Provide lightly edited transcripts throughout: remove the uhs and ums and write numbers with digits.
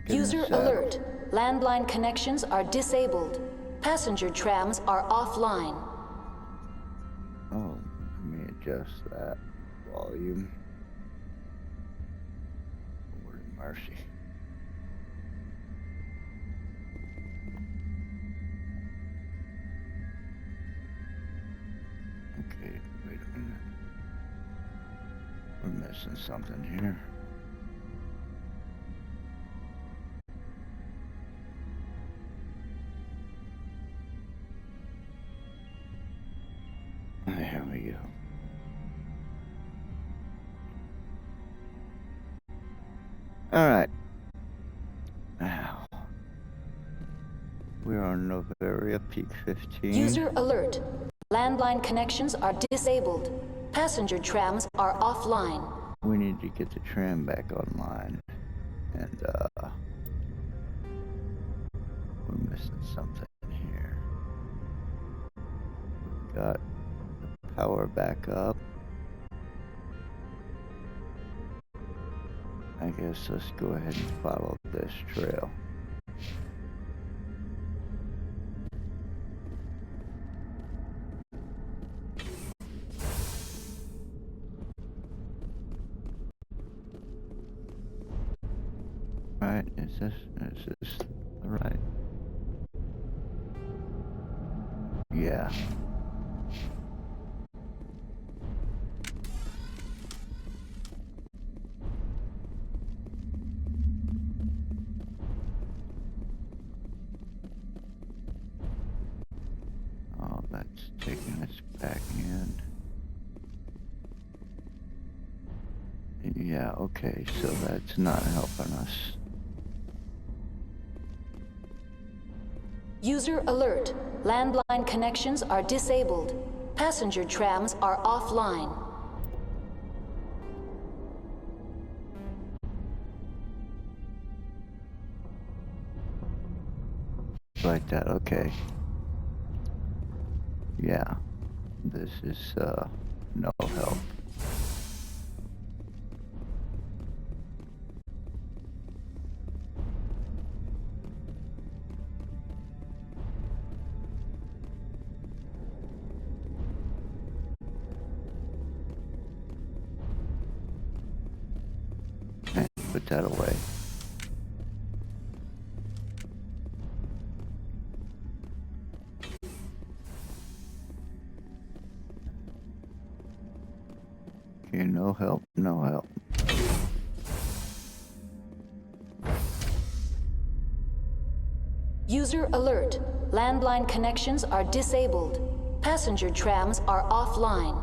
in the User saddle. alert. Landline connections are disabled. Passenger trams are offline. Oh, let me adjust that volume. Lord have mercy. Okay, wait a minute. We're missing something here. There we go. All right. Now, we're on Novaria Peak 15. User alert. Landline connections are disabled. Passenger trams are offline. We need to get the tram back online. And, we're missing something here. We've got the power back up. I guess let's go ahead and follow this trail. Right, is this right? Yeah. Oh, that's taking us back in. Yeah, okay, so that's not helping us. User alert. Landline connections are disabled. Passenger trams are offline. Like that, okay. Yeah, this is no help. And put that away. Okay, no help, no help. User alert. Landline connections are disabled. Passenger trams are offline.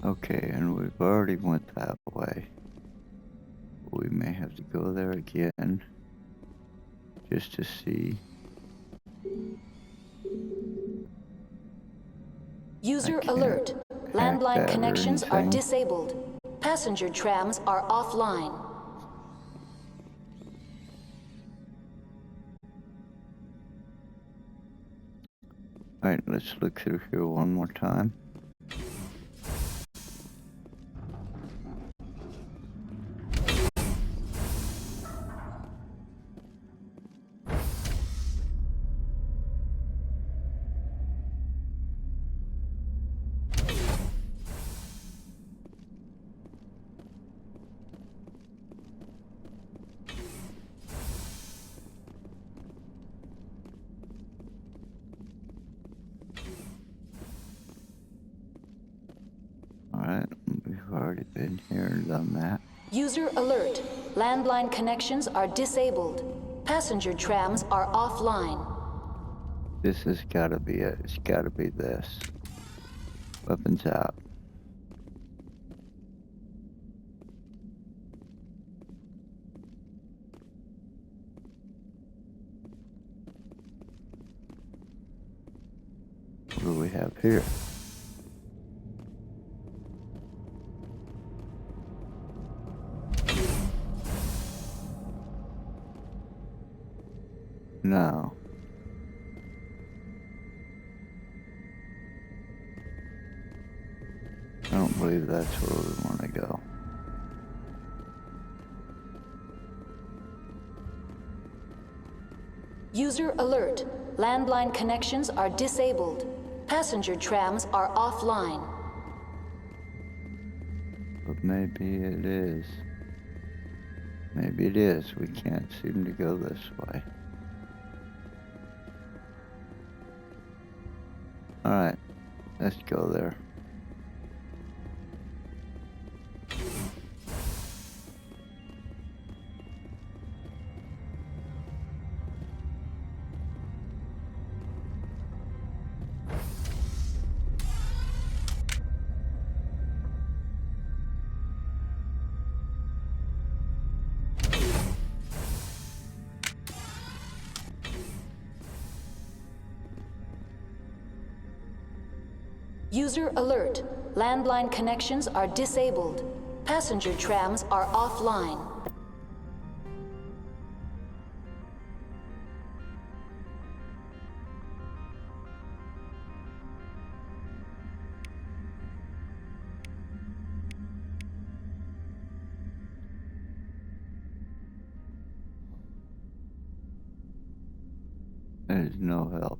Okay, and we've already went that way. We may have to go there again, just to see. User alert. Landline connections are disabled. Passenger trams are offline. Alright, let's look through here one more time. Alright, we've already been here and done that. User alert. Landline connections are disabled. Passenger trams are offline. This has gotta be it. It's gotta be this. Weapons out. here? No. I don't believe that's where we want to go. User alert. Landline connections are disabled. Passenger trams are offline. But maybe it is. Maybe it is. We can't seem to go this way. Alright, let's go there. User alert. Landline connections are disabled. Passenger trams are offline. There's no help.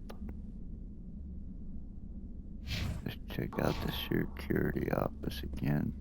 Let's check out the security office again.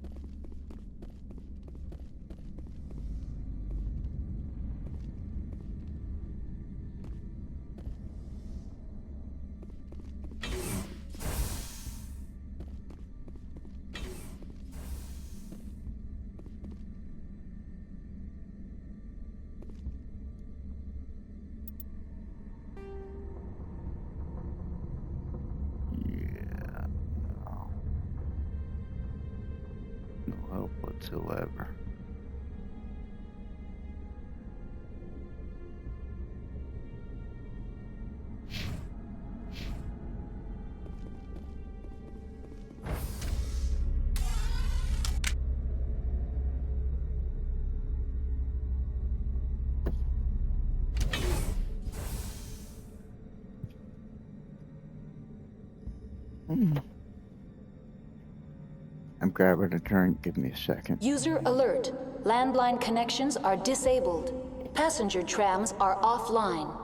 No help whatsoever. I'm grabbing a drink. Give me a second. User alert. Landline connections are disabled. Passenger trams are offline.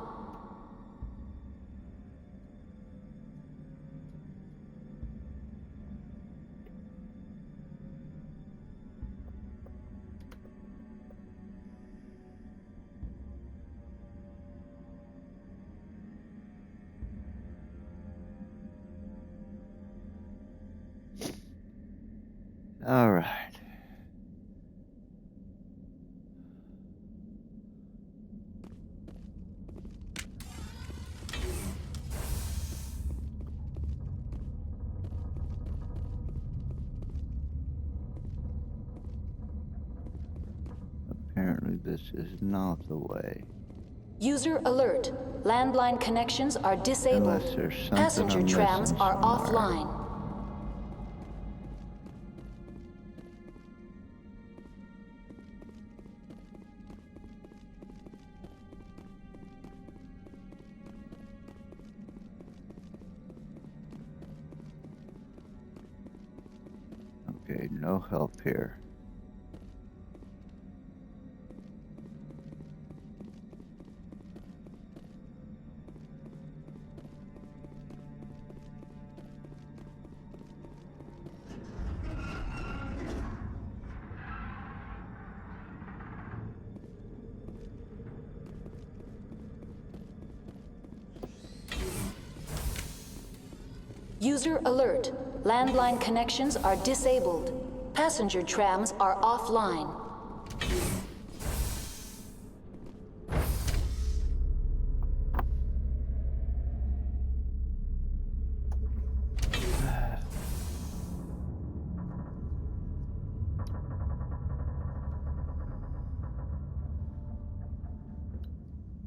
All right. Apparently this is not the way. User alert. Landline connections are disabled. Unless there's something Passenger I'm trams missing are somewhere. offline. Okay, no help here. User alert. Landline connections are disabled. Passenger trams are offline.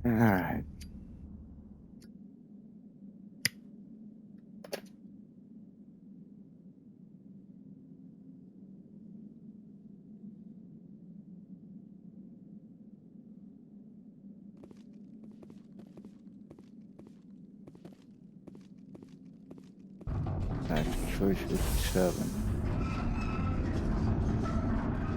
All right. 357.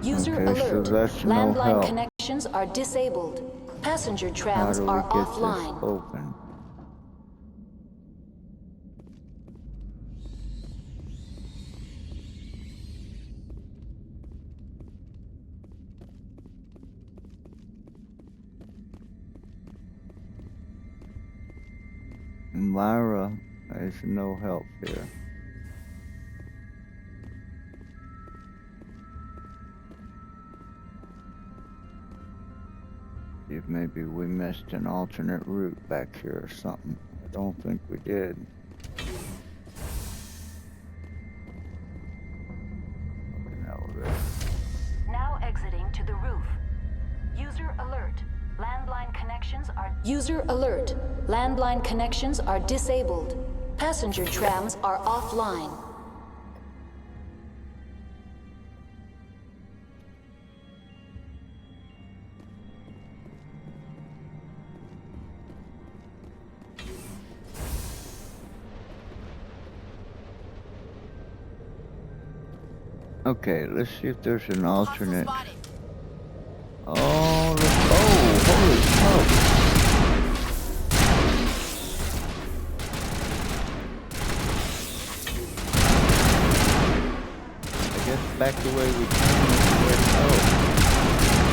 User Okay, so alert. that's no Landline help. connections are disabled. Passenger How trams do we are get this offline. open? Myra is no help here. See if maybe we missed an alternate route back here or something. I don't think we did. Fucking elevator. Now exiting to the roof. User alert. Landline connections are... User alert. Landline connections are disabled. Passenger trams are offline. Okay, let's see if there's an alternate. Hostile spotted. Oh, holy smoke. I guess back the way we came is the way to go.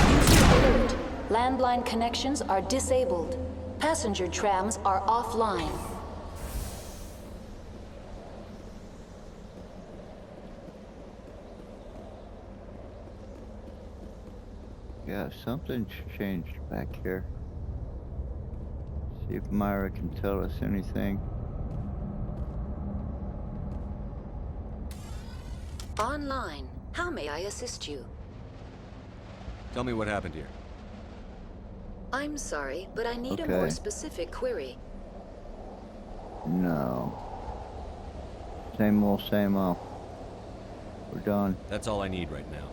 User alert. Landline connections are disabled. Passenger trams are offline. Yeah, something's changed back here. See if Myra can tell us anything. Online. How may I assist you? Tell me what happened here. I'm sorry, but I need a Okay. more specific query. No. Same old, same old. We're done. That's all I need right now.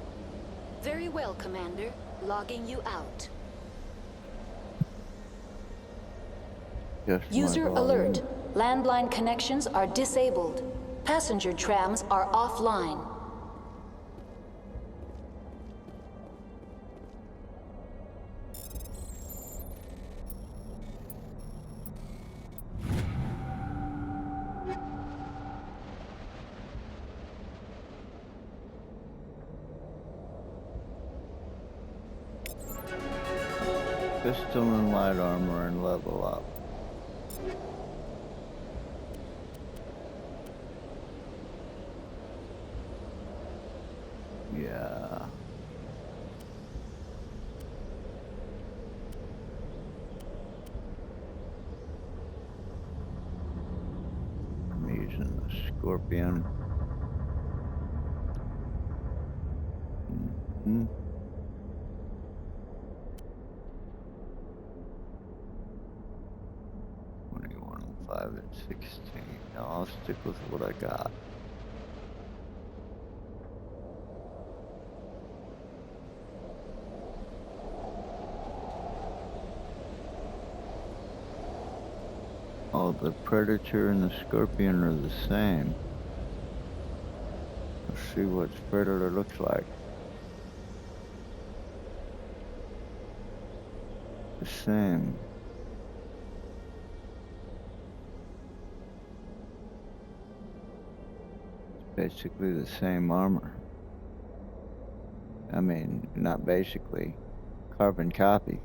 Very well, Commander. Logging you out. Just User my volume. alert. Landline connections are disabled. Passenger trams are offline. Pistol and light armor and level up. Yeah. I'm using the Scorpion. Mm-hmm. 2105 and 16. No, I'll stick with what I got. Oh, the Predator and the Scorpion are the same. Let's see what Predator looks like. The same. It's basically the same armor. I mean, not basically. Carbon copy.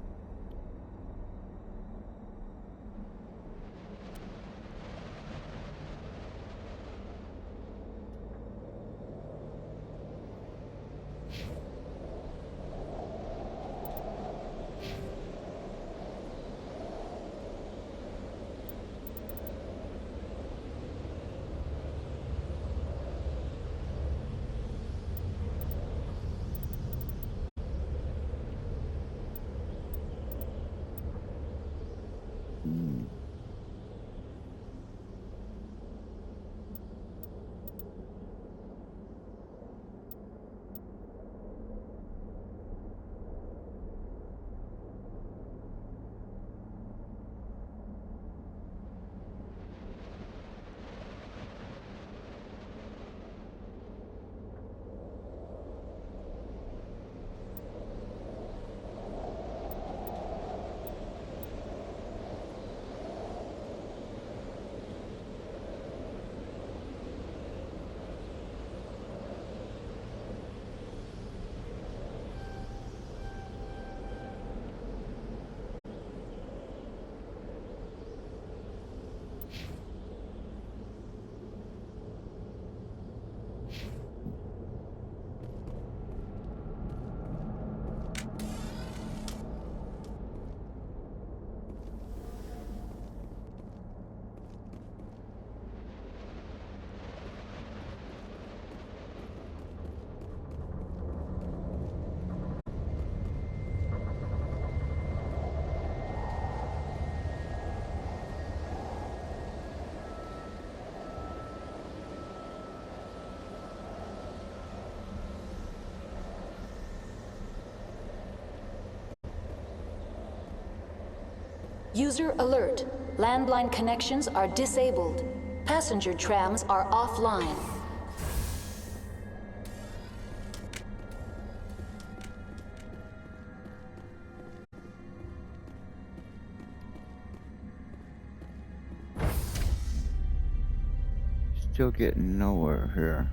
User alert. Landline connections are disabled. Passenger trams are offline. Still getting nowhere here.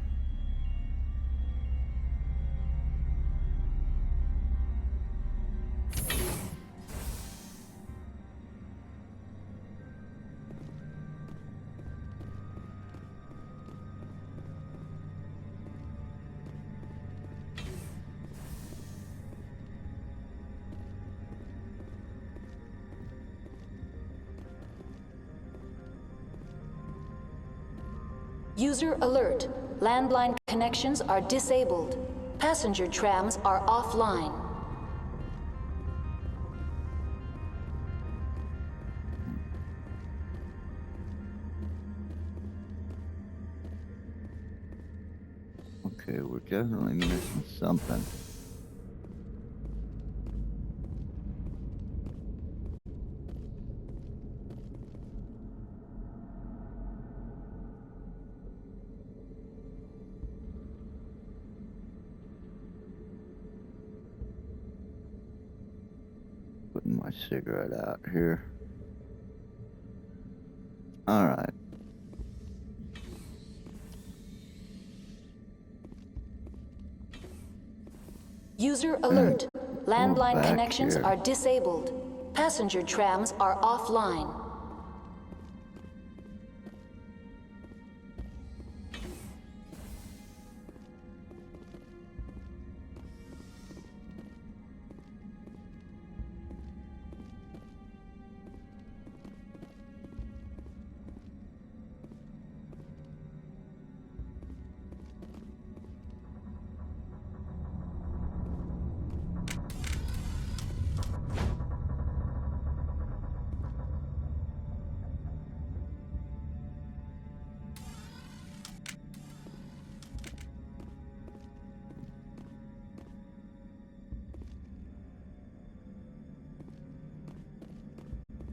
User alert. Landline connections are disabled. Passenger trams are offline. Okay, we're definitely missing something. Putting my cigarette out here. All right. User alert. Landline back connections here. are disabled. Passenger trams are offline.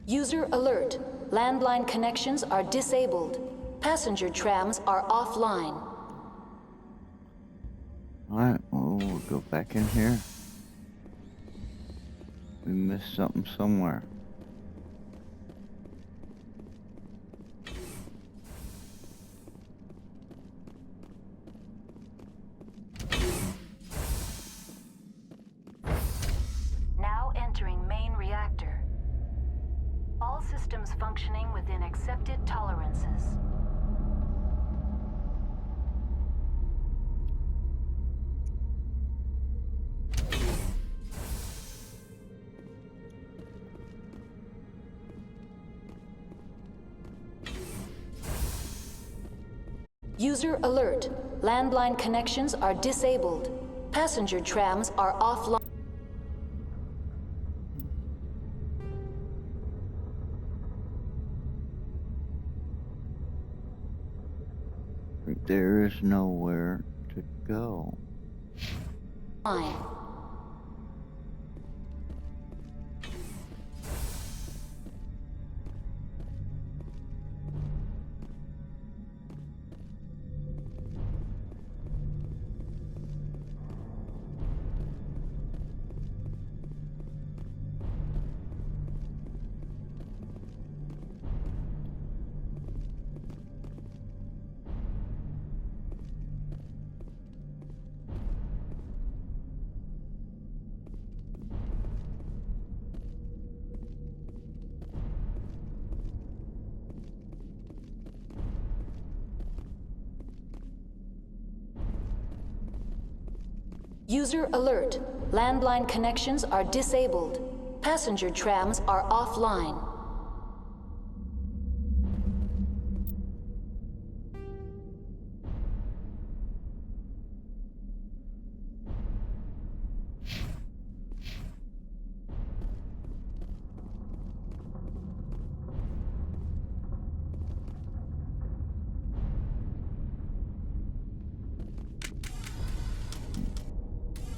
User alert. Landline connections are disabled. Passenger trams are offline. Alright, well, we'll go back in here. We missed something somewhere. Now entering main reactor. All systems functioning within accepted tolerances. User alert. Landline connections are disabled. Passenger trams are offline. There is nowhere to go. User alert. Landline connections are disabled. Passenger trams are offline.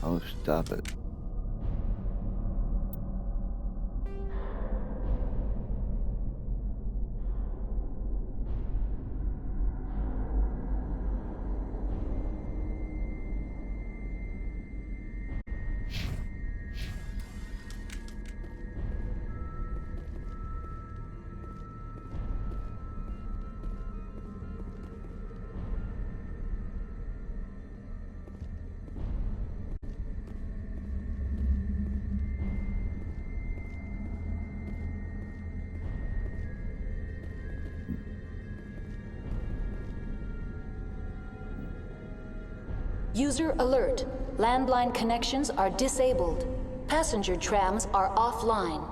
Oh, stop it. User alert. Landline connections are disabled. Passenger trams are offline.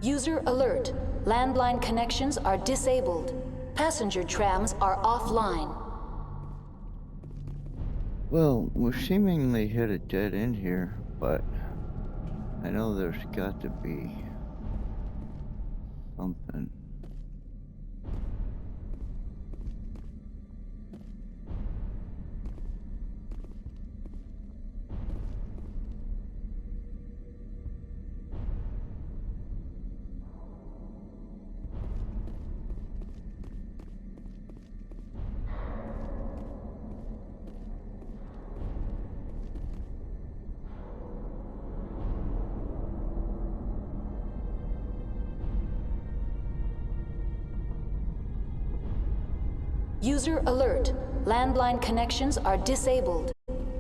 User alert. Landline connections are disabled. Passenger trams are offline. Well, we're seemingly hit a dead end here, but I know there's got to be something. User alert. Landline connections are disabled.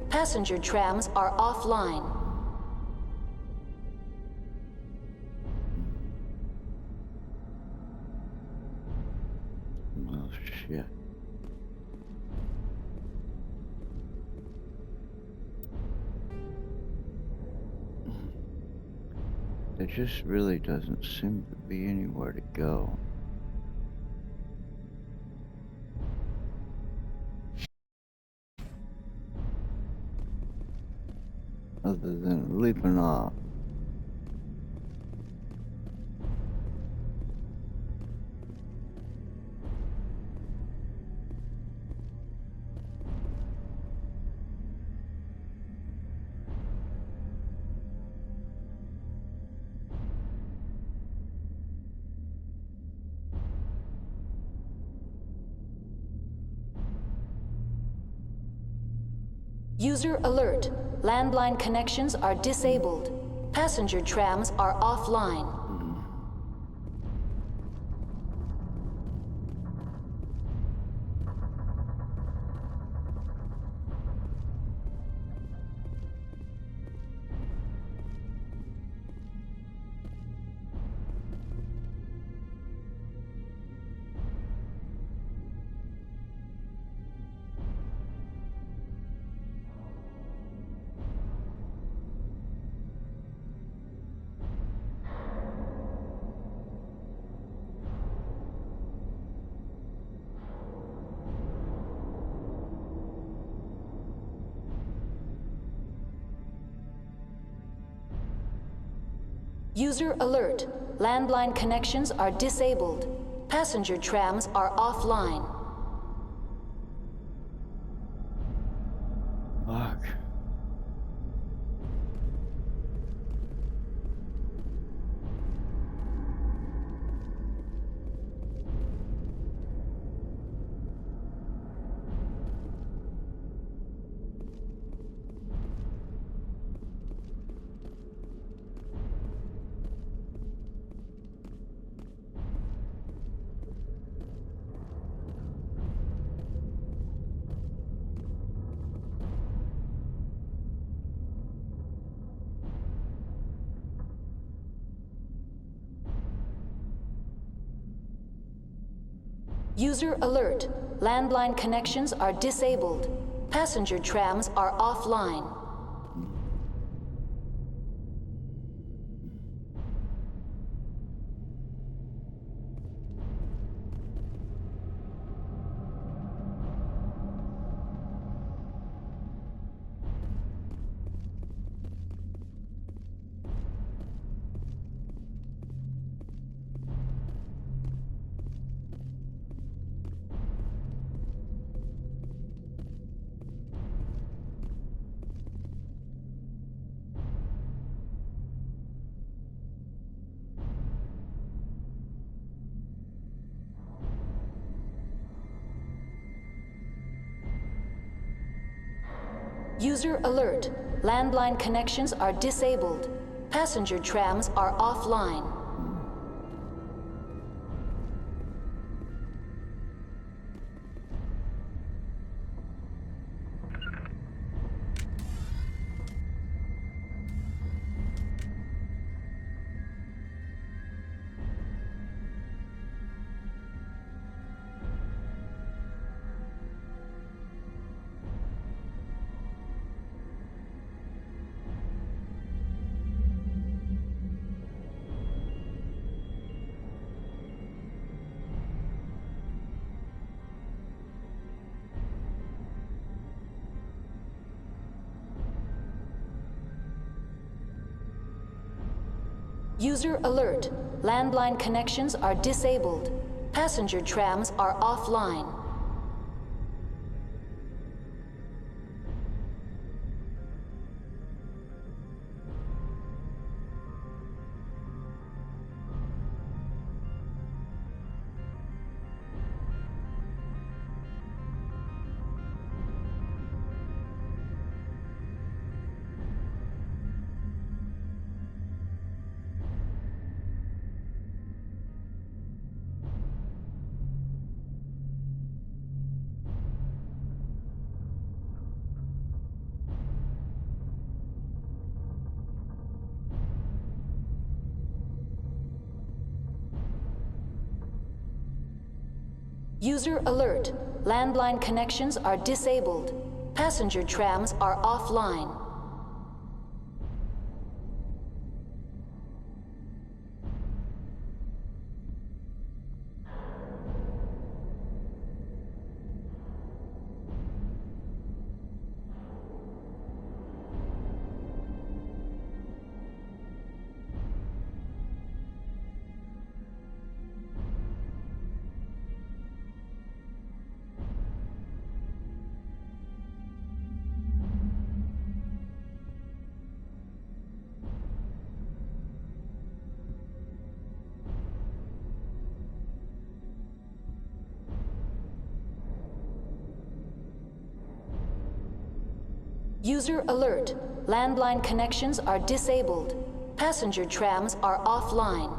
Passenger trams are offline. Oh, shit. There just really doesn't seem to be anywhere to go. Other than leaping off. User alert. Landline connections are disabled. Passenger trams are offline. User alert. Landline connections are disabled. Passenger trams are offline. Fuck. User alert. Landline connections are disabled. Passenger trams are offline. User alert. Landline connections are disabled. Passenger trams are offline. User alert. Landline connections are disabled. Passenger trams are offline. User alert. Landline connections are disabled. Passenger trams are offline. User alert. Landline connections are disabled. Passenger trams are offline.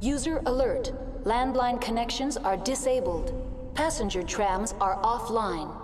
User alert. Landline connections are disabled. Passenger trams are offline.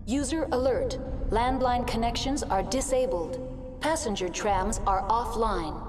User alert. Landline connections are disabled. Passenger trams are offline.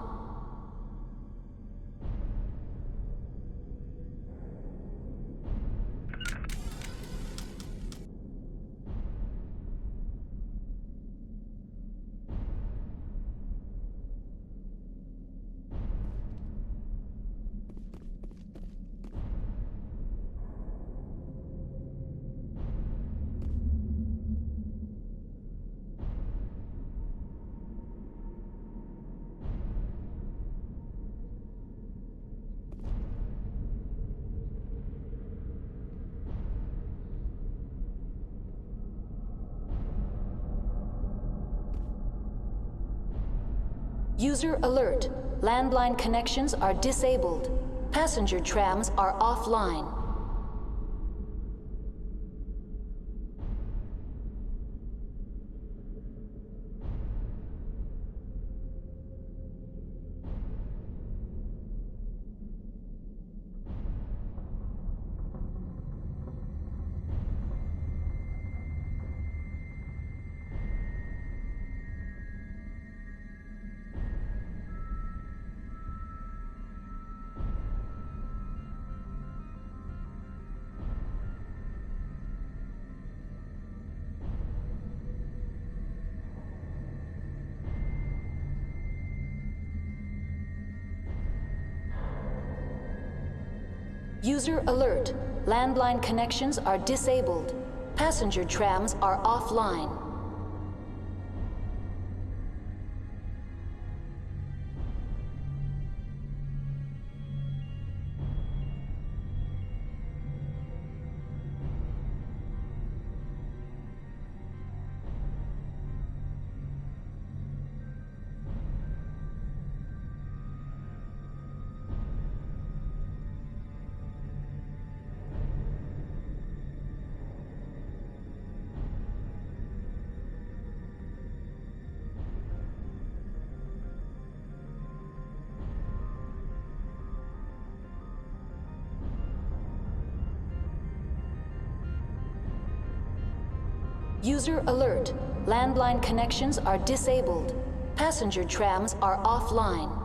User alert. Landline connections are disabled. Passenger trams are offline. User alert. Landline connections are disabled. Passenger trams are offline. User alert. Landline connections are disabled. Passenger trams are offline.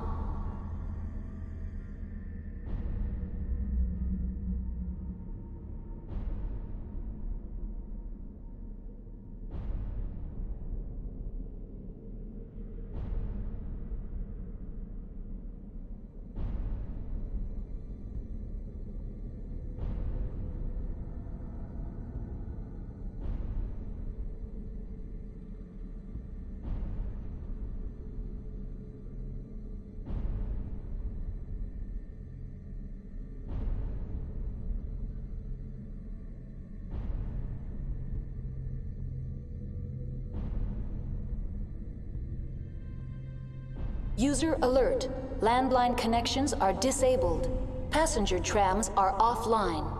User alert. Landline connections are disabled. Passenger trams are offline.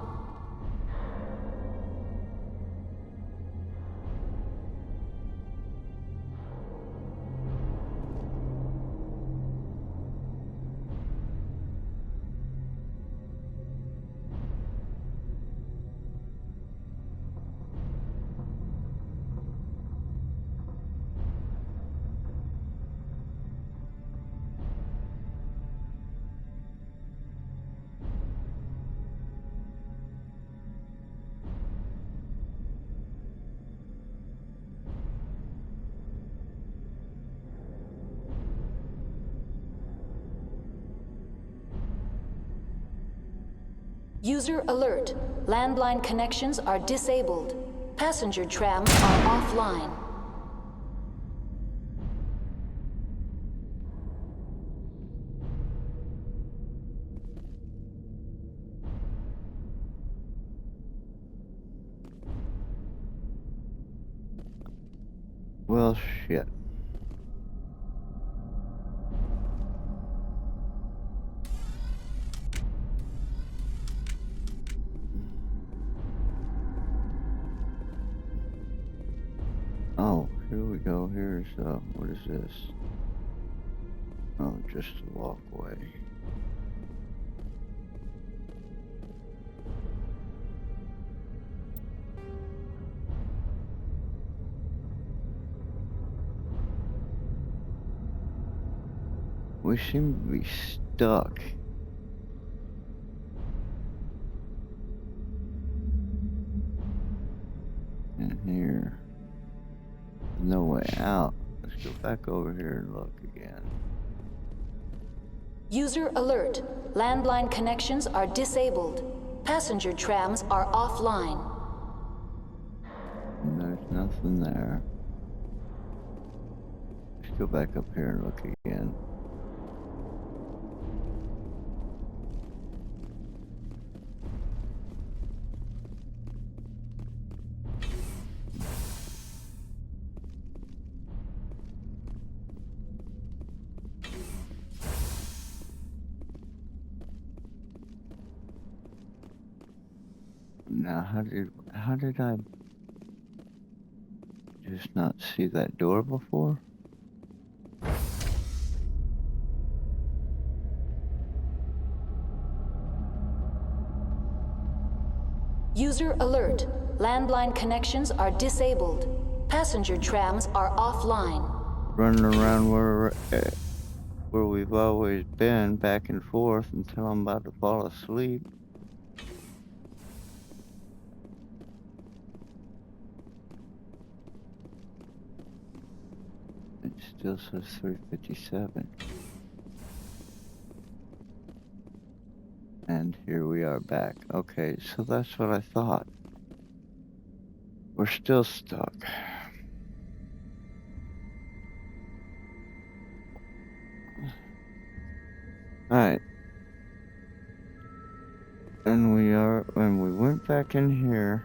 User alert. Landline connections are disabled. Passenger trams are offline. Well, shit. Oh, here we go. Here's, what is this? Oh, just a walkway. We seem to be stuck. In here. No way out. Let's go back over here and look again. User alert. Landline connections are disabled. Passenger trams are offline. And there's nothing there. Let's go back up here and look again. Now, how did I just not see that door before? User alert. Landline connections are disabled. Passenger trams are offline. Running around where we've always been, back and forth until I'm about to fall asleep. It still says 3:57. And here we are back. Okay, so that's what I thought. We're still stuck. Alright. And we went back in here.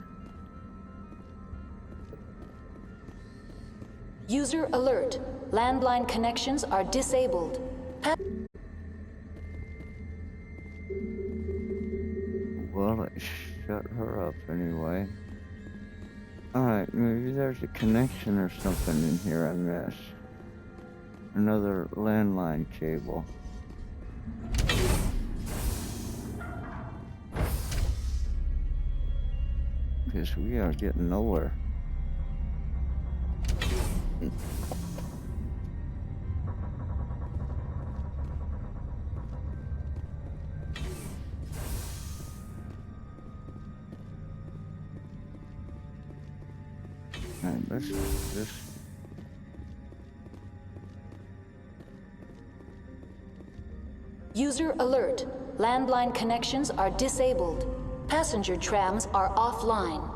User alert. Landline connections are disabled. Well, it shut her up anyway. Alright, maybe there's a connection or something in here I missed. Another landline cable. Because we are getting nowhere. Alright, let's just... User alert. Landline connections are disabled. Passenger trams are offline.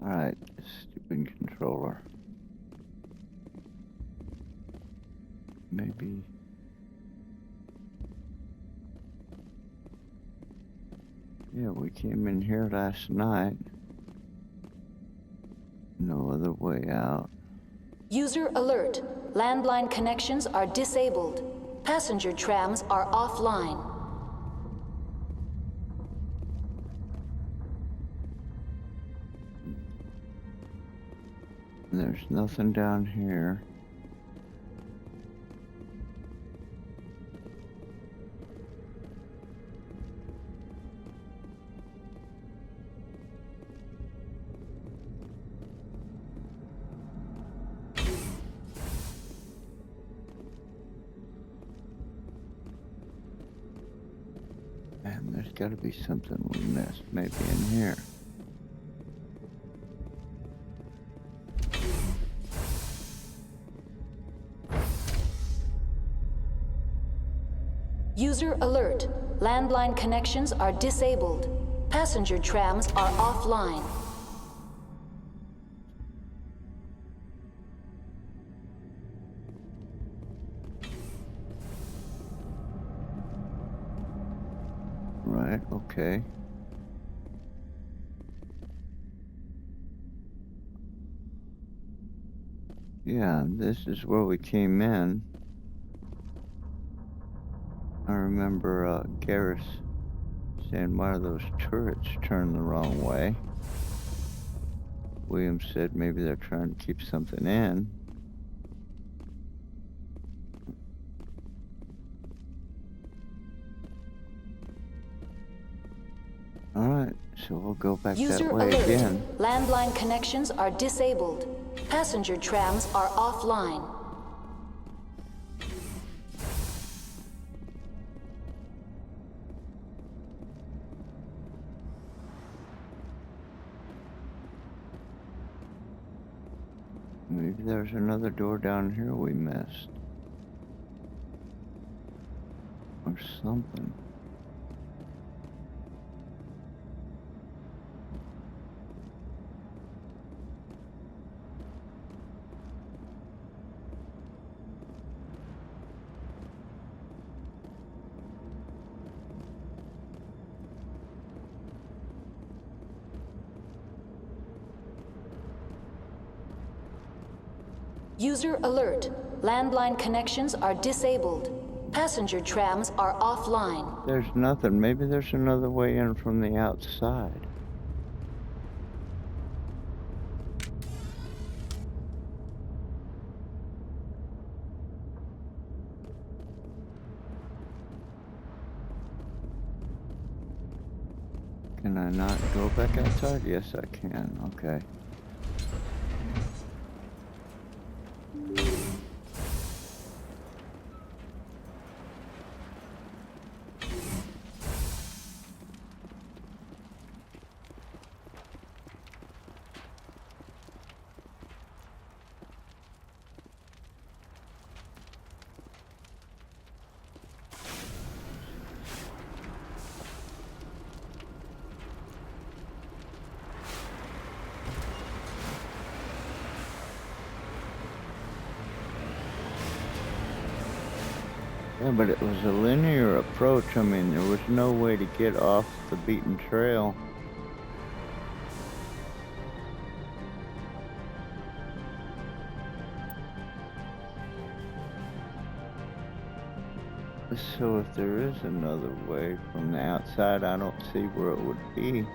Alright, stupid controller. Maybe... Yeah, we came in here last night. No other way out. User alert. Landline connections are disabled. Passenger trams are offline. There's nothing down here. Man, there's gotta be something we missed, maybe in here. User alert. Landline connections are disabled. Passenger trams are offline. Right, okay. Yeah, this is where we came in. I remember Garrus saying why are those turrets turned the wrong way. William said maybe they're trying to keep something in. Alright, so we'll go back User that way alert. again. Landline connections are disabled. Passenger trams are offline. Maybe there's another door down here we missed. Or something. User alert. Landline connections are disabled. Passenger trams are offline. There's nothing. Maybe there's another way in from the outside. Can I not go back outside? Yes, I can. Okay. Yeah, but it was a linear approach. I mean, there was no way to get off the beaten trail. So if there is another way from the outside, I don't see where it would be.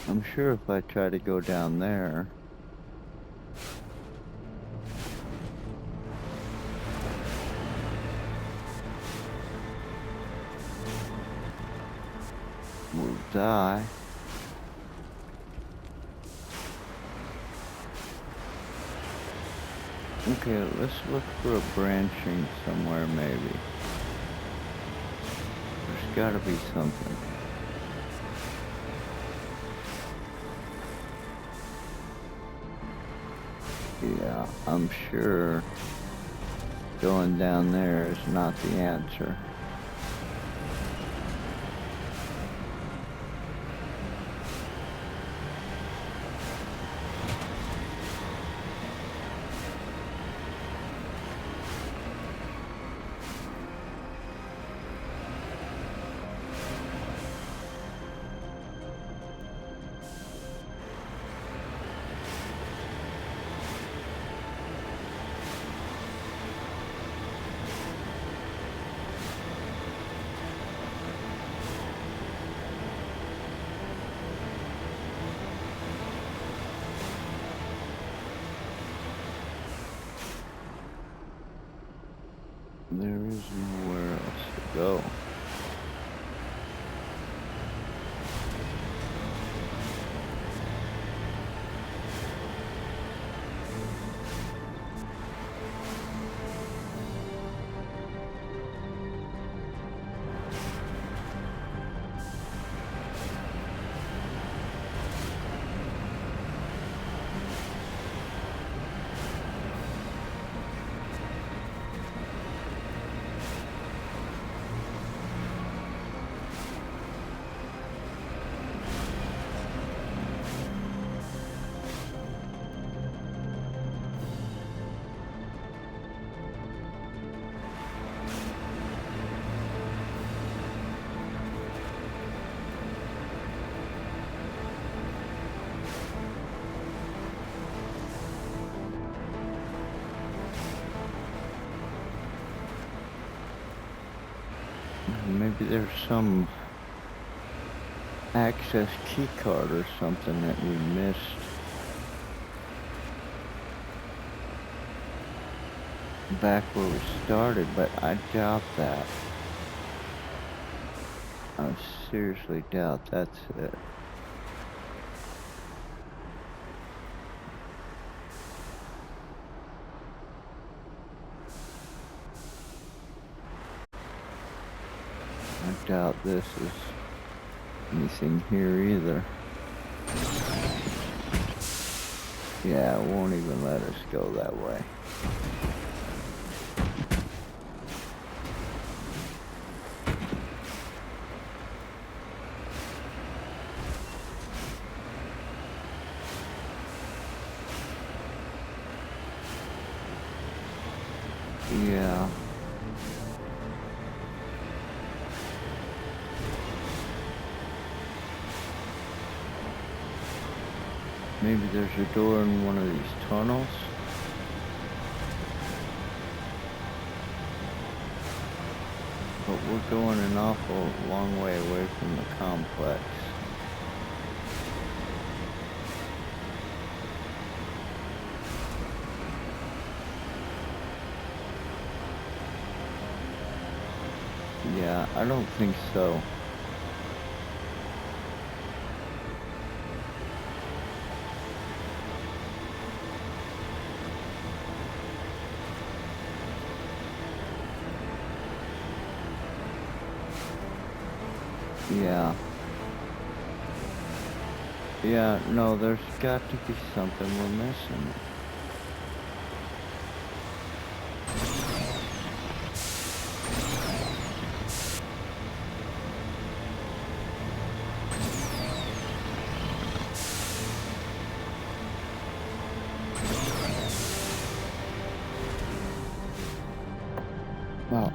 I'm sure if I try to go down there, we'll die. Okay, let's look for a branching somewhere maybe. There's gotta be something. Yeah, I'm sure going down there is not the answer. There is nowhere else to go. Maybe there's some access key card or something that we missed. Back where we started, but I doubt that. I seriously doubt that's it. I doubt this is anything here either. Yeah, it won't even let us go that way. Yeah. Maybe there's a door in one of these tunnels. But we're going an awful long way away from the complex. Yeah, I don't think so. Yeah. Yeah, no, there's got to be something we're missing. Well,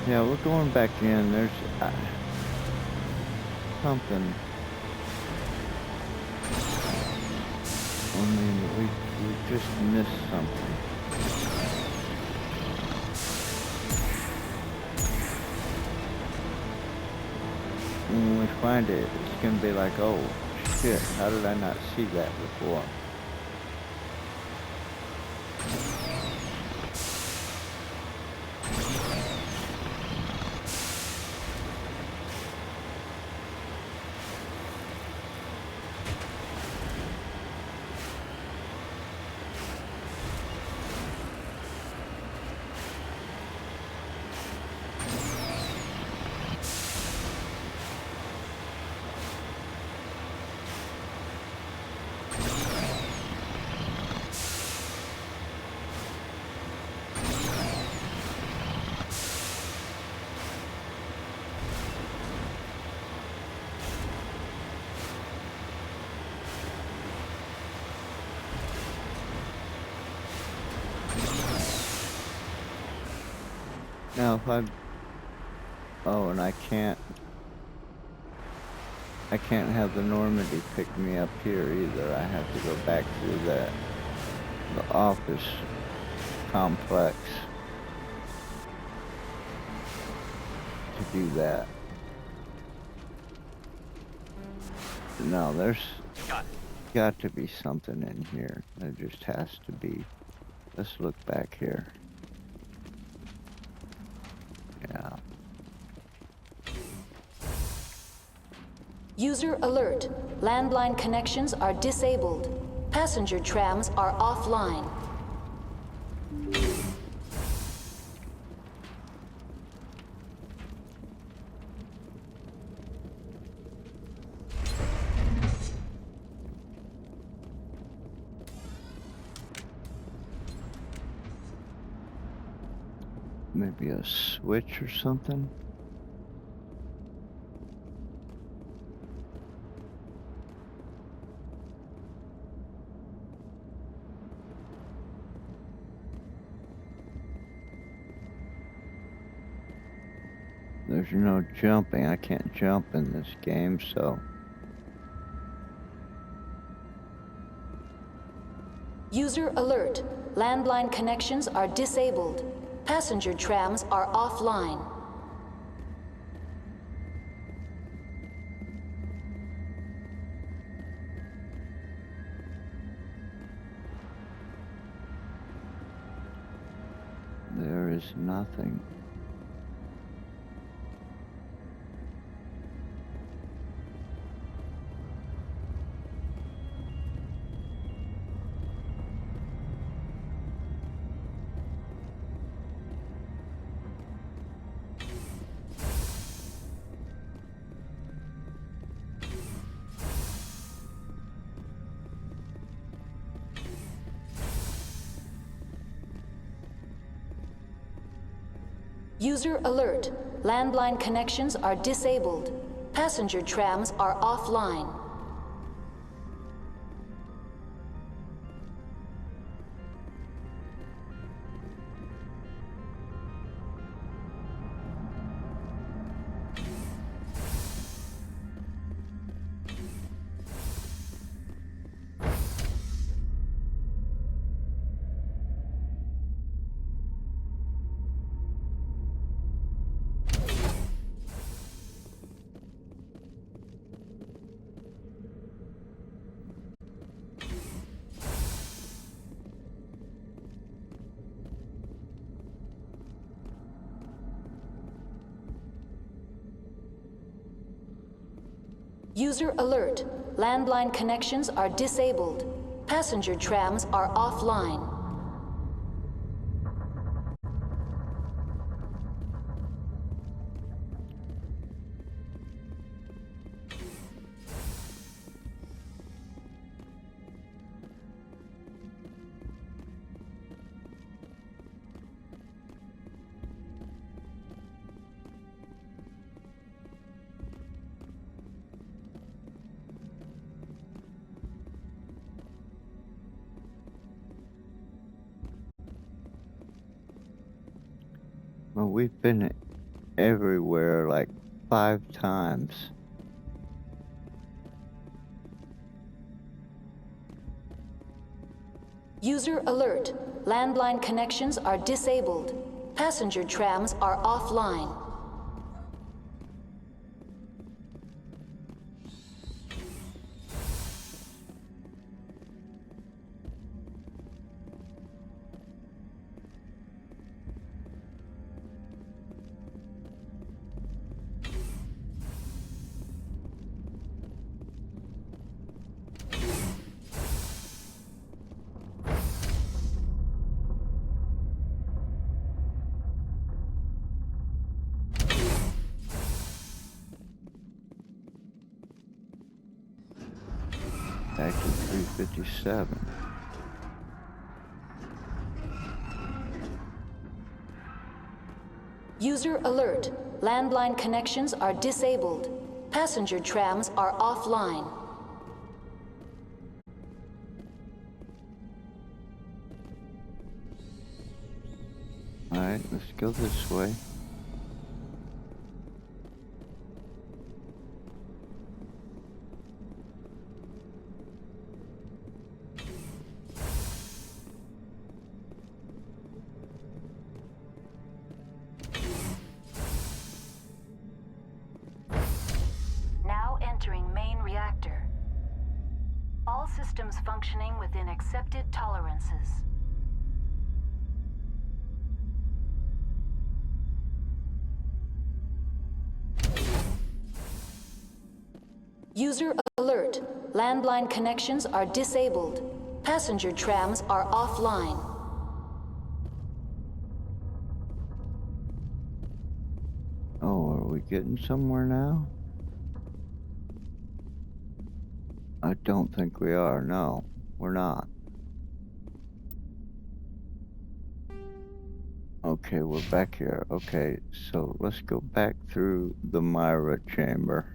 yeah, we're going back in. There's something. I mean, we just missed something. When we find it, it's gonna be like, oh, shit, how did I not see that before? Now if oh, and I can't have the Normandy pick me up here either. I have to go back through the office complex to do that. No, there's got to be something in here. There just has to be. Let's look back here. Yeah. User alert. Landline connections are disabled. Passenger trams are offline. Maybe a switch or something? There's no jumping. I can't jump in this game, so... User alert. Landline connections are disabled. Passenger trams are offline. There is nothing. User alert. Landline connections are disabled. Passenger trams are offline. User alert. Landline connections are disabled. Passenger trams are offline. Well, we've been everywhere like 5 times. User alert. Landline connections are disabled. Passenger trams are offline. Back to 357. User alert. Landline connections are disabled. Passenger trams are offline. Alright, let's go this way. Now entering main reactor. All systems functioning within accepted tolerances. User alert. Landline connections are disabled. Passenger trams are offline. Oh, are we getting somewhere now? I don't think we are. No, we're not. Okay, we're back here. Okay, so let's go back through the Myra chamber.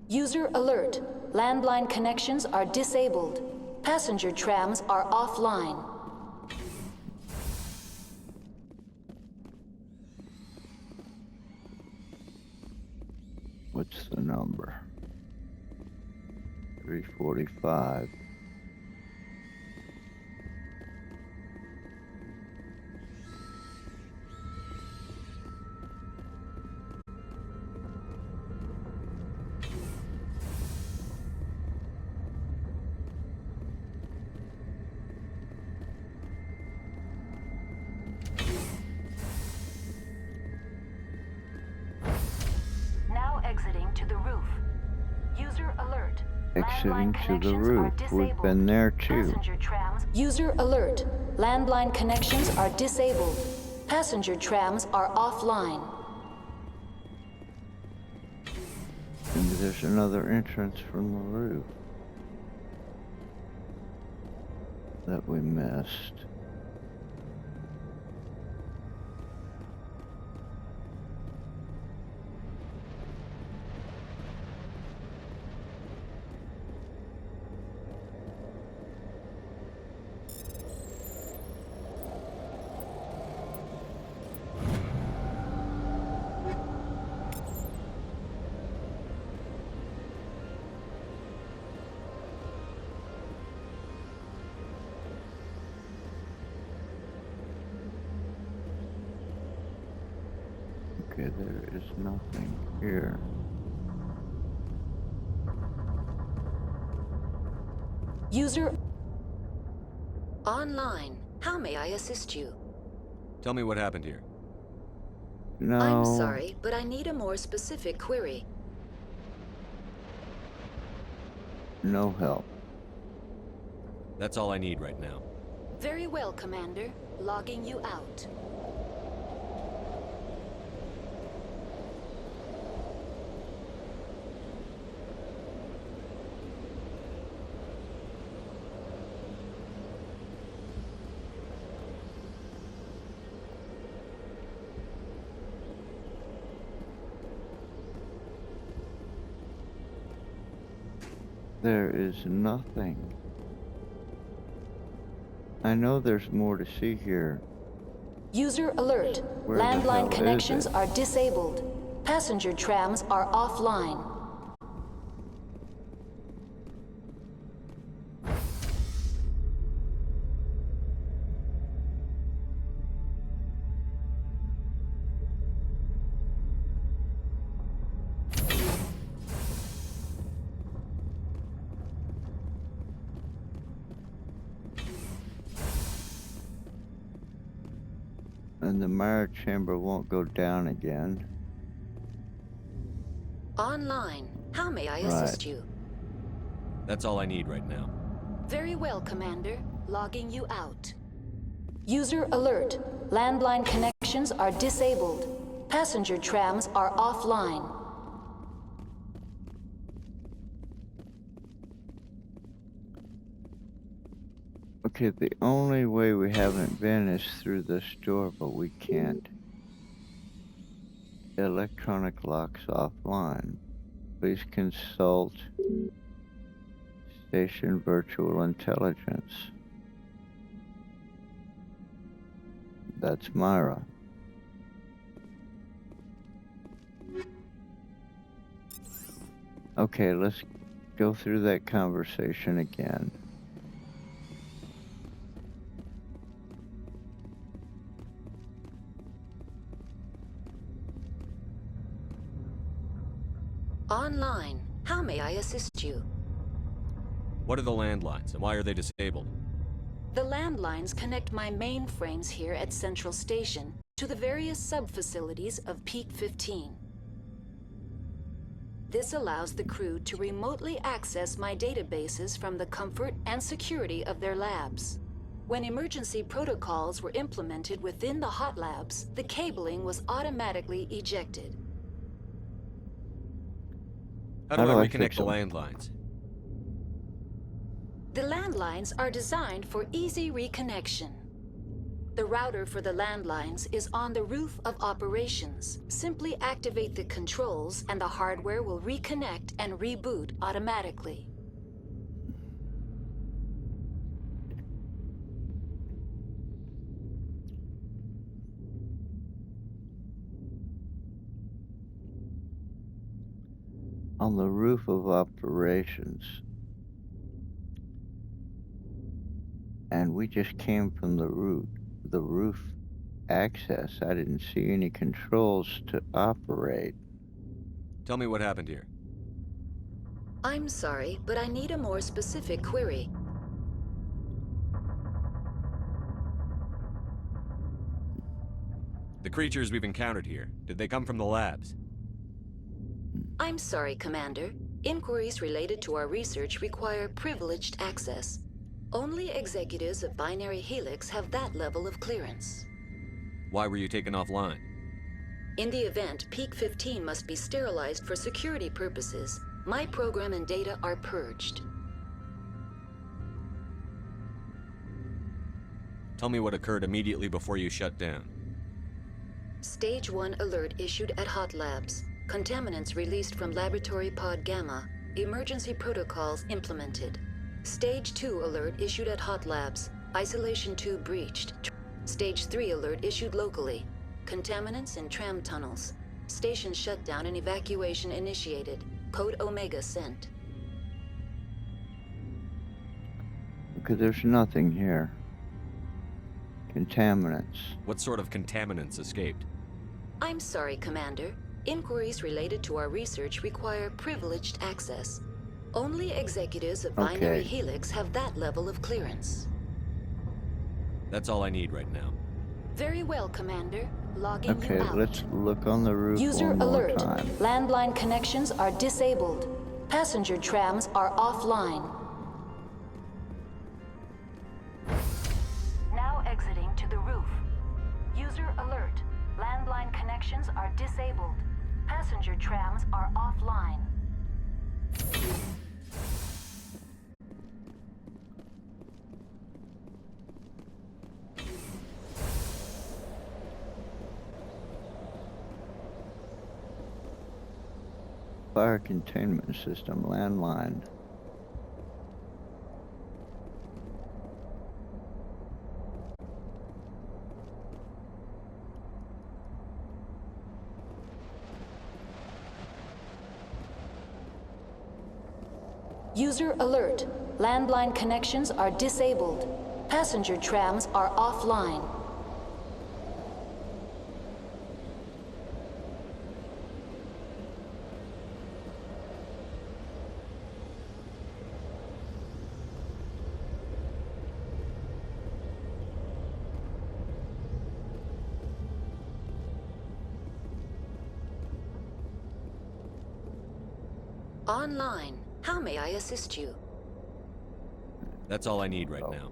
User alert. Landline connections are disabled. Passenger trams are offline. What's the number? 345. Now exiting to the roof. User exiting to the connections roof. are We've disabled. been there too. Passenger trams. User alert. Landline connections are disabled. Passenger trams are offline. And there's another entrance from the roof that we missed. Okay, there is nothing here. User online. How may I assist you? Tell me what happened here. No. I'm sorry, but I need a more specific query. No help. That's all I need right now. Very well, Commander. Logging you out. There is nothing. I know there's more to see here. User alert. Where the hell Landline is connections it? are disabled. Passenger trams are offline. And the mirror chamber won't go down again. Online. How may I Right. assist you? That's all I need right now. Very well, Commander. Logging you out. User alert. Landline connections are disabled. Passenger trams are offline. Okay, the only way we haven't been is through this door, but we can't. Electronic locks offline. Please consult Station Virtual Intelligence. That's Myra. Okay, let's go through that conversation again. Online. How may I assist you? What are the landlines, and why are they disabled? The landlines connect my mainframes here at Central Station to the various sub-facilities of Peak 15. This allows the crew to remotely access my databases from the comfort and security of their labs. When emergency protocols were implemented within the hot labs, the cabling was automatically ejected. How do How I do I reconnect fix the them? landlines? The landlines are designed for easy reconnection. The router for the landlines is on the roof of operations. Simply activate the controls and the hardware will reconnect and reboot automatically. On the roof of operations. And we just came from the roof access. I didn't see any controls to operate. Tell me what happened here. I'm sorry, but I need a more specific query. The creatures we've encountered here, did they come from the labs? I'm sorry, Commander. Inquiries related to our research require privileged access. Only executives of Binary Helix have that level of clearance. Why were you taken offline? In the event, Peak 15 must be sterilized for security purposes. My program and data are purged. Tell me what occurred immediately before you shut down. Stage 1 alert issued at Hot Labs. Contaminants released from Laboratory Pod Gamma. Emergency protocols implemented. Stage 2 alert issued at Hot Labs. Isolation tube breached. Stage 3 alert issued locally. Contaminants in tram tunnels. Station shutdown and evacuation initiated. Code Omega sent. Okay, there's nothing here. Contaminants. What sort of contaminants escaped? I'm sorry, Commander. Inquiries related to our research require privileged access. Only executives of Binary Helix have that level of clearance. That's all I need right now. Very well, Commander. Logging Okay, you out. let's look on the roof User one more alert. time. Landline connections are disabled. Passenger trams are offline. Now exiting to the roof. User alert. Landline connections are disabled. Passenger trams are offline. Fire containment system, landline. User alert. Landline connections are disabled. Passenger trams are offline. Online. How may I assist you? That's all I need right now.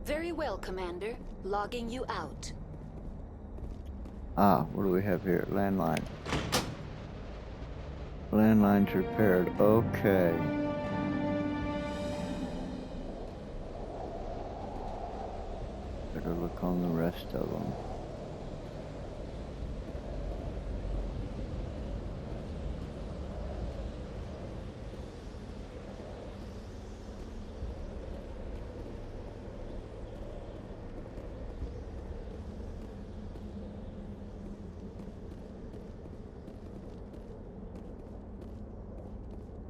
Very well, Commander. Logging you out. Ah, what do we have here? Landline. Landline's repaired. Okay. Better look on the rest of them.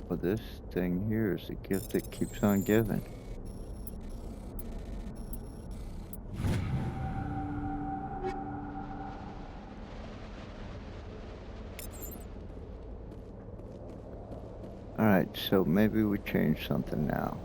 Well, this thing here is a gift that keeps on giving. Alright, so maybe we change something now.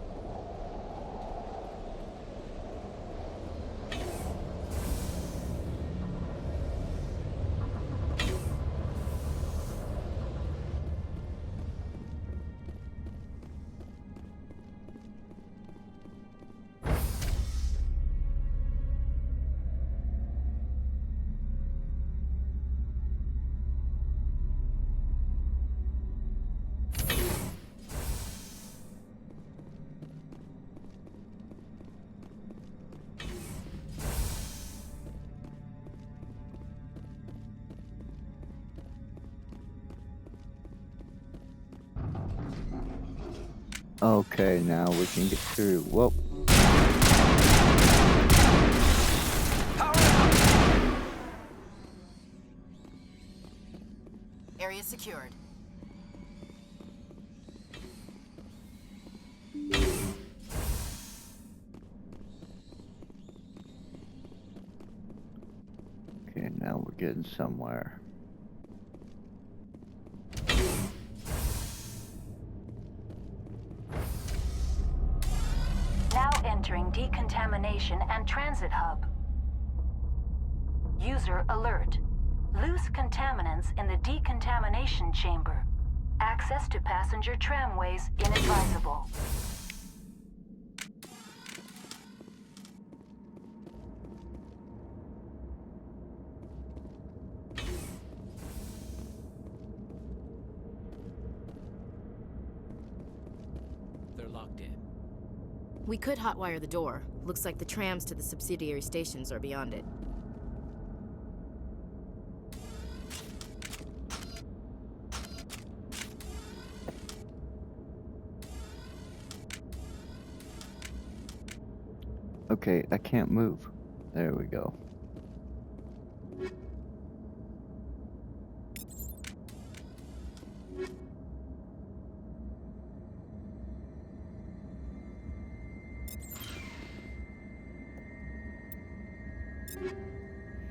Okay, now we can get through. Whoa. Area secured. Okay, now we're getting somewhere. Now entering decontamination and transit hub. User alert. Loose contaminants in the decontamination chamber. Access to passenger tramways inadvisable. They're locked in. We could hotwire the door. Looks like the trams to the subsidiary stations are beyond it. Okay, I can't move. There we go.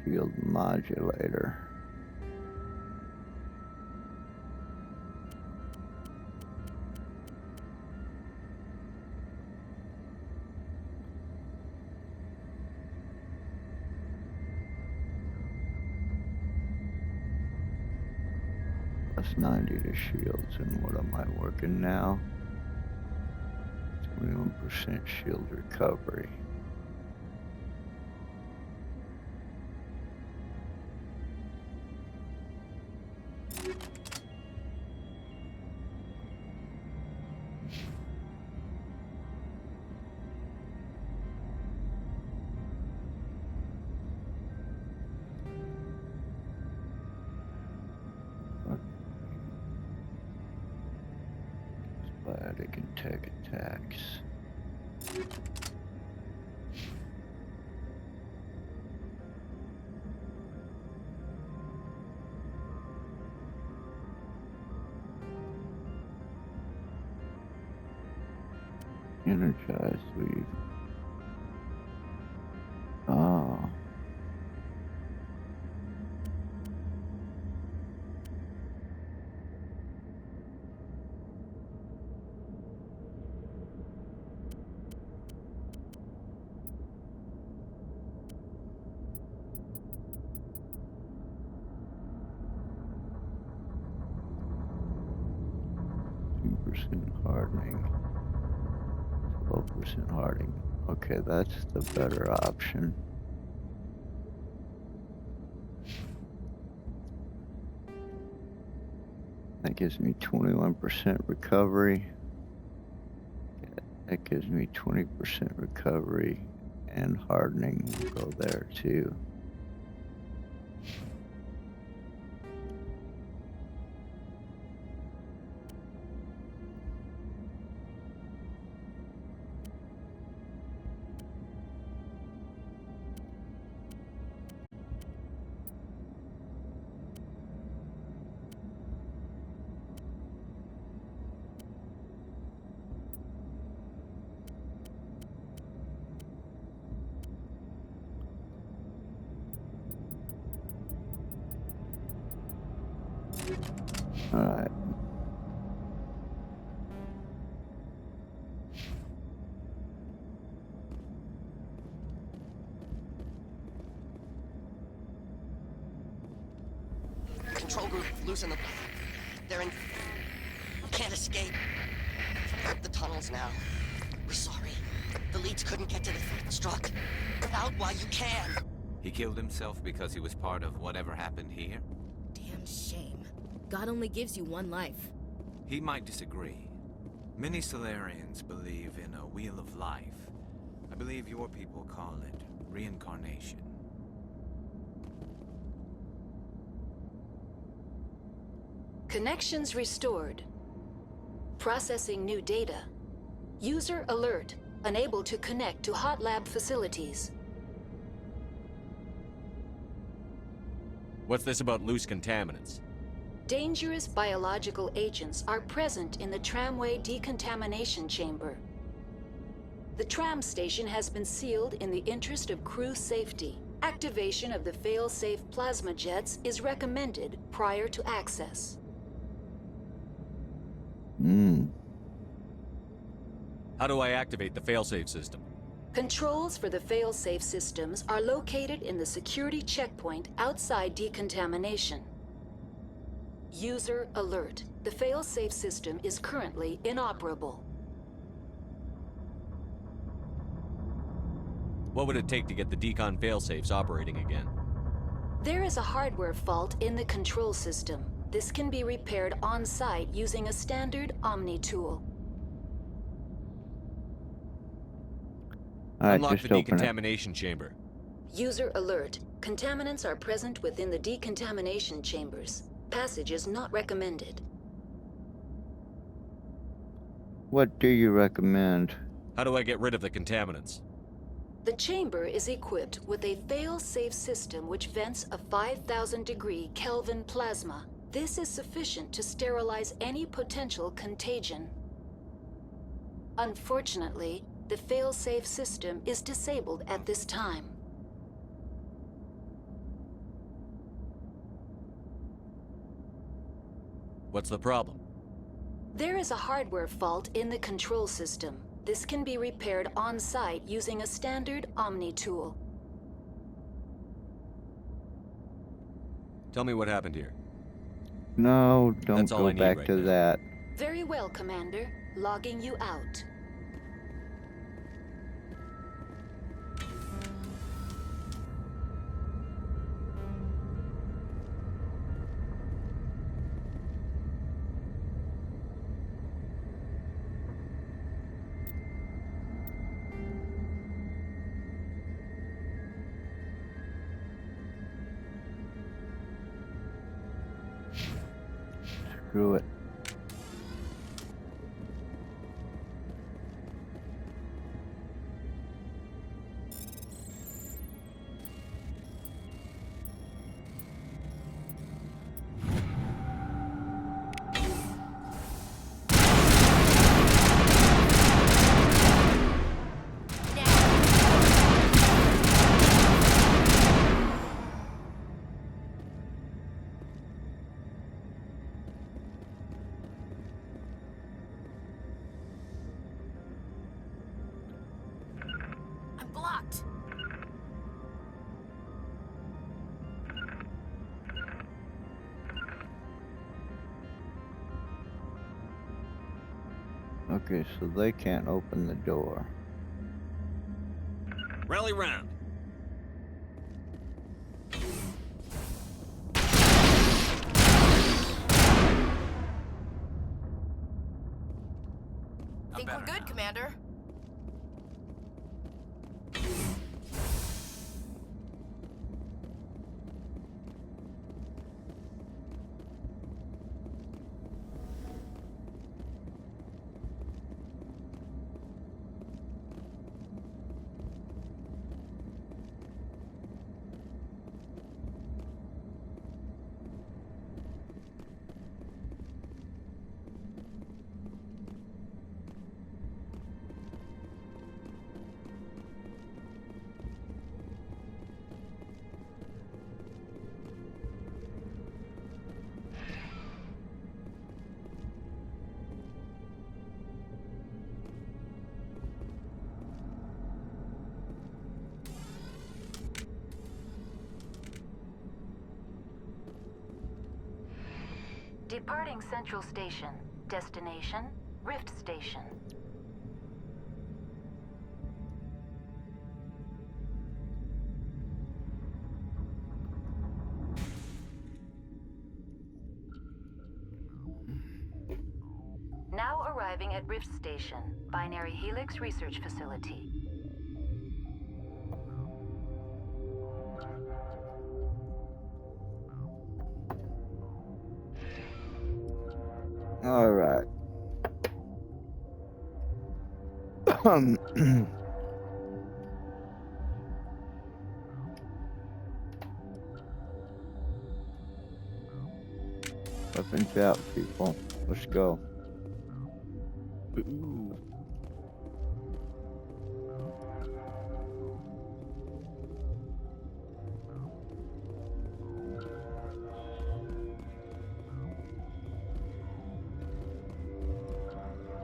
Shield modulator. Plus 90 to shields, and what am I working now? 21% shield recovery. Biotic and tech attacks. Energized weave. Oh. Hardening, 12% hardening. Okay, that's the better option. That gives me 21% recovery. That gives me 20% recovery, and hardening will go there too. All right. Control group, loosen them. They're in. Can't escape. The tunnels now. We're sorry. The leads couldn't get to the struck. Out while you can. He killed himself because he was part of whatever happened here? Damn shame. God only gives you one life. He might disagree. Many Solarians believe in a wheel of life. I believe your people call it reincarnation. Connections restored. Processing new data. User alert. Unable to connect to hot lab facilities. What's this about loose contaminants? Dangerous biological agents are present in the tramway decontamination chamber. The tram station has been sealed in the interest of crew safety. Activation of the fail-safe plasma jets is recommended prior to access. How do I activate the failsafe system? Controls for the fail-safe systems are located in the security checkpoint outside decontamination. User alert. The fail-safe system is currently inoperable. What would it take to get the decon failsafes operating again? There is a hardware fault in the control system. This can be repaired on-site using a standard Omni tool. Alright, Unlock just the open it. decontamination chamber. User alert. Contaminants are present within the decontamination chambers. Passage is not recommended. What do you recommend? How do I get rid of the contaminants? The chamber is equipped with a fail-safe system which vents a 5,000-degree Kelvin plasma. This is sufficient to sterilize any potential contagion. Unfortunately, the fail-safe system is disabled at this time. What's the problem? There is a hardware fault in the control system. This can be repaired on-site using a standard Omni tool. Tell me what happened here. No, don't That's all go I need back right to now. that. Very well, Commander. Logging you out. Screw it. I'm blocked. Okay, so they can't open the door. Rally round. Think we're good, Commander. Departing Central Station. Destination, Rift Station. Now arriving at Rift Station, Binary Helix Research Facility. All right. Weapons out, people. Let's go.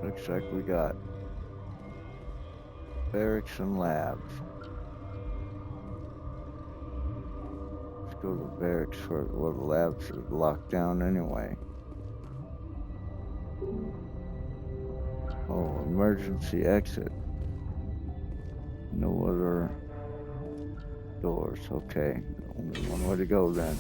Looks like we got barracks and labs. Let's go to the barracks where the labs are locked down anyway. Oh, emergency exit. No other doors. Okay, only one way to go then.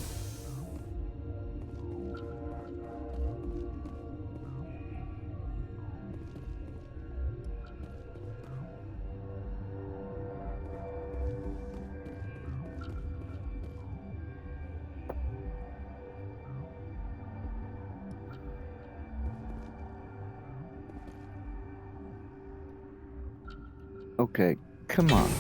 Okay, come on.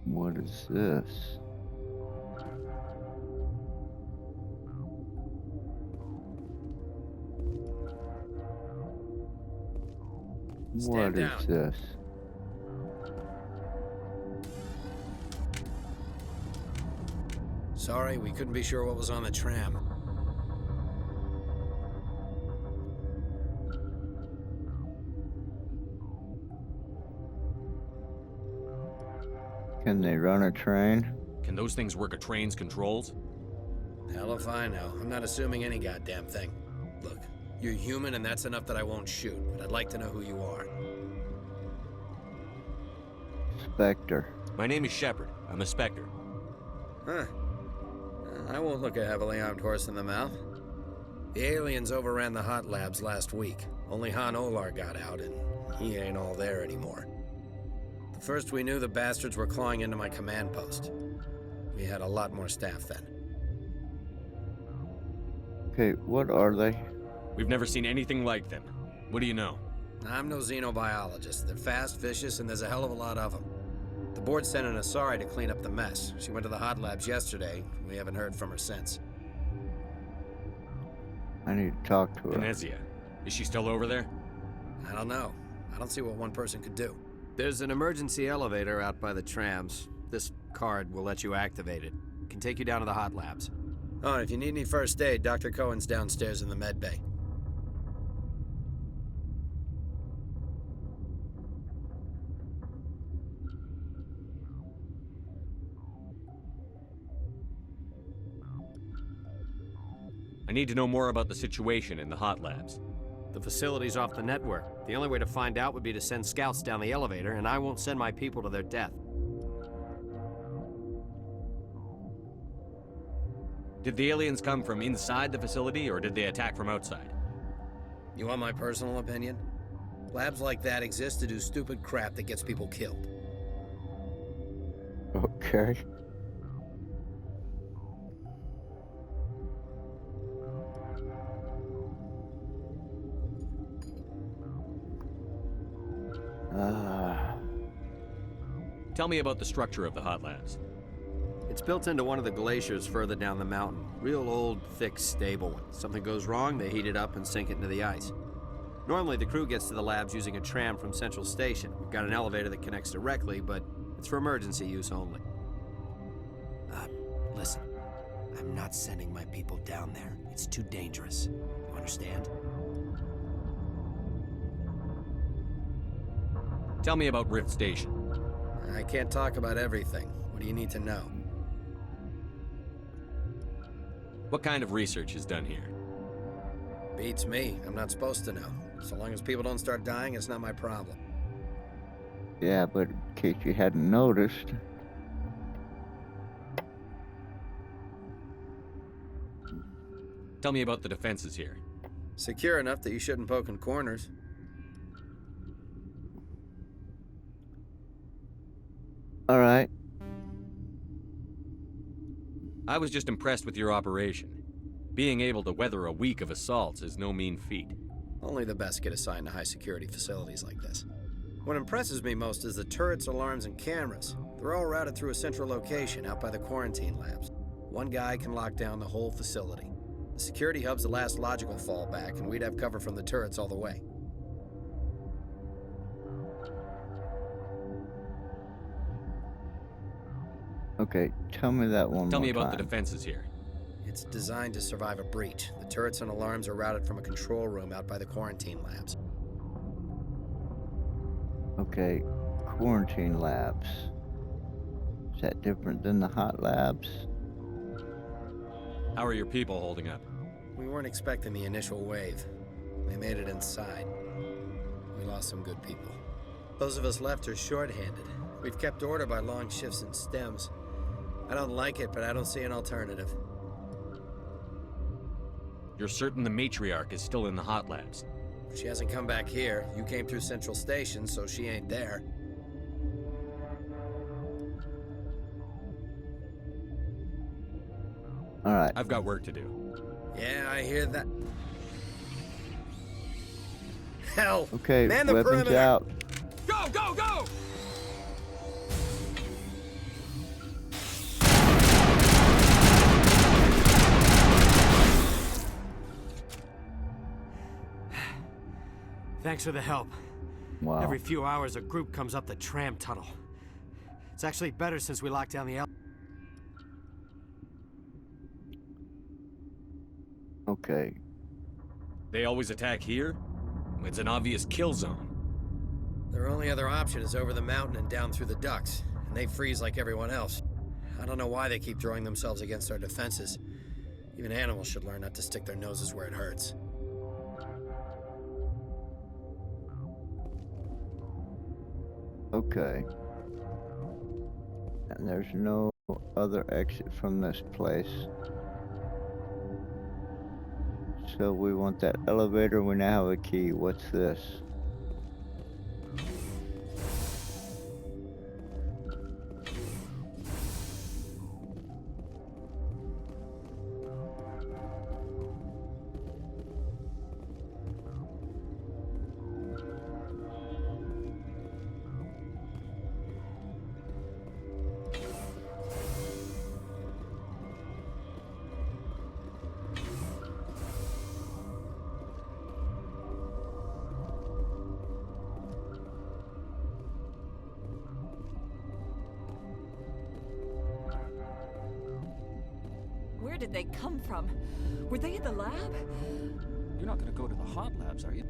What is this? What is this? Sorry, we couldn't be sure what was on the tram. Can they run a train? Can those things work a train's controls? Hell if I know. I'm not assuming any goddamn thing. Look, you're human and that's enough that I won't shoot, but I'd like to know who you are. Spectre. My name is Shepard. I'm a Spectre. Huh. I won't look a heavily armed horse in the mouth. The aliens overran the hot labs last week. Only Han Olar got out, and he ain't all there anymore. The first we knew, the bastards were clawing into my command post. We had a lot more staff then. Okay, what are they? We've never seen anything like them. What do you know? I'm no xenobiologist. They're fast, vicious, and there's a hell of a lot of them. The board sent an Asari to clean up the mess. She went to the hot labs yesterday. We haven't heard from her since. I need to talk to her. Venezia. Is she still over there? I don't know. I don't see what one person could do. There's an emergency elevator out by the trams. This card will let you activate it. It can take you down to the hot labs. Oh, and if you need any first aid, Dr. Cohen's downstairs in the med bay. I need to know more about the situation in the hot labs. The facility's off the network. The only way to find out would be to send scouts down the elevator, and I won't send my people to their death. Did the aliens come from inside the facility, or did they attack from outside? You want my personal opinion? Labs like that exist to do stupid crap that gets people killed. Okay. Tell me about the structure of the hot labs. It's built into one of the glaciers further down the mountain. Real old, thick, stable one. Something goes wrong, they heat it up and sink it into the ice. Normally, the crew gets to the labs using a tram from Central Station. We've got an elevator that connects directly, but it's for emergency use only. Listen. I'm not sending my people down there. It's too dangerous. You understand? Tell me about Rift Station. I can't talk about everything. What do you need to know? What kind of research is done here? Beats me. I'm not supposed to know. So long as people don't start dying, it's not my problem. Yeah, but in case you hadn't noticed. Tell me about the defenses here. Secure enough that you shouldn't poke in corners. All right. I was just impressed with your operation. Being able to weather a week of assaults is no mean feat. Only the best get assigned to high-security facilities like this. What impresses me most is the turrets, alarms, and cameras. They're all routed through a central location out by the quarantine labs. One guy can lock down the whole facility. The security hub's the last logical fallback, and we'd have cover from the turrets all the way. Okay, tell me that one Tell more me about time. the defenses here. It's designed to survive a breach. The turrets and alarms are routed from a control room out by the quarantine labs. Okay, quarantine labs. Is that different than the hot labs? How are your people holding up? We weren't expecting the initial wave. They made it inside. We lost some good people. Those of us left are short-handed. We've kept order by long shifts and stems. I don't like it, but I don't see an alternative. You're certain the matriarch is still in the hot labs? She hasn't come back here. You came through Central Station, so she ain't there. Alright. I've got work to do. Yeah, I hear that. Hell! Okay, Man the weapons perimeter! out. Go, go, go! Thanks for the help. Wow. Every few hours, a group comes up the tram tunnel. It's actually better since we locked down the Okay. They always attack here? It's an obvious kill zone. Their only other option is over the mountain and down through the ducts, and they freeze like everyone else. I don't know why they keep throwing themselves against our defenses. Even animals should learn not to stick their noses where it hurts. Okay. And there's no other exit from this place. So we want that elevator. We now have a key. What's this? Where did they come from? Were they in the lab? You're not gonna go to the hot labs, are you?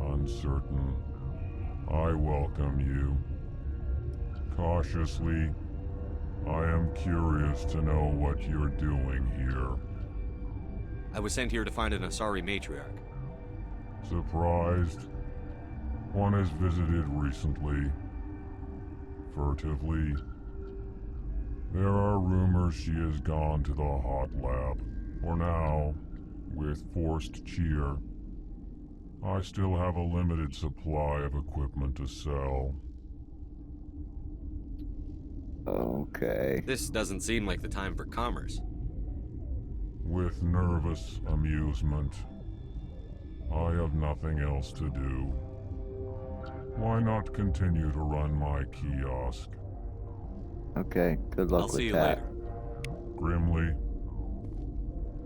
Uncertain. I welcome you. Cautiously, I am curious to know what you're doing here. I was sent here to find an Asari matriarch. Surprised? One has visited recently. Furtively. There are rumors she has gone to the hot lab. For now, with forced cheer. I still have a limited supply of equipment to sell. Okay. This doesn't seem like the time for commerce. With nervous amusement. I have nothing else to do. Why not continue to run my kiosk? Okay, good luck I'll with see you that. later. Grimly,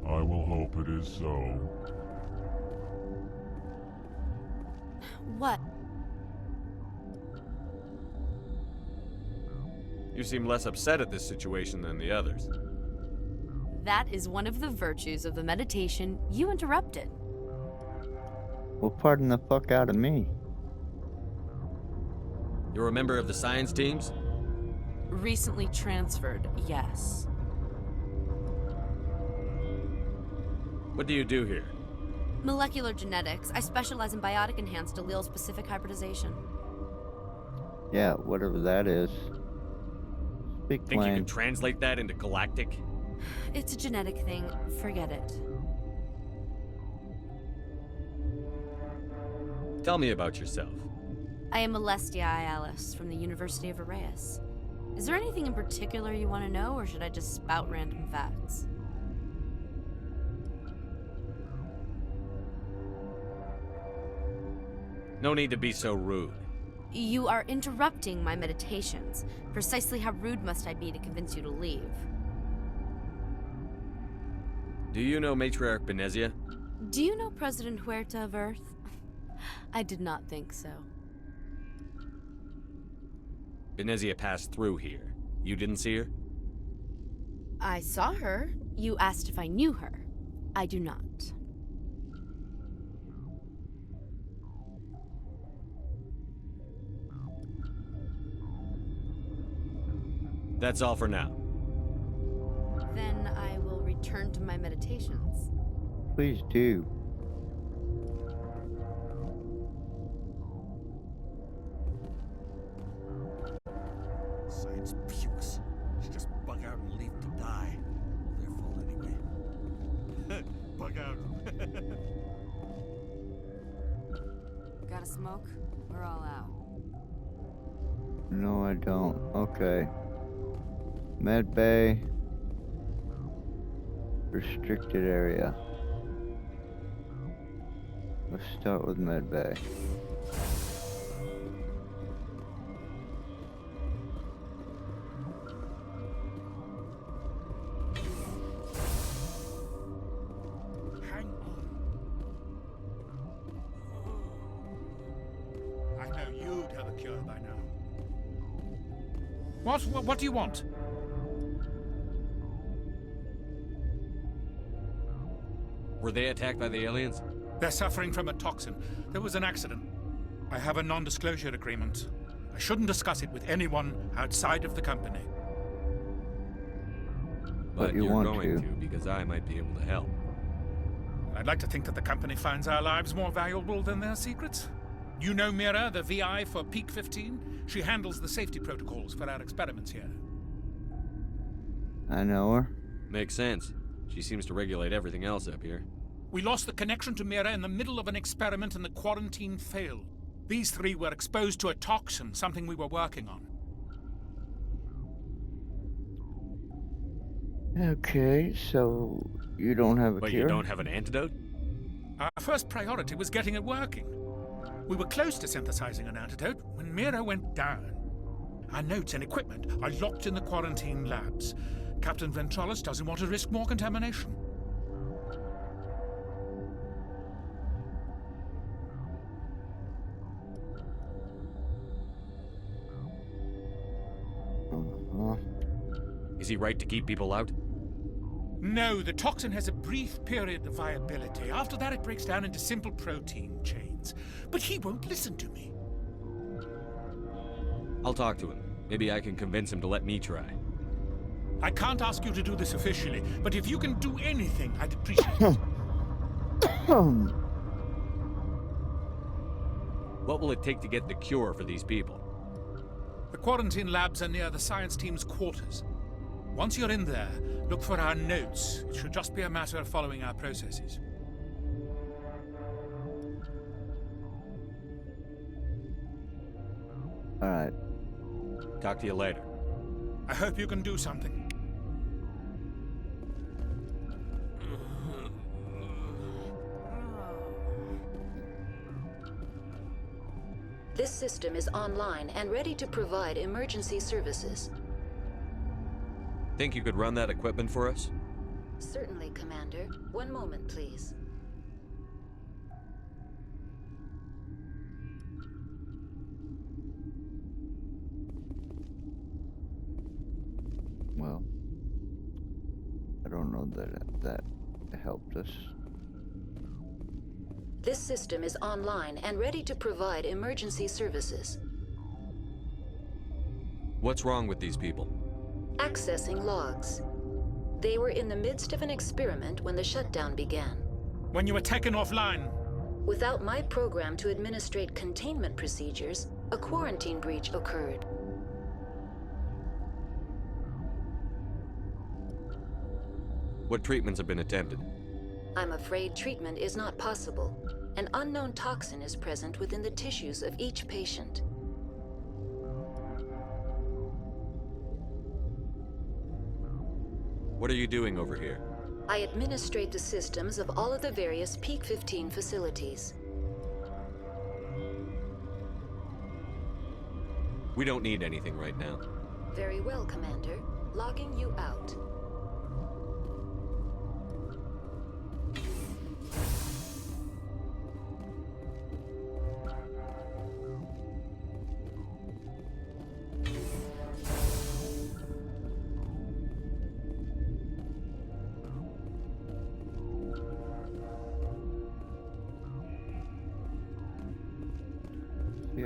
I will hope it is so. What? You seem less upset at this situation than the others. That is one of the virtues of the meditation you interrupted. Well, pardon the fuck out of me. You're a member of the science teams? Recently transferred, yes. What do you do here? Molecular genetics. I specialize in biotic-enhanced allele-specific hybridization. Yeah, whatever that is. Speak Think you plain. can translate that into galactic? It's a genetic thing. Forget it. Tell me about yourself. I am Alestia Alice from the University of Arraeus. Is there anything in particular you want to know, or should I just spout random facts? No need to be so rude. You are interrupting my meditations. Precisely how rude must I be to convince you to leave? Do you know Matriarch Benezia? Do you know President Huerta of Earth? I did not think so. Benezia passed through here. You didn't see her? I saw her. You asked if I knew her. I do not. That's all for now. Then I will return to my meditations. Please do. Science pukes. Should just bug out and leave to die. Their fault anyway. Bug out. Got a smoke? We're all out. No, I don't. Okay. Med Bay. Restricted area. Let's start with Med Bay. Hang on. I know you'd have a cure by now. What do you want? Were they attacked by the aliens? They're suffering from a toxin. There was an accident. I have a non-disclosure agreement. I shouldn't discuss it with anyone outside of the company. But you you're want going to. because I might be able to help. I'd like to think that the company finds our lives more valuable than their secrets. You know Mira, the VI for Peak 15? She handles the safety protocols for our experiments here. I know her. Makes sense. She seems to regulate everything else up here. We lost the connection to Mira in the middle of an experiment and the quarantine failed. These three were exposed to a toxin, something we were working on. Okay, so you don't have a But cure? you don't have an antidote? Our first priority was getting it working. We were close to synthesizing an antidote when Mira went down. Our notes and equipment are locked in the quarantine labs. Captain Ventralis doesn't want to risk more contamination. Is he right to keep people out? No, the toxin has a brief period of viability. After that, it breaks down into simple protein chains. But he won't listen to me. I'll talk to him. Maybe I can convince him to let me try. I can't ask you to do this officially, but if you can do anything, I'd appreciate it. What will it take to get the cure for these people? The quarantine labs are near the science team's quarters. Once you're in there, look for our notes. It should just be a matter of following our processes. All right. Talk to you later. I hope you can do something. This system is online and ready to provide emergency services. Think you could run that equipment for us? Certainly, Commander. One moment, please. Well, I don't know that helped us. This system is online and ready to provide emergency services. What's wrong with these people? Accessing logs. They were in the midst of an experiment when the shutdown began. When you were taken offline. Without my program to administrate containment procedures, a quarantine breach occurred. What treatments have been attempted? I'm afraid treatment is not possible. An unknown toxin is present within the tissues of each patient. What are you doing over here? I administrate the systems of all of the various Peak 15 facilities. We don't need anything right now. Very well, Commander. Logging you out.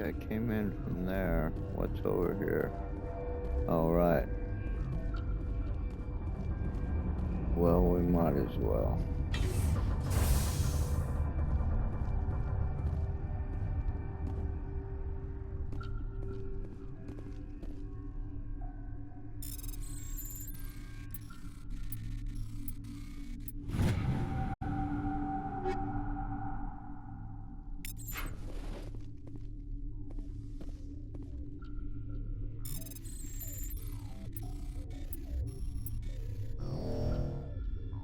I came in from there. What's over here? All right. Well, we might as well.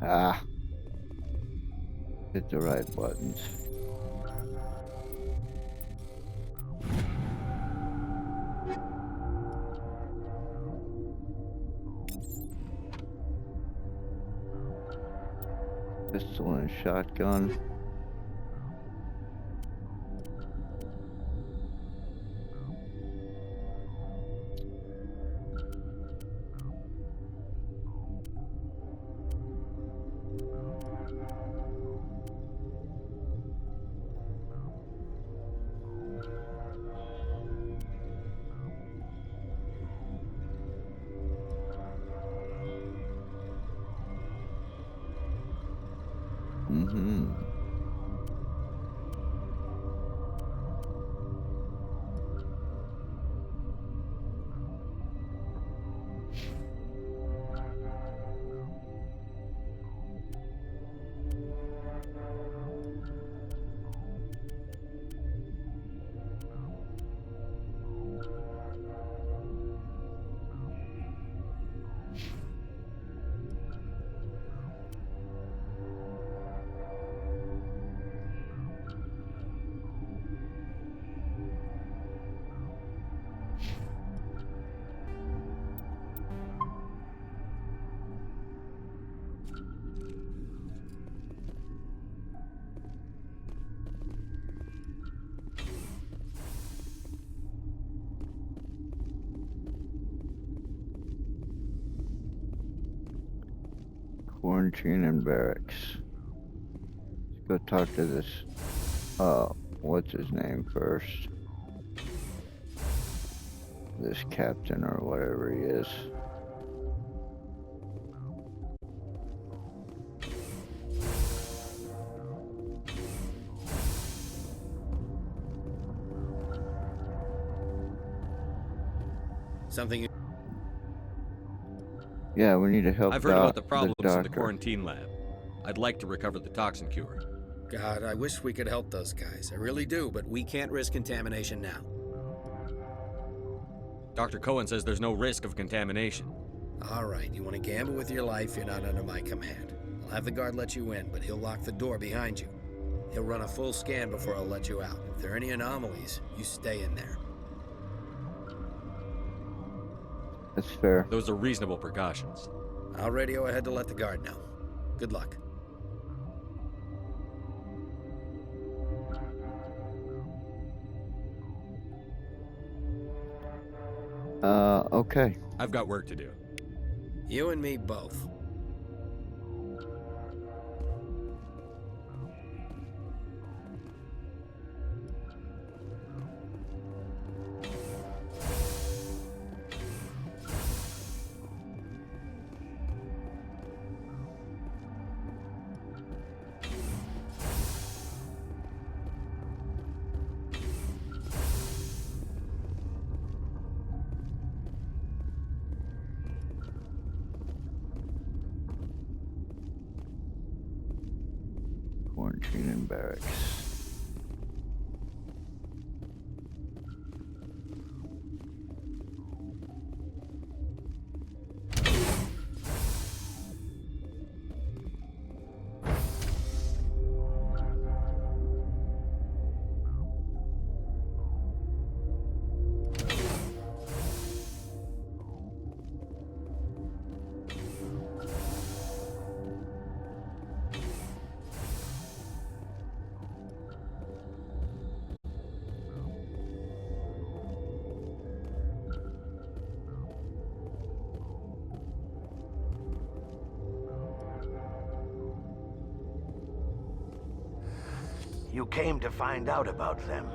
Ah. Hit the right buttons. Pistol and shotgun. Mm-hmm. Quarantine and barracks. Let's go talk to this, what's his name first? This captain or whatever he is. Something. Yeah, we need to help. I've heard about the problems in the doctor. quarantine lab. I'd like to recover the toxin cure. God, I wish we could help those guys. I really do, but we can't risk contamination now. Dr. Cohen says there's no risk of contamination. All right, you want to gamble with your life, you're not under my command. I'll have the guard let you in, but he'll lock the door behind you. He'll run a full scan before I'll let you out. If there are any anomalies, you stay in there. That's fair. Those are reasonable precautions. I'll radio ahead to let the guard know. Good luck. Okay. I've got work to do. You and me both. Quarantine and barracks. You came to find out about them,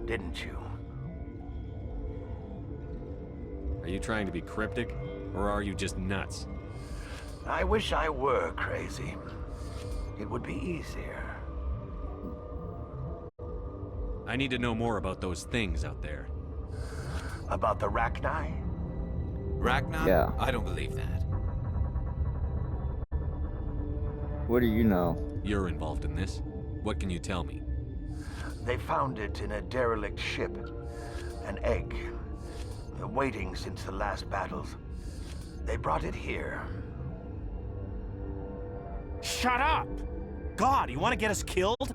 didn't you? Are you trying to be cryptic, or are you just nuts? I wish I were crazy. It would be easier. I need to know more about those things out there. About the Rachni? Rachni? Yeah. I don't believe that. What do you know? You're involved in this. What can you tell me? They found it in a derelict ship. An egg. Waiting since the last battles. They brought it here. Shut up! God, you want to get us killed?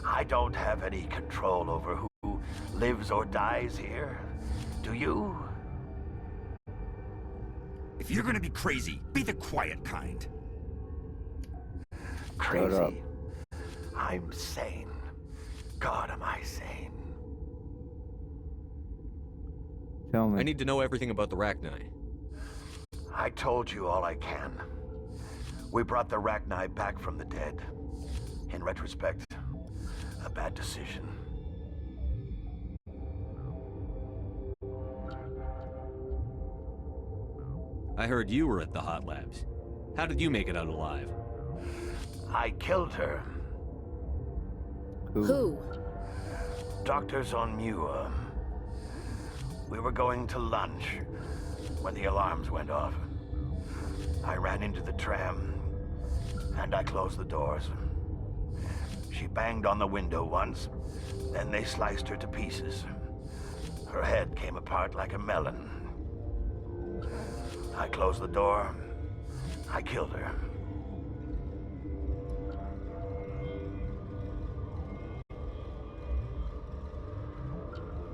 I don't have any control over who lives or dies here. Do you? If you're gonna be crazy, be the quiet kind. Crazy? I'm sane. God, am I sane. Tell me. I need to know everything about the Rachni. I told you all I can. We brought the Rachni back from the dead. In retrospect, a bad decision. I heard you were at the Hot Labs. How did you make it out alive? I killed her. Who? Doctors on Muir. We were going to lunch when the alarms went off. I ran into the tram, and I closed the doors. She banged on the window once, then they sliced her to pieces. Her head came apart like a melon. I closed the door. I killed her.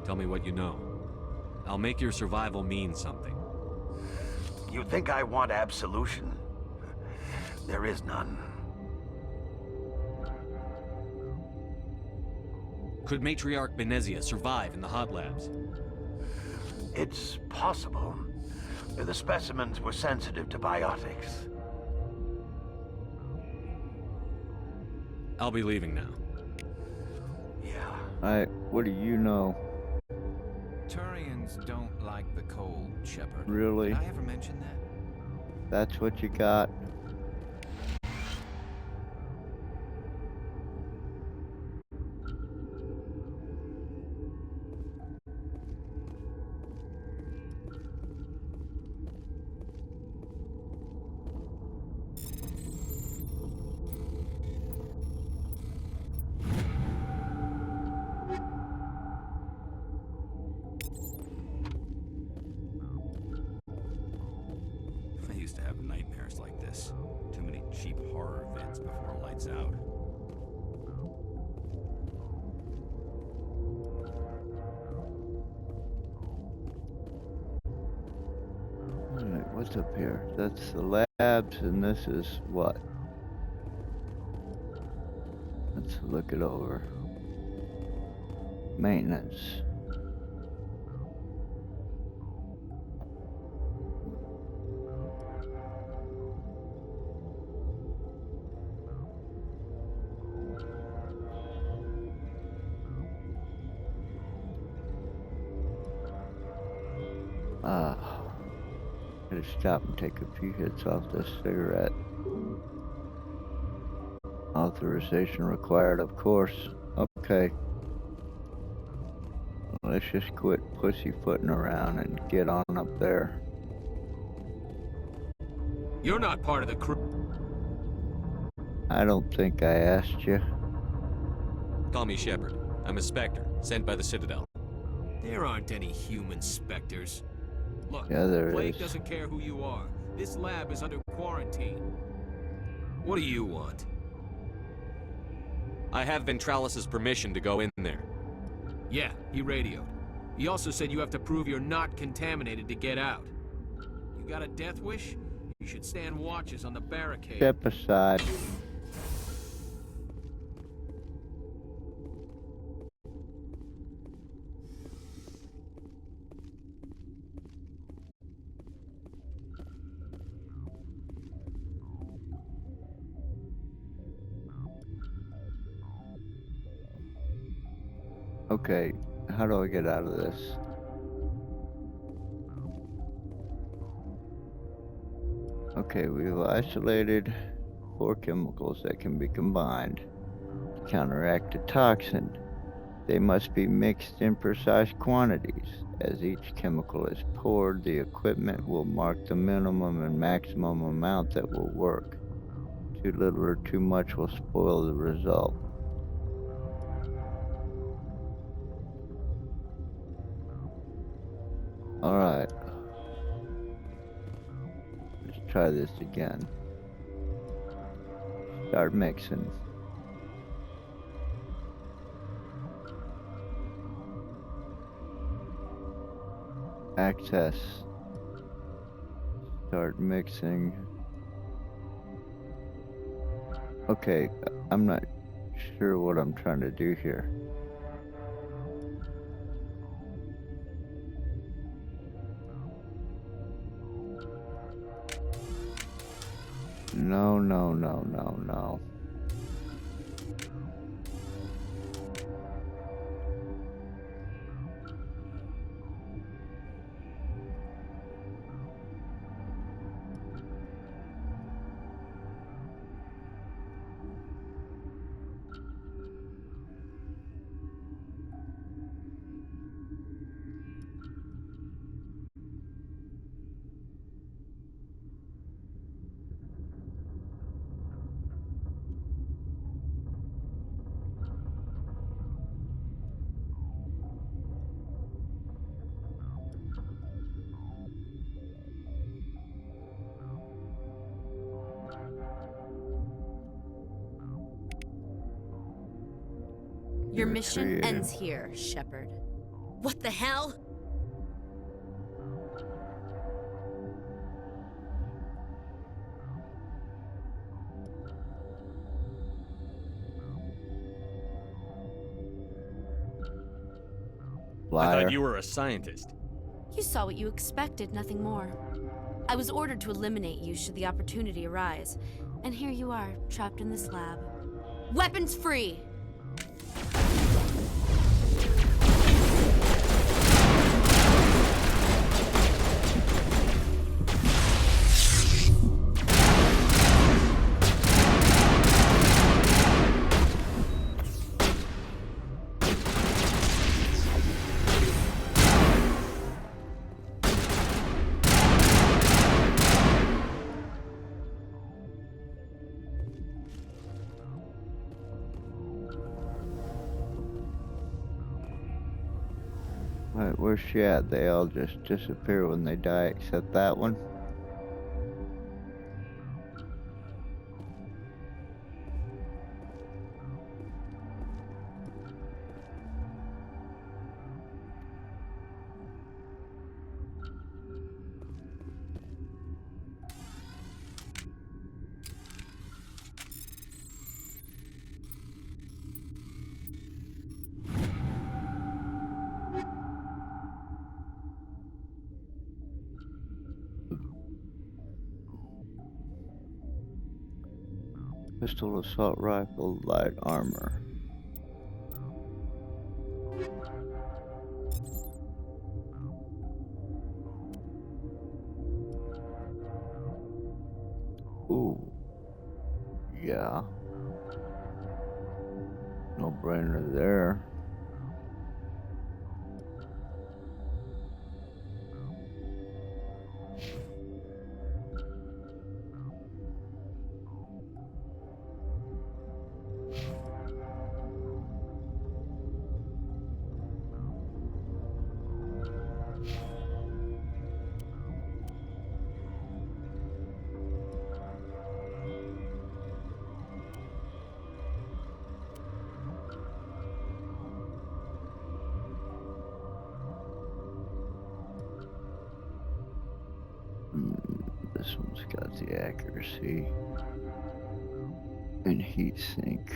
Tell me what you know. I'll make your survival mean something. You think I want absolution? There is none. Could Matriarch Benezia survive in the Hot Labs? It's possible. The specimens were sensitive to biotics. I'll be leaving now. Yeah. What do you know? Turians don't like the cold, Shepard. Really? Did I ever mention that? That's what you got? I used to have nightmares like this. Too many cheap horror vids before lights out. Alright, what's up here? That's the labs, and this is what? Let's look it over. Maintenance. Gotta stop and take a few hits off this cigarette. Authorization required, of course. Okay. Let's just quit pussyfooting around and get on up there. You're not part of the crew. I don't think I asked you. Call me Shepard. I'm a Spectre, sent by the Citadel. There aren't any human specters. Look, Yeah, there Blake is. doesn't care who you are. This lab is under quarantine. What do you want? I have Ventralis's permission to go in there. Yeah, he radioed. He also said you have to prove you're not contaminated to get out. You got a death wish? You should stand watches on the barricade. Step aside. Okay, how do I get out of this? Okay, we've isolated 4 chemicals that can be combined to counteract the toxin. They must be mixed in precise quantities. As each chemical is poured, the equipment will mark the minimum and maximum amount that will work. Too little or too much will spoil the result. Alright. Let's try this again. Start mixing. Access. Start mixing. Okay, I'm not sure what I'm trying to do here. No, no, no, no, no. Your mission ends here, Shepard. What the hell? I Liar. thought you were a scientist. You saw what you expected, nothing more. I was ordered to eliminate you should the opportunity arise. And here you are, trapped in this lab. Weapons free! Alright, where's she at? They all just disappear when they die except that one. Pistol, assault rifle, light armor. Ooh. Yeah. No brainer there. This one's got the accuracy and heat sink.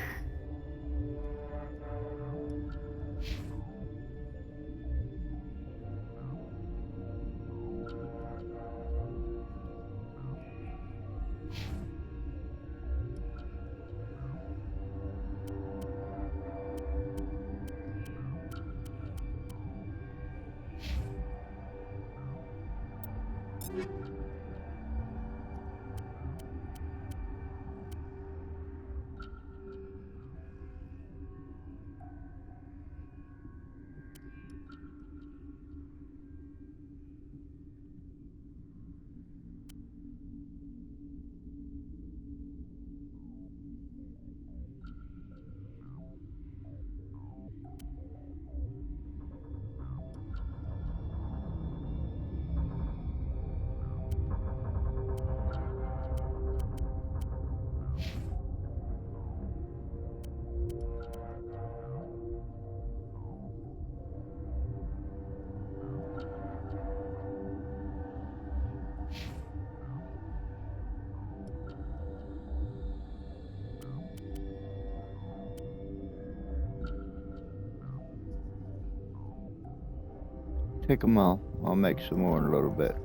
Take them all. I'll make some more in a little bit.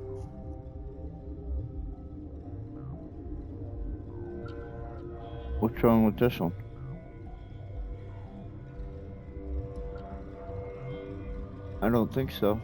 What's wrong with this one? I don't think so.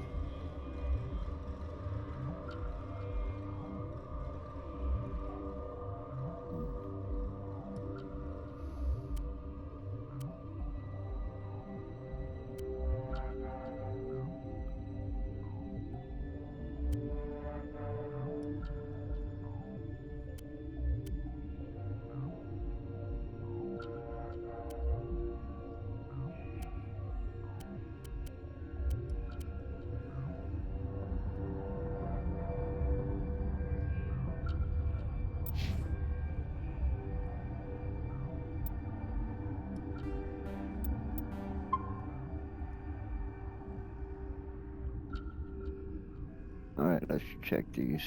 Alright, let's check these.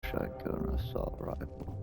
Shotgun assault rifle.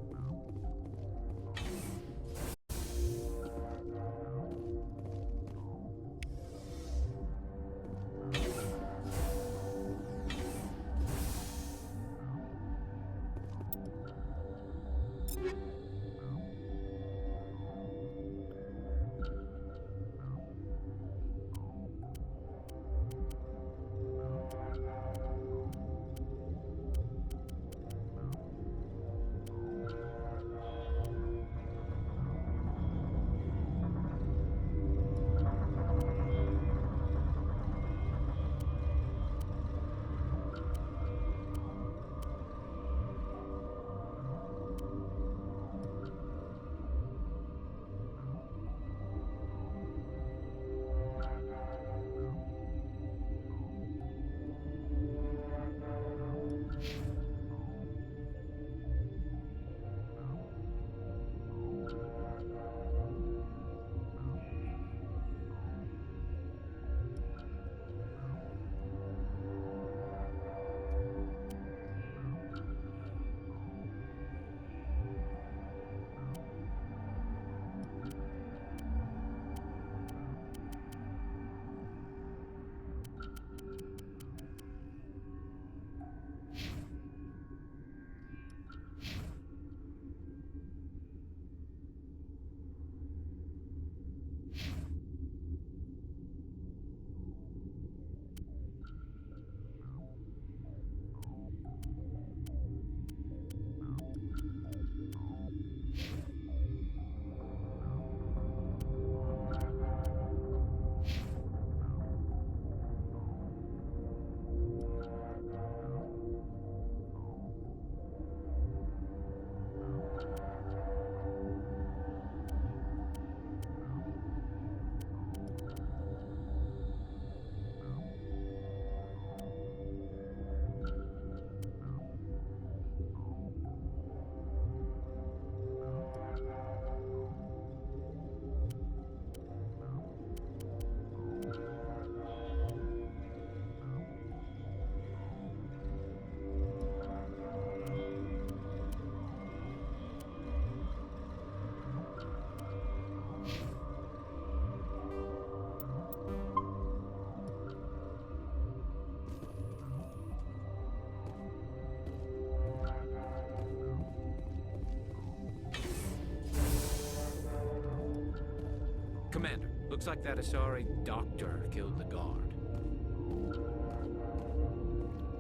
Commander, looks like that Asari doctor killed the guard.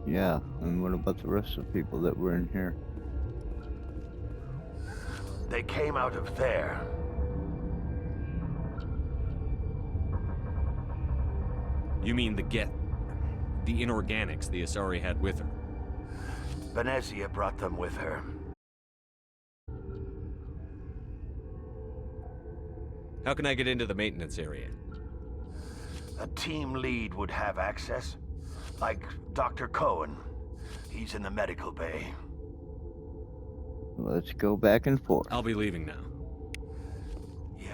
Yeah, and what about the rest of the people that were in here? They came out of there. You mean the inorganics the Asari had with her? Venezia brought them with her. How can I get into the maintenance area? A team lead would have access. Like Dr. Cohen. He's in the medical bay. Let's go back and forth. I'll be leaving now. Yeah.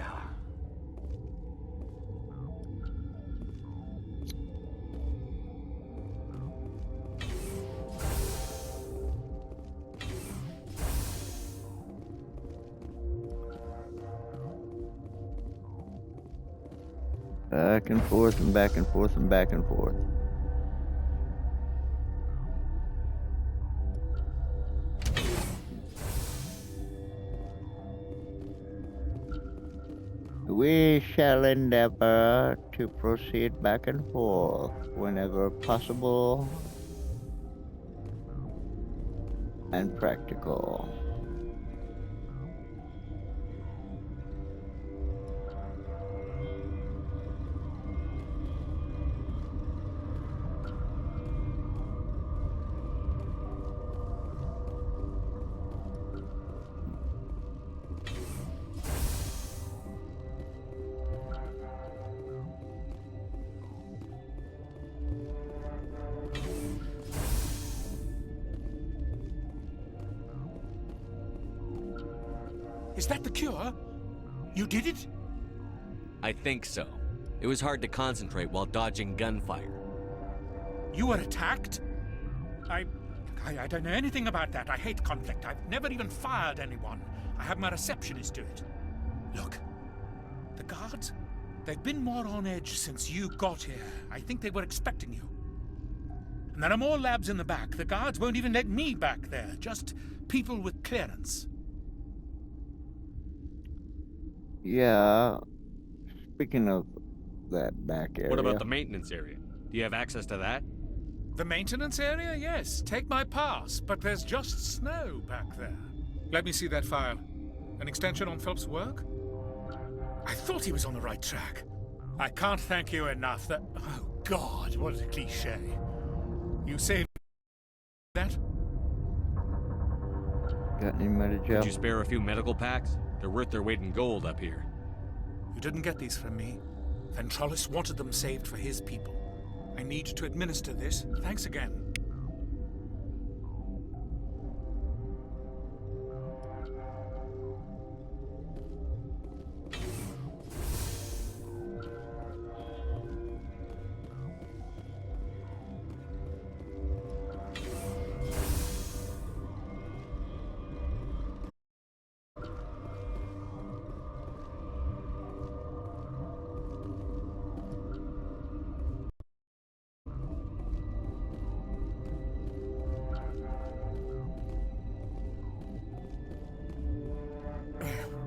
Back and forth and back and forth and back and forth. We shall endeavor to proceed back and forth whenever possible and practical. Is that the cure? You did it? I think so. It was hard to concentrate while dodging gunfire. You were attacked? I don't know anything about that. I hate conflict. I've never even fired anyone. I have my receptionist do it. Look, the guards, they've been more on edge since you got here. I think they were expecting you. And there are more labs in the back. The guards won't even let me back there. Just people with clearance. Yeah. Speaking of that back area. What about the maintenance area? Do you have access to that? The maintenance area? Yes. Take my pass. But there's just snow back there. Let me see that file. An extension on Phelps' work? I thought he was on the right track. I can't thank you enough that... Oh, God, what a cliché. You saved that? Got any medi-gel? Could you spare a few medical packs? They're worth their weight in gold up here. You didn't get these from me. Ventralis wanted them saved for his people. I need to administer this. Thanks again.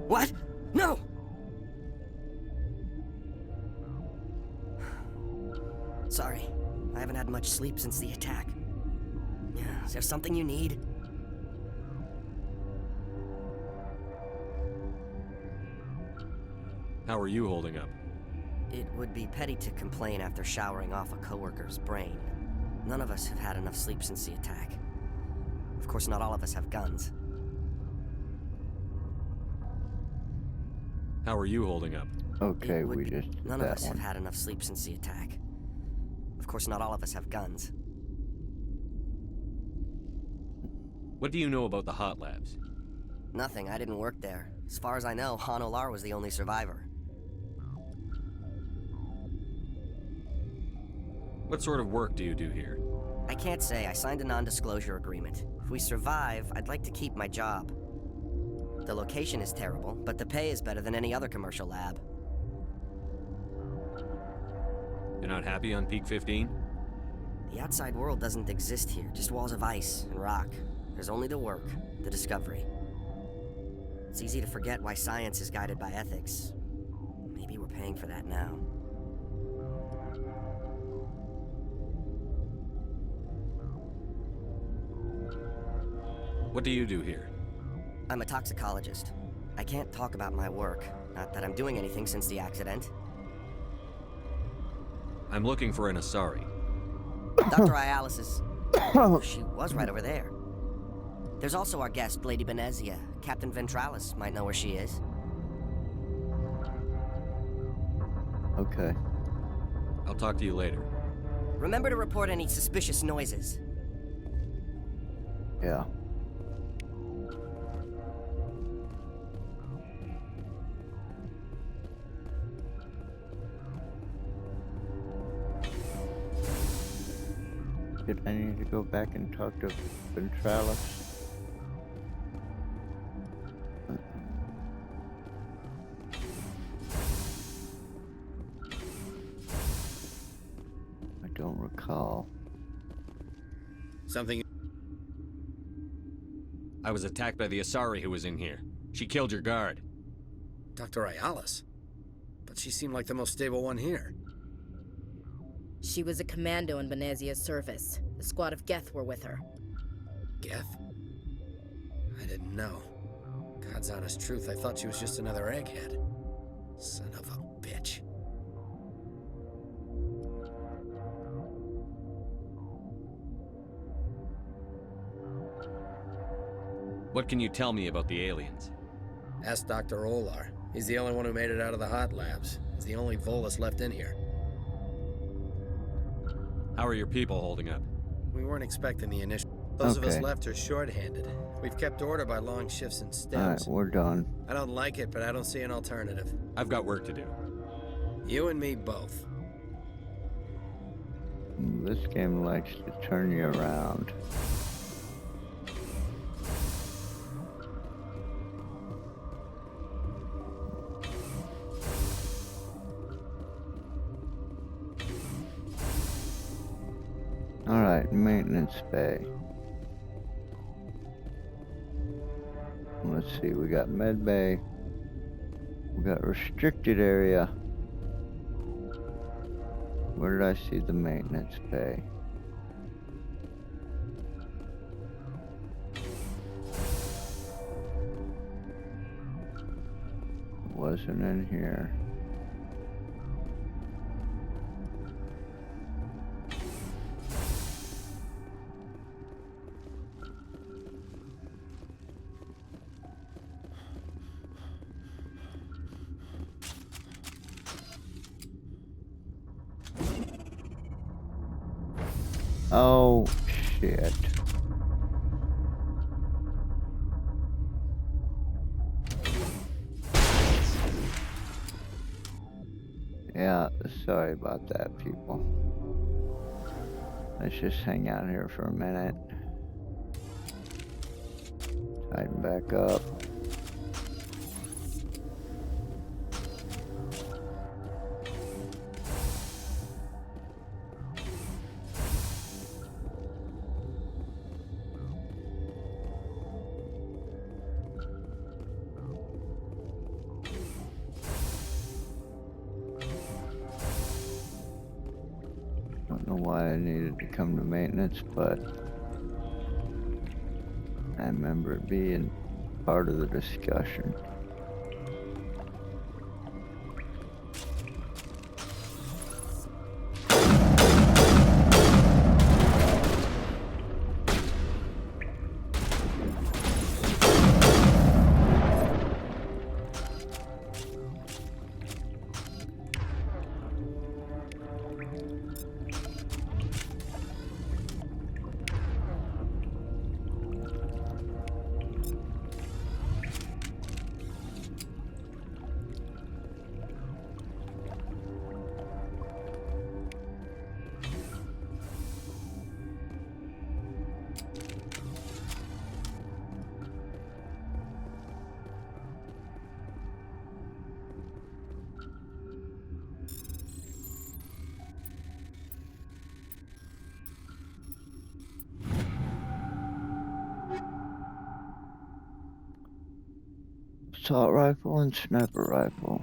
What? No! Sorry. I haven't had much sleep since the attack. Is there something you need? How are you holding up? It would be petty to complain after showering off a coworker's brain. None of us have had enough sleep since the attack. Of course, not all of us have guns. How are you holding up? Okay, we just None of us have had enough sleep since the attack. Of course, not all of us have guns. What do you know about the hot labs? Nothing. I didn't work there. As far as I know, Han Olar was the only survivor. What sort of work do you do here? I can't say. I signed a non-disclosure agreement. If we survive, I'd like to keep my job. The location is terrible, but the pay is better than any other commercial lab. You're not happy on Peak 15? The outside world doesn't exist here, just walls of ice and rock. There's only the work, the discovery. It's easy to forget why science is guided by ethics. Maybe we're paying for that now. What do you do here? I'm a toxicologist. I can't talk about my work. Not that I'm doing anything since the accident. I'm looking for an Asari. Dr. Ialis is... She was right over there. There's also our guest, Lady Benezia. Captain Ventralis might know where she is. Okay. I'll talk to you later. Remember to report any suspicious noises. Yeah. Did I need to go back and talk to Ventralis? I don't recall. Something. I was attacked by the Asari who was in here. She killed your guard. Dr. Ayalis? But she seemed like the most stable one here. She was a commando in Benezia's service. The squad of Geth were with her. Geth? I didn't know. God's honest truth, I thought she was just another egghead. Son of a bitch. What can you tell me about the aliens? Ask Dr. Olar. He's the only one who made it out of the hot labs. He's the only Volus left in here. How are your people holding up? We weren't expecting the initial. Those of us left are shorthanded. We've kept order by long shifts and stems. Alright, we're done. I don't like it, but I don't see an alternative. I've got work to do. You and me both. This game likes to turn you around. Alright, maintenance bay. Let's see, we got med bay. We got restricted area. Where did I see the maintenance bay? It wasn't in here. Oh, shit. Yeah, sorry about that, people. Let's just hang out here for a minute. Tighten back up. Don't know why I needed to come to maintenance, but I remember it being part of the discussion. Assault rifle and sniper rifle.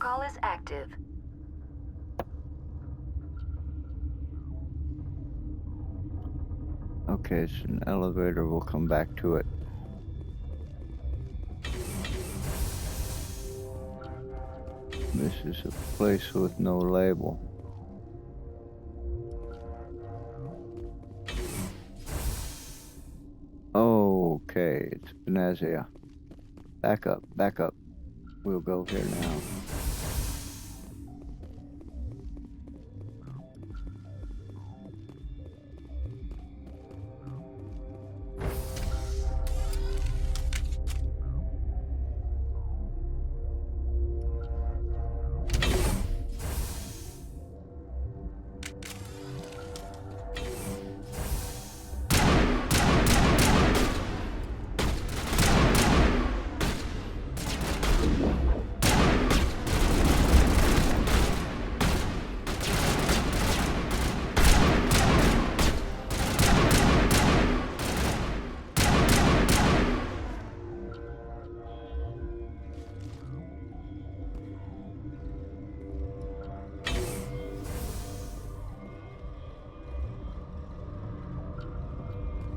protocol is active. Okay, it's an elevator. We'll come back to it. This is a place with no label. Okay, it's Benazia. Back up, back up. We'll go here now.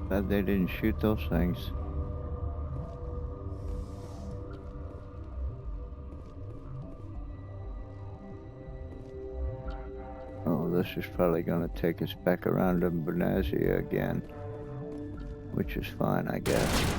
Glad they didn't shoot those things. Oh, this is probably going to take us back around to Benazia again, which is fine, I guess.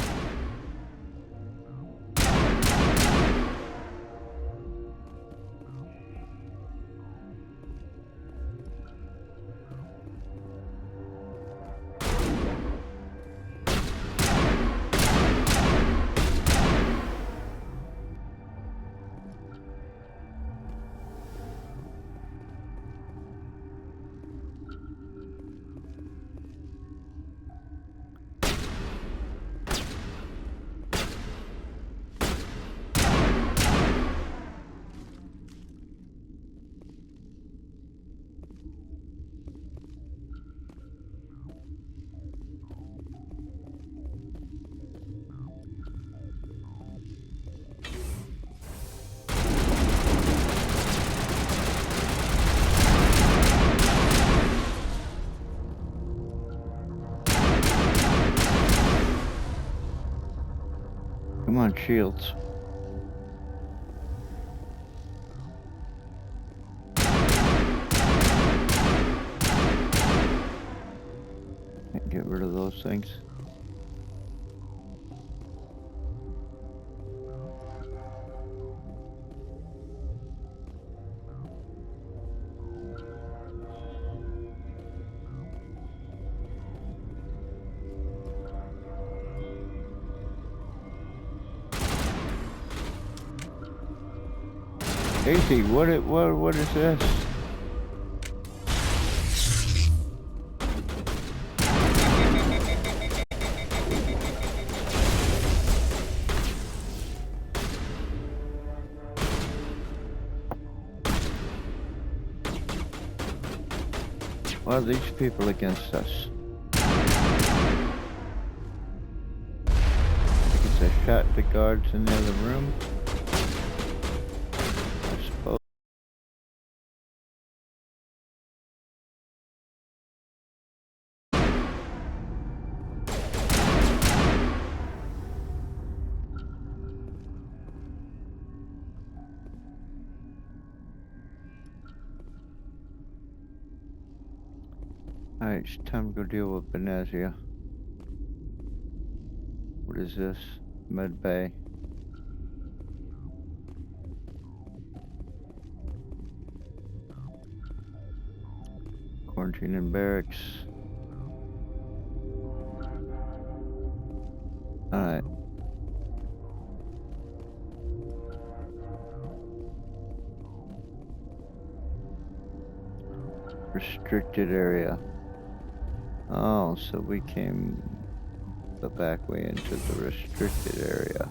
Come on, shields. Get rid of those things. Casey, what is this? Why are these people against us? I guess I shot the guards in the other room. I suppose. Alright, it's time to go deal with Benazia. What is this? Med Bay. Quarantine and barracks. Alright. Restricted area. Oh, so we came the back way into the restricted area.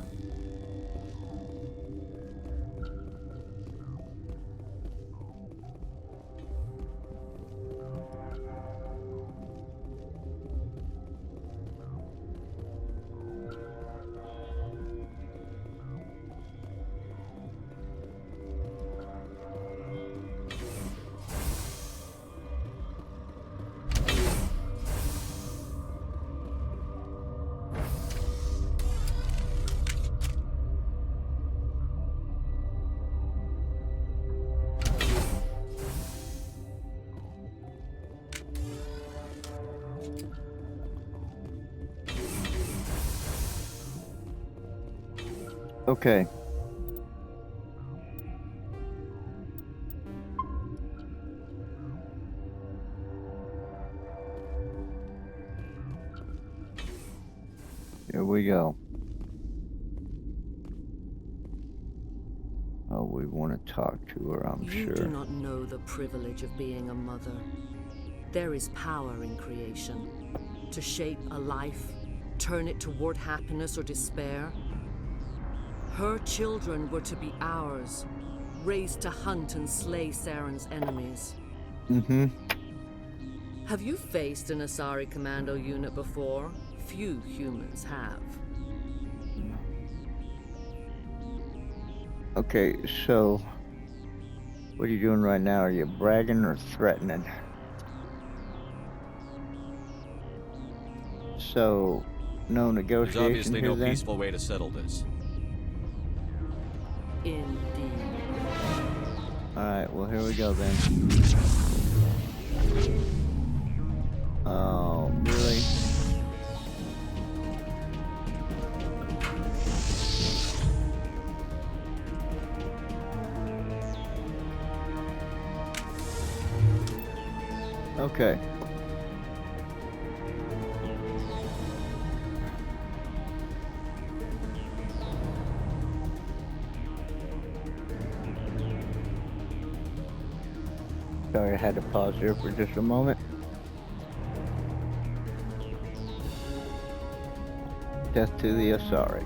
Okay. Here we go. Oh, we want to talk to her, I'm You sure. do not know the privilege of being a mother. There is power in creation. To shape a life, turn it toward happiness or despair. Her children were to be ours, raised to hunt and slay Saren's enemies. Mm-hmm. Have you faced an Asari commando unit before? Few humans have. Okay, so what are you doing right now? Are you bragging or threatening? So, no There's negotiation obviously here no then? peaceful way to settle this. Indeed. Alright, well here we go then. Oh, really? Okay. Sorry, I had to pause here for just a moment. Death to the Asari.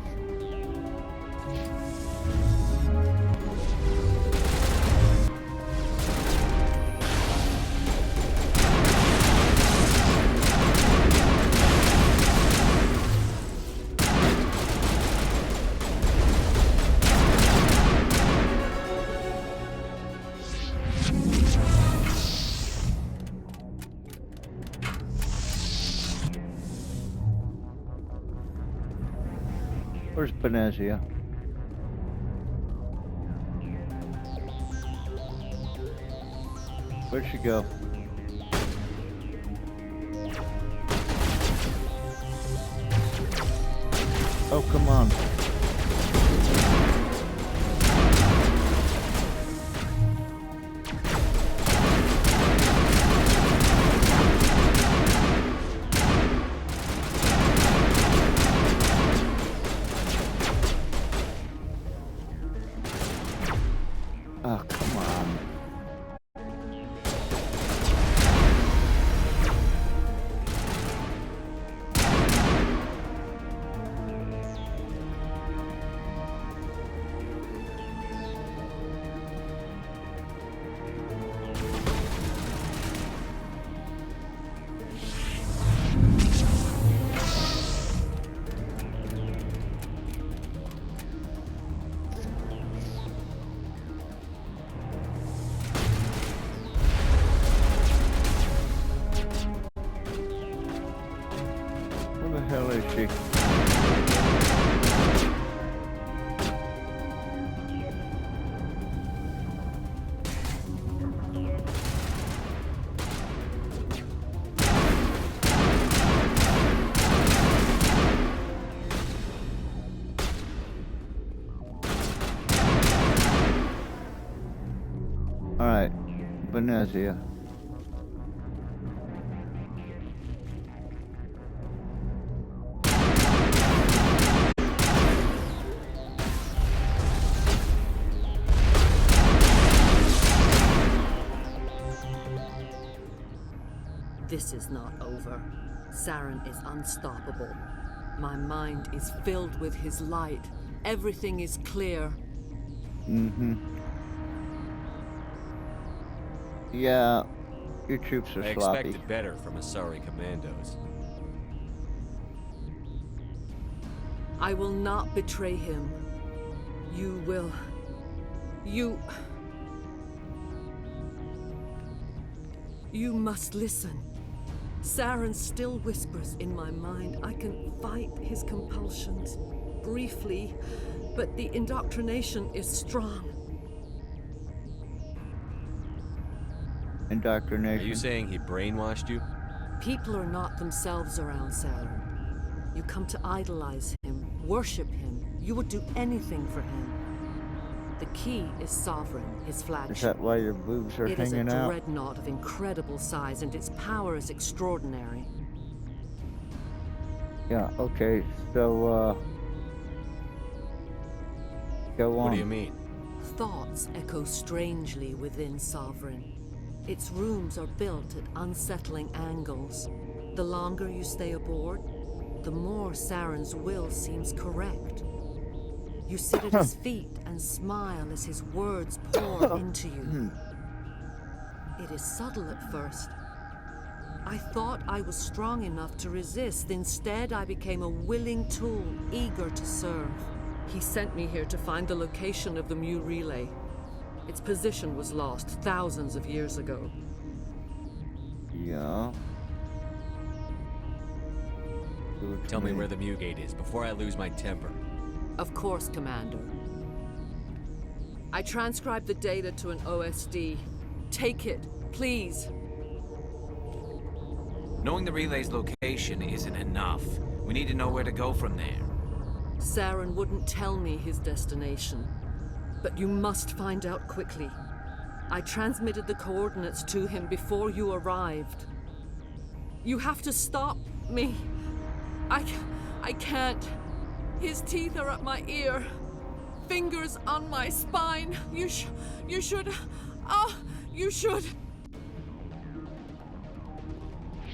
Where's Benezia? Where'd she go? Oh, come on. Oh, come on. Where the hell is she? Alright, Benezia. This is not over. Saren is unstoppable. My mind is filled with his light. Everything is clear. Mm-hmm. Yeah, your troops are I sloppy. expected better from Asari commandos. I will not betray him. You will. You must listen. Saren still whispers in my mind. I can fight his compulsions. Briefly, but the indoctrination is strong. Indoctrination? Are you saying he brainwashed you? People are not themselves around Saren. You come to idolize him, worship him. You would do anything for him. The key is Sovereign, his flagship. Is that why your boobs are It is a hanging out? dreadnought of incredible size, and its power is extraordinary. Yeah, okay, so, go on. What do you mean? Thoughts echo strangely within Sovereign. Its rooms are built at unsettling angles. The longer you stay aboard, the more Saren's will seems correct. You sit at his feet and smile as his words pour into you. It is subtle at first. I thought I was strong enough to resist. Instead, I became a willing tool, eager to serve. He sent me here to find the location of the Mu relay. Its position was lost thousands of years ago. Yeah. Tell me where the Mu gate is before I lose my temper. Of course, Commander. I transcribed the data to an OSD. Take it, please. Knowing the relay's location isn't enough. We need to know where to go from there. Saren wouldn't tell me his destination. But you must find out quickly. I transmitted the coordinates to him before you arrived. You have to stop me. I can't. His teeth are at my ear. Fingers on my spine. You should... Oh, you should...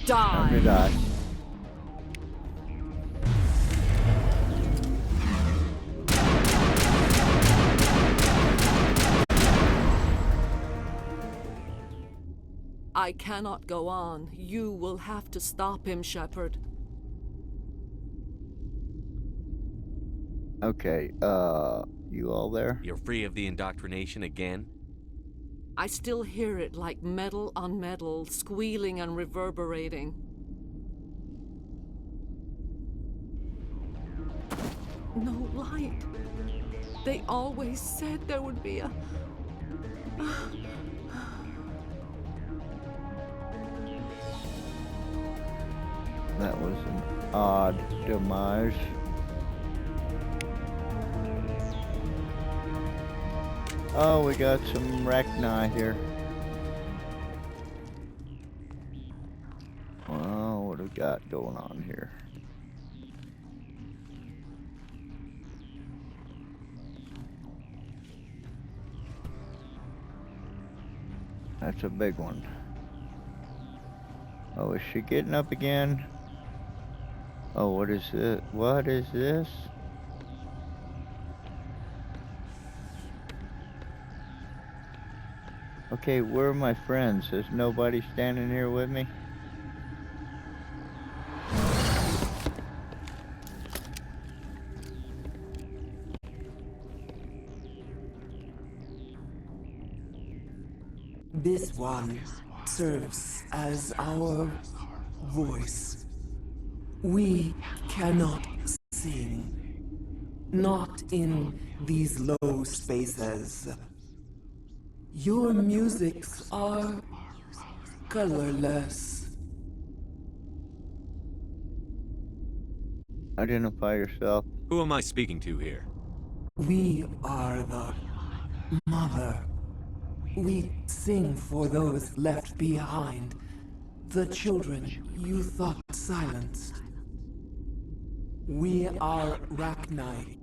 Time to Die. die. I cannot go on. You will have to stop him, Shepard. Okay, you all there? You're free of the indoctrination again? I still hear it like metal on metal, squealing and reverberating. No light. They always said there would be a... That was an odd demise. Oh, we got some Rachni here. Well, what do we got going on here? That's a big one. Oh, is she getting up again? Oh, what is it? What is this? Okay, where are my friends? Is nobody standing here with me? This one serves as our voice. We cannot sing. Not in these low spaces. Your musics are colorless. Identify yourself. Who am I speaking to here? We are the mother. We sing for those left behind. The children you thought silenced. We are Rachni.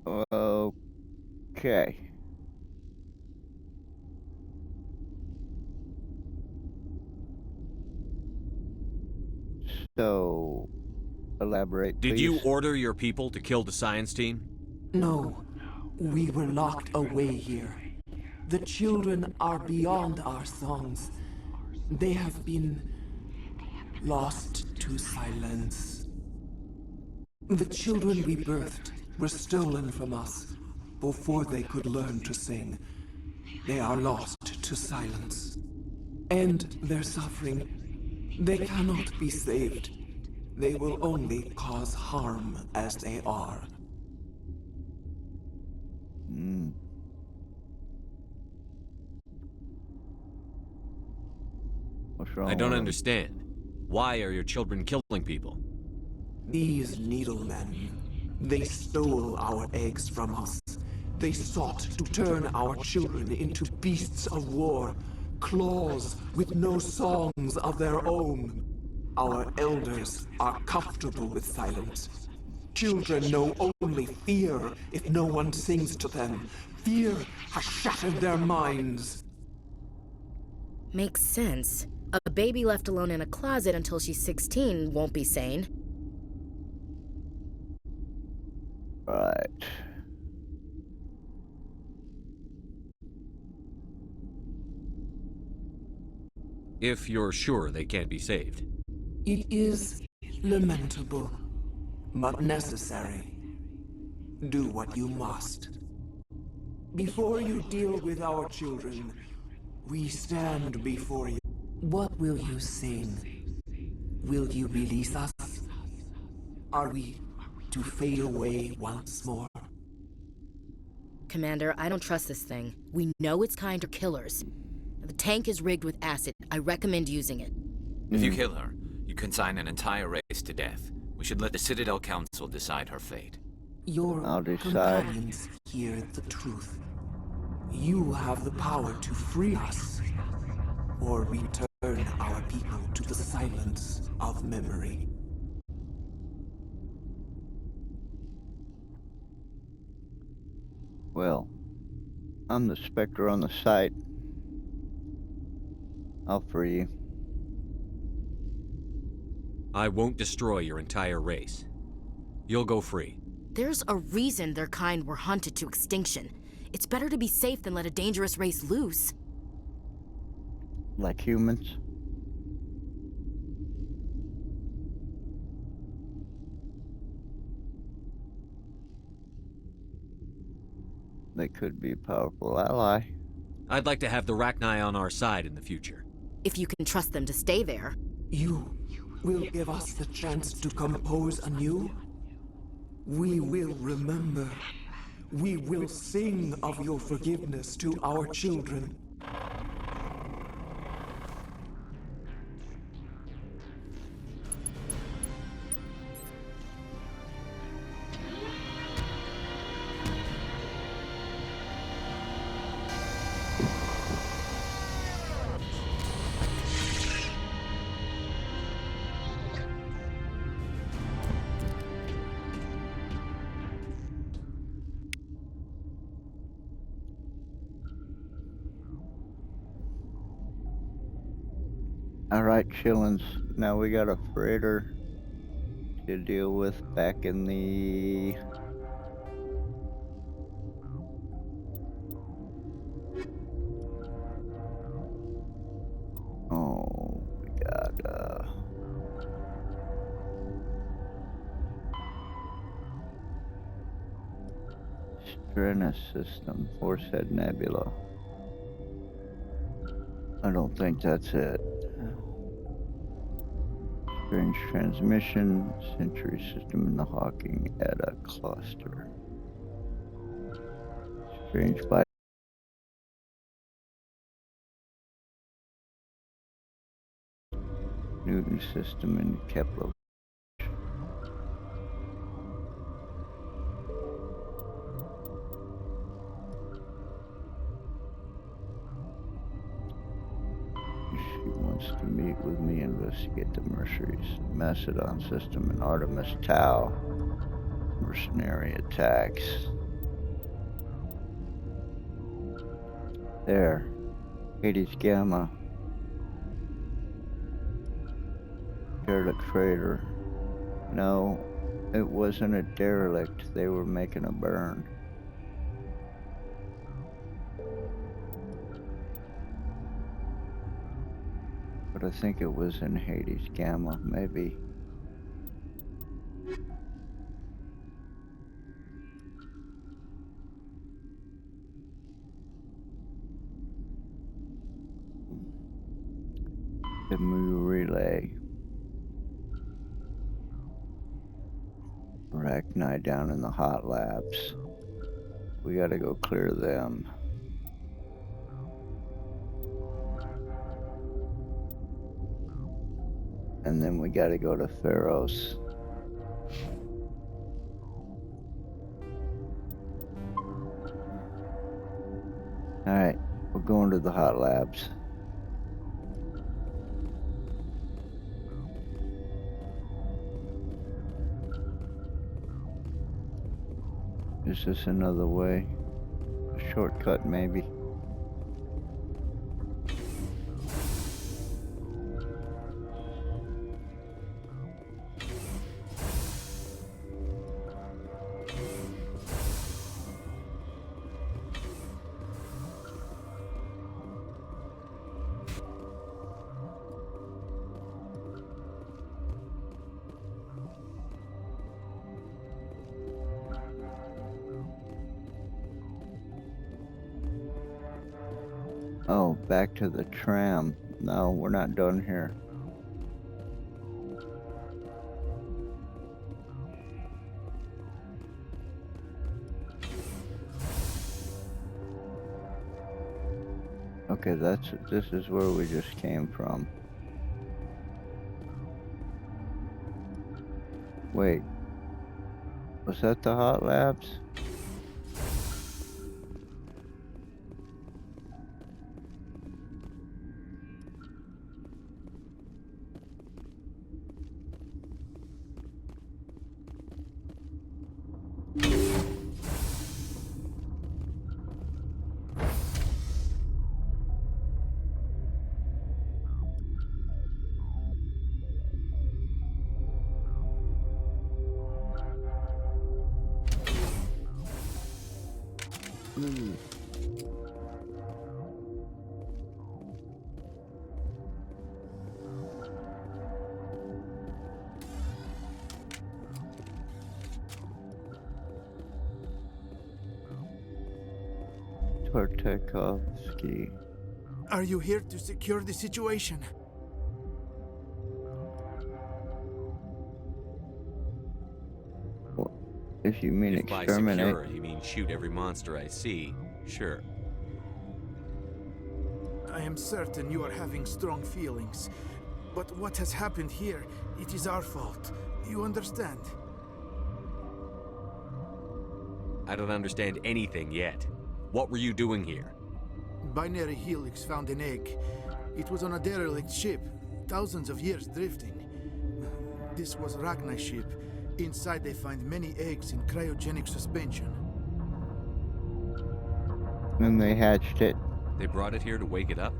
Okay. So, elaborate, Did please. you order your people to kill the science team? No, we were locked away here. The children are beyond our songs. They have been lost to silence. The children we birthed were stolen from us before they could learn to sing. They are lost to silence. And their suffering, they cannot be saved. They will only cause harm as they are. What's wrong I don't with understand. Why are your children killing people? These needlemen, they stole our eggs from us. They sought to turn our children into beasts of war, claws with no songs of their own. Our elders are comfortable with silence. Children know only fear if no one sings to them. Fear has shattered their minds. Makes sense. A baby left alone in a closet until she's 16 won't be sane. Right. If you're sure they can't be saved. It is lamentable, but necessary. Do what you must. Before you deal with our children, we stand before you. What will you sing? Will you release us? Are we to fade away once more? Commander, I don't trust this thing. We know its kind are killers. The tank is rigged with acid. I recommend using it. If you kill her, you consign an entire race to death. We should let the Citadel Council decide her fate. Your companions hear the truth. You have the power to free us, or return our people to the silence of memory. Well, I'm the Spectre on the site. I'll free you. I won't destroy your entire race. You'll go free. There's a reason their kind were hunted to extinction. It's better to be safe than let a dangerous race loose. Like humans? They could be a powerful ally. I'd like to have the Rachni on our side in the future. If you can trust them to stay there. You will give us the chance to compose anew? We will remember. We will sing of your forgiveness to our children. Alright, chillins. Now we got a freighter to deal with back in the... Oh, we got, Strenus system, Horsehead Nebula. I don't think that's it. Strange transmission, Sentry system in the Hawking Eta cluster. Strange by Newton system in Kepler. She wants to meet with me, investigate the Mercury's Macedon system and Artemis Tau. Mercenary attacks. There. Hades Gamma. Derelict freighter. No, it wasn't a derelict. They were making a burn. But I think it was in Hades Gamma, maybe. The Mu Relay. Rachni down in the hot labs. We gotta go clear them. And then we gotta go to Pharos. going to the hot labs. Is this another way? A shortcut, maybe? Oh, back to the tram. No, we're not done here. Okay, this is where we just came from. Wait. Was that the hot labs? Tartakovsky. Are you here to secure the situation? Well, if you mean If by exterminate. secure you mean shoot every monster I see, sure. I am certain you are having strong feelings. But what has happened here, it is our fault. You understand? I don't understand anything yet. What were you doing here? Binary Helix found an egg. It was on a derelict ship, thousands of years drifting. This was Ragna's ship. Inside they find many eggs in cryogenic suspension. And they hatched it. They brought it here to wake it up?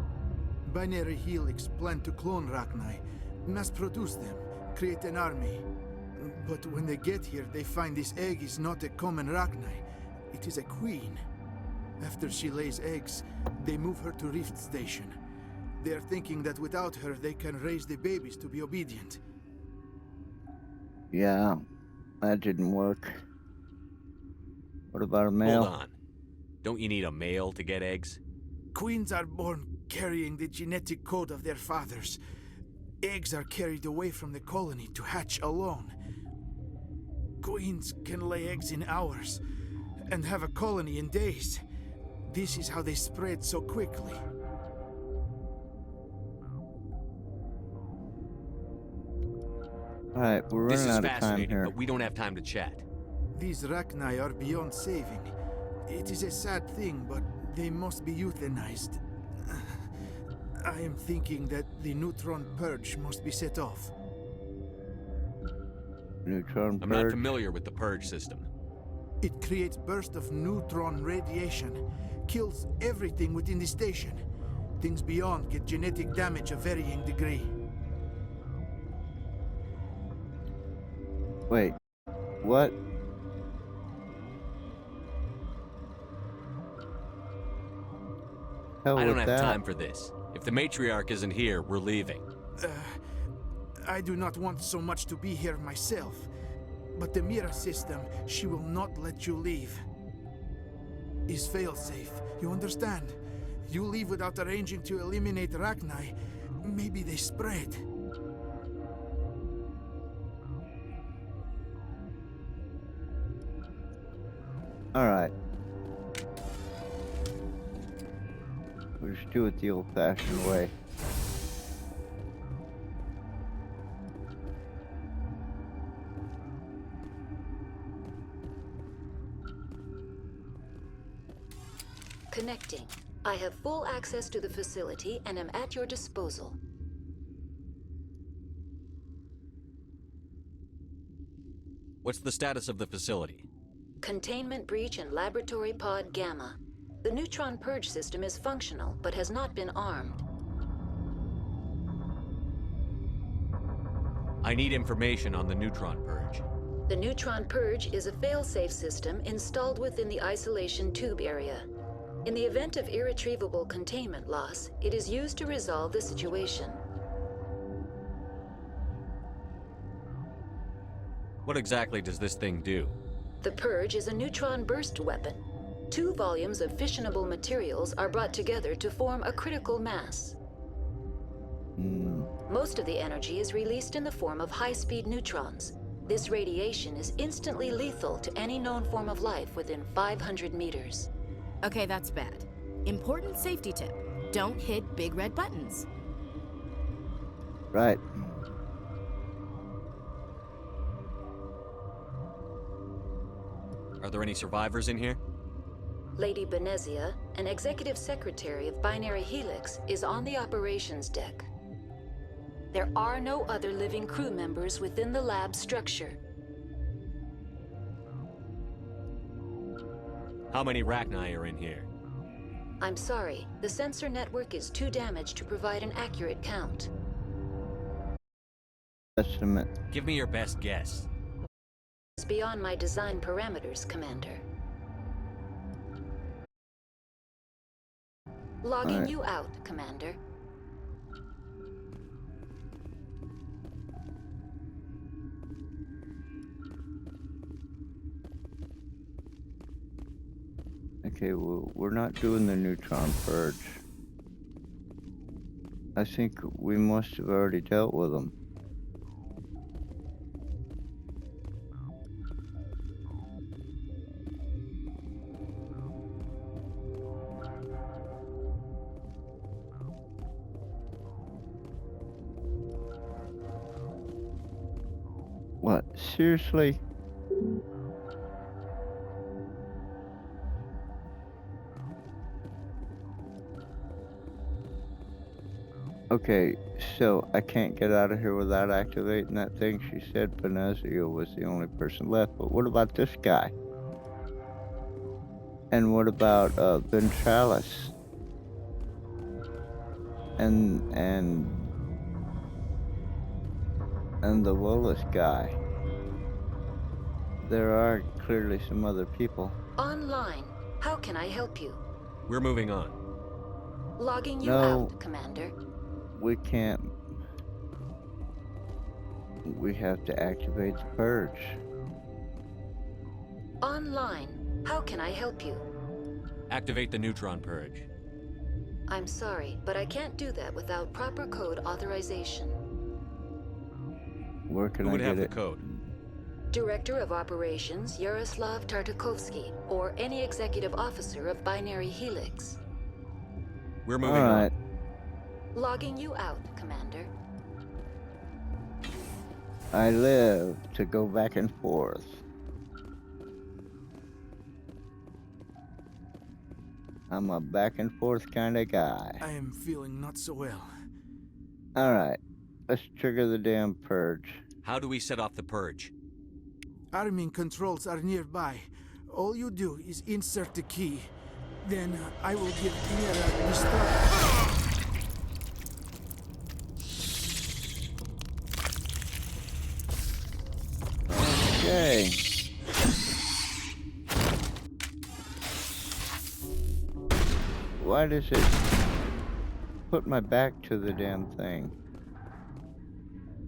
Binary Helix planned to clone Ragnar, mass-produce them, create an army. But when they get here, they find this egg is not a common Ragnar. It is a queen. After she lays eggs, they move her to Rift Station. They are thinking that without her, they can raise the babies to be obedient. Yeah, that didn't work. What about a male? Hold on. Don't you need a male to get eggs? Queens are born carrying the genetic code of their fathers. Eggs are carried away from the colony to hatch alone. Queens can lay eggs in hours and have a colony in days. This is how they spread so quickly. Alright, we're running out of time fascinating, here. but we don't have time to chat. These Rachni are beyond saving. It is a sad thing, but they must be euthanized. I am thinking that the neutron purge must be set off. Neutron I'm purge? not familiar with the purge system. It creates bursts of neutron radiation, kills everything within the station. Things beyond get genetic damage of varying degree. Wait, what? Hell I don't with have that. time for this. If the matriarch isn't here, we're leaving. I do not want so much to be here myself. But the Mira system, she will not let you leave. Is failsafe, you understand? You leave without arranging to eliminate Rachni, maybe they spread. Alright. We'll just do it the old-fashioned way. Connecting. I have full access to the facility and am at your disposal. What's the status of the facility? Containment breach in Laboratory Pod Gamma. The neutron purge system is functional, but has not been armed. I need information on the neutron purge. The neutron purge is a fail-safe system installed within the isolation tube area. In the event of irretrievable containment loss, it is used to resolve the situation. What exactly does this thing do? The purge is a neutron burst weapon. 2 volumes of fissionable materials are brought together to form a critical mass. Most of the energy is released in the form of high-speed neutrons. This radiation is instantly lethal to any known form of life within 500 meters. Okay, that's bad. Important safety tip. Don't hit big red buttons. Right. Are there any survivors in here? Lady Benezia, an executive secretary of Binary Helix, is on the operations deck. There are no other living crew members within the lab structure. How many Rachni are in here? I'm sorry, the sensor network is too damaged to provide an accurate count. Estimate. Give me your best guess. It's beyond my design parameters, Commander. Logging you out, Commander. Okay, well, we're not doing the neutron purge. I think we must have already dealt with them. What? Seriously? Okay, so I can't get out of here without activating that thing. She said Benezia was the only person left, but what about this guy? And what about Ventralis? And the Willis guy? There are clearly some other people. Online. How can I help you? We're moving on. Logging you No. out, Commander. We can't. We have to activate the purge. Online. How can I help you? Activate the neutron purge. I'm sorry, but I can't do that without proper code authorization. Where can Who I would get have it? the code? Director of Operations Yaroslav Tartakovsky, or any executive officer of Binary Helix. We're moving All right. on. Logging you out, Commander. I live to go back and forth. I'm a back and forth kind of guy. I am feeling not so well. All right, let's trigger the damn purge. How do we set off the purge? Arming controls are nearby. All you do is insert the key. Then I will give Mira the start. Okay. Why does it put my back to the damn thing?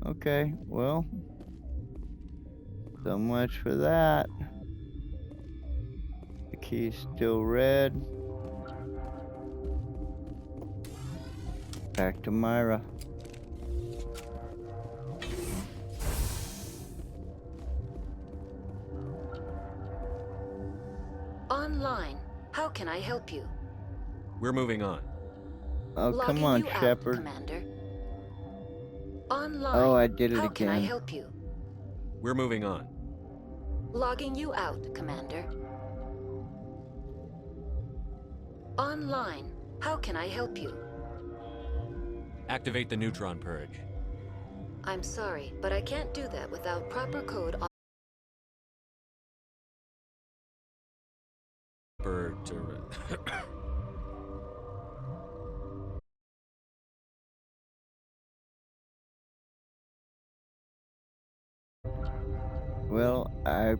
Okay, well, so much for that. The key's still red. Back to Myra. Online. How can I help you? We're moving on. Oh, Logging come on, you out, Shepard. Commander. Online. Oh, I did it How again. can I help you? We're moving on. Logging you out, Commander. Online. How can I help you? Activate the neutron purge. I'm sorry, but I can't do that without proper code. Well, I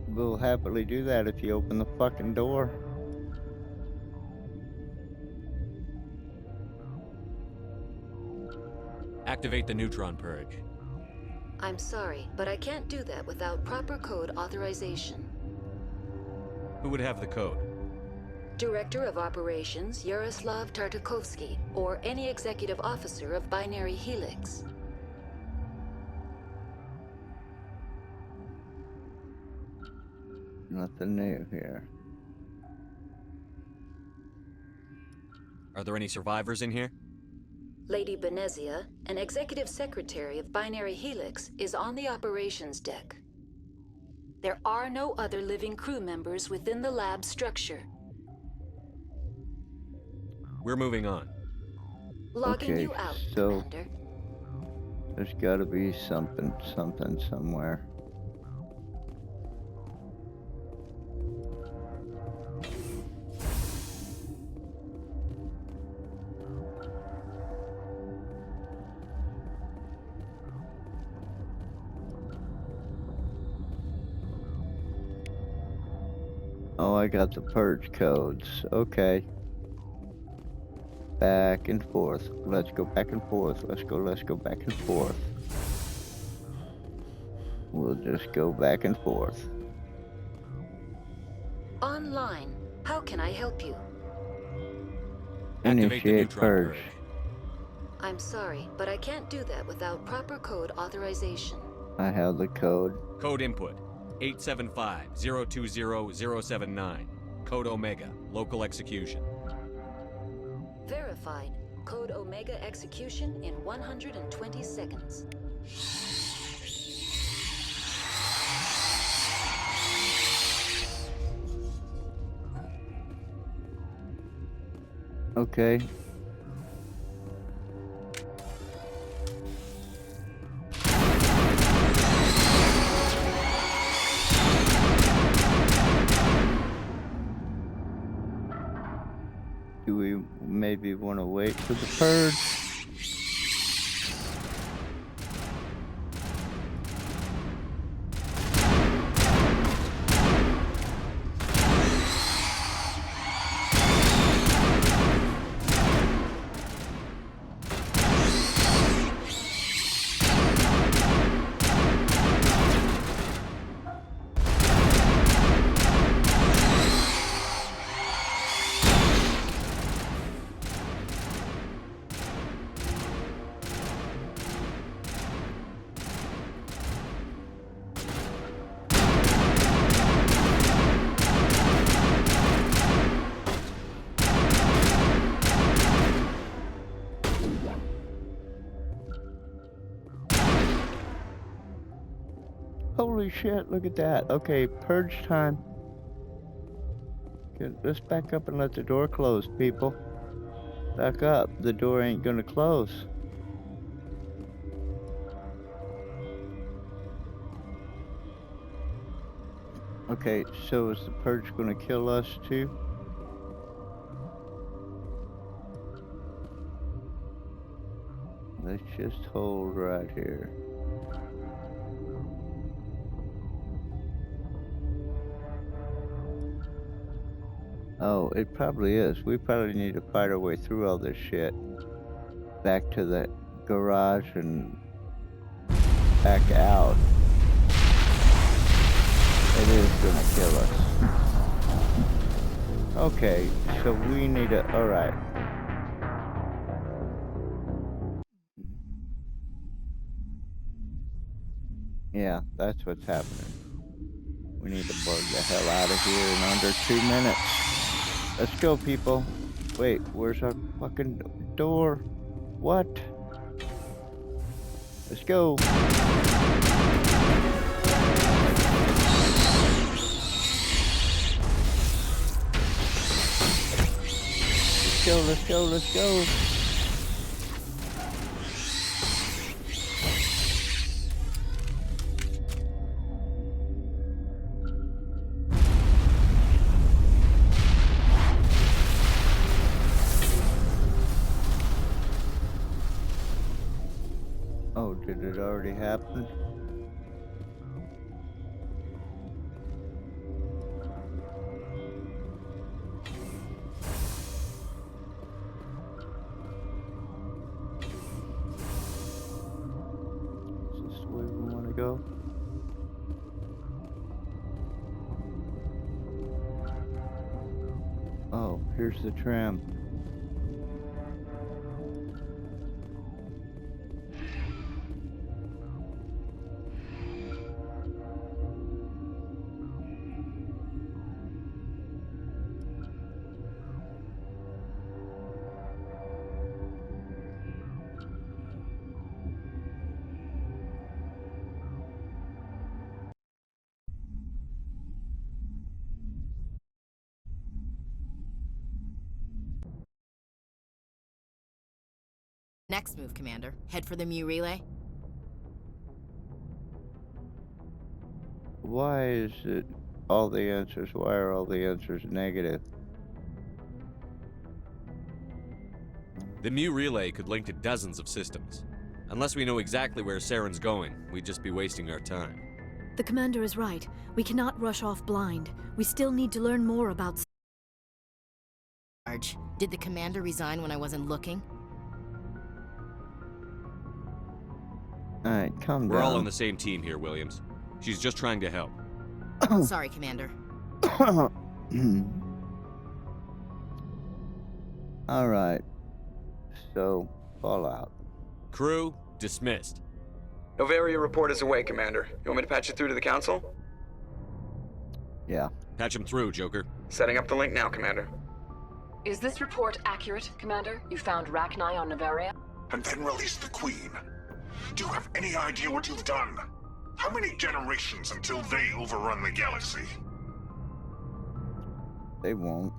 will happily do that if you open the fucking door. Activate the neutron purge. I'm sorry, but I can't do that without proper code authorization. Who would have the code? Director of Operations Yaroslav Tartakovsky, or any executive officer of Binary Helix. Nothing new here. Are there any survivors in here? Lady Benezia, an executive secretary of Binary Helix, is on the operations deck. There are no other living crew members within the lab structure. We're moving on. Logging Okay, you out, so Commander. there's gotta be something somewhere. Oh, I got the purge codes. Okay. Back and forth. Let's go back and forth. Let's go back and forth. We'll just go back and forth. Online. How can I help you? Initiate purge. I'm sorry, but I can't do that without proper code authorization. I have the code. Code input 875-020-079. Code Omega. Local execution. Verified. Code Omega execution in 120 seconds. Okay. Do we maybe want to wait for the purge? Holy shit, look at that. Okay, purge time. Okay, let's back up and let the door close, people. Back up. The door ain't gonna close. Okay, so is the purge gonna kill us too? Let's just hold right here. Oh, it probably is. We probably need to fight our way through all this shit. Back to the garage and back out. It is gonna kill us. Okay, so we need to... Alright. Yeah, that's what's happening. We need to bug the hell out of here in under 2 minutes. Let's go, people. Wait, where's our fucking door? What? Let's go. let's go, let's go, let's go. Oh, did it already happen? Is this the way we want to go? Oh, here's the tram. Next move, Commander. Head for the Mu relay. Why is it all the answers? Why are all the answers negative? The Mu relay could link to dozens of systems. Unless we know exactly where Saren's going, we'd just be wasting our time. The commander is right. We cannot rush off blind. We still need to learn more about... Did the commander resign when I wasn't looking? Alright, calm down. We're all on the same team here, Williams. She's just trying to help. Sorry, Commander. Alright. So, Fallout. Crew, dismissed. Novaria report is away, Commander. You want me to patch it through to the Council? Yeah. Patch him through, Joker. Setting up the link now, Commander. Is this report accurate, Commander? You found Rachni on Novaria? And then released the Queen. Do you have any idea what you've done? How many generations until they overrun the galaxy? They won't.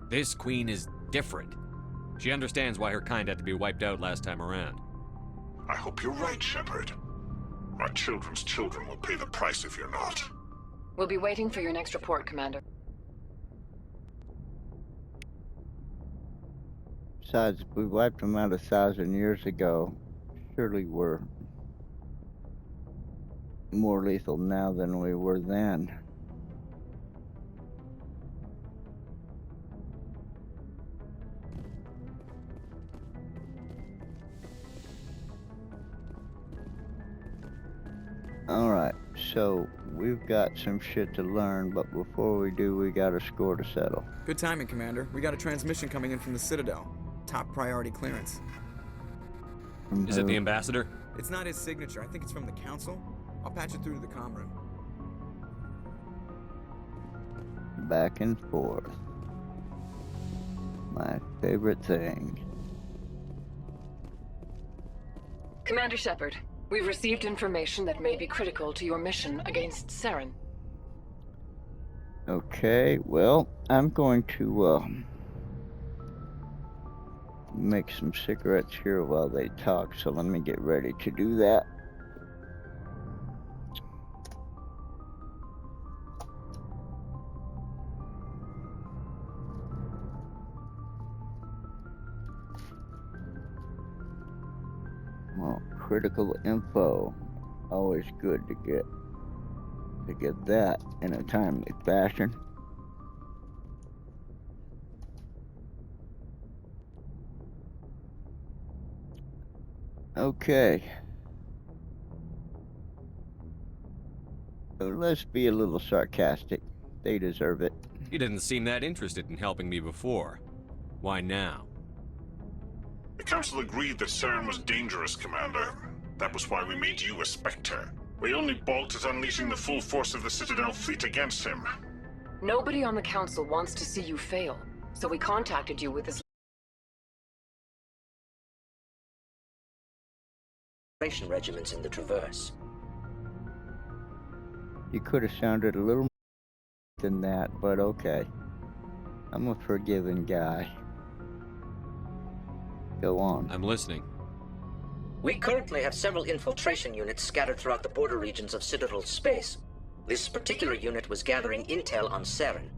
This queen is different. She understands why her kind had to be wiped out last time around. I hope you're right, Shepard. My children's children will pay the price if you're not. We'll be waiting for your next report, Commander. Besides, we wiped them out 1,000 years ago. Surely we're more lethal now than we were then. Alright, so we've got some shit to learn, but before we do, we got a score to settle. Good timing, Commander. We got a transmission coming in from the Citadel. Top priority clearance. Is it the ambassador? It's not his signature. I think it's from the Council. I'll patch it through to the comm room. Back and forth. My favorite thing. Commander Shepard, we've received information that may be critical to your mission against Saren. Okay, well, I'm going to, make some cigarettes here while they talk, so let me get ready to do that. Well, critical info, always good to get that in a timely fashion. Okay. So let's be a little sarcastic. They deserve it. You didn't seem that interested in helping me before. Why now? The Council agreed that Saren was dangerous, Commander. That was why we made you a Spectre. We only balked at unleashing the full force of the Citadel fleet against him. Nobody on the Council wants to see you fail, so we contacted you with this regiments in the Traverse. You could have sounded a little more than that, but okay. I'm a forgiving guy. Go on. I'm listening. We currently have several infiltration units scattered throughout the border regions of Citadel space. This particular unit was gathering intel on Saren.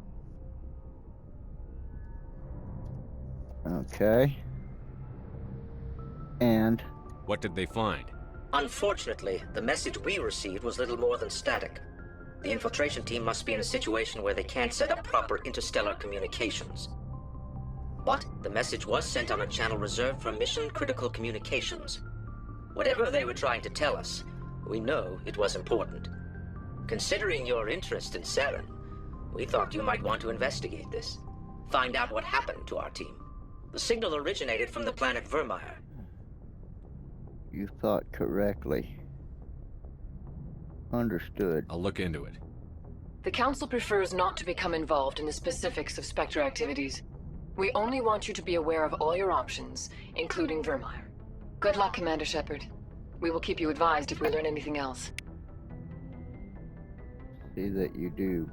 Okay. And? What did they find? Unfortunately, the message we received was little more than static. The infiltration team must be in a situation where they can't set up proper interstellar communications. But the message was sent on a channel reserved for mission-critical communications. Whatever they were trying to tell us, we know it was important. Considering your interest in Saren, we thought you might want to investigate this. Find out what happened to our team. The signal originated from the planet Vermeer. You thought correctly. Understood. I'll look into it. The Council prefers not to become involved in the specifics of Spectre activities. We only want you to be aware of all your options, including Vermeer. Good luck, Commander Shepard. We will keep you advised if we learn anything else. See that you do.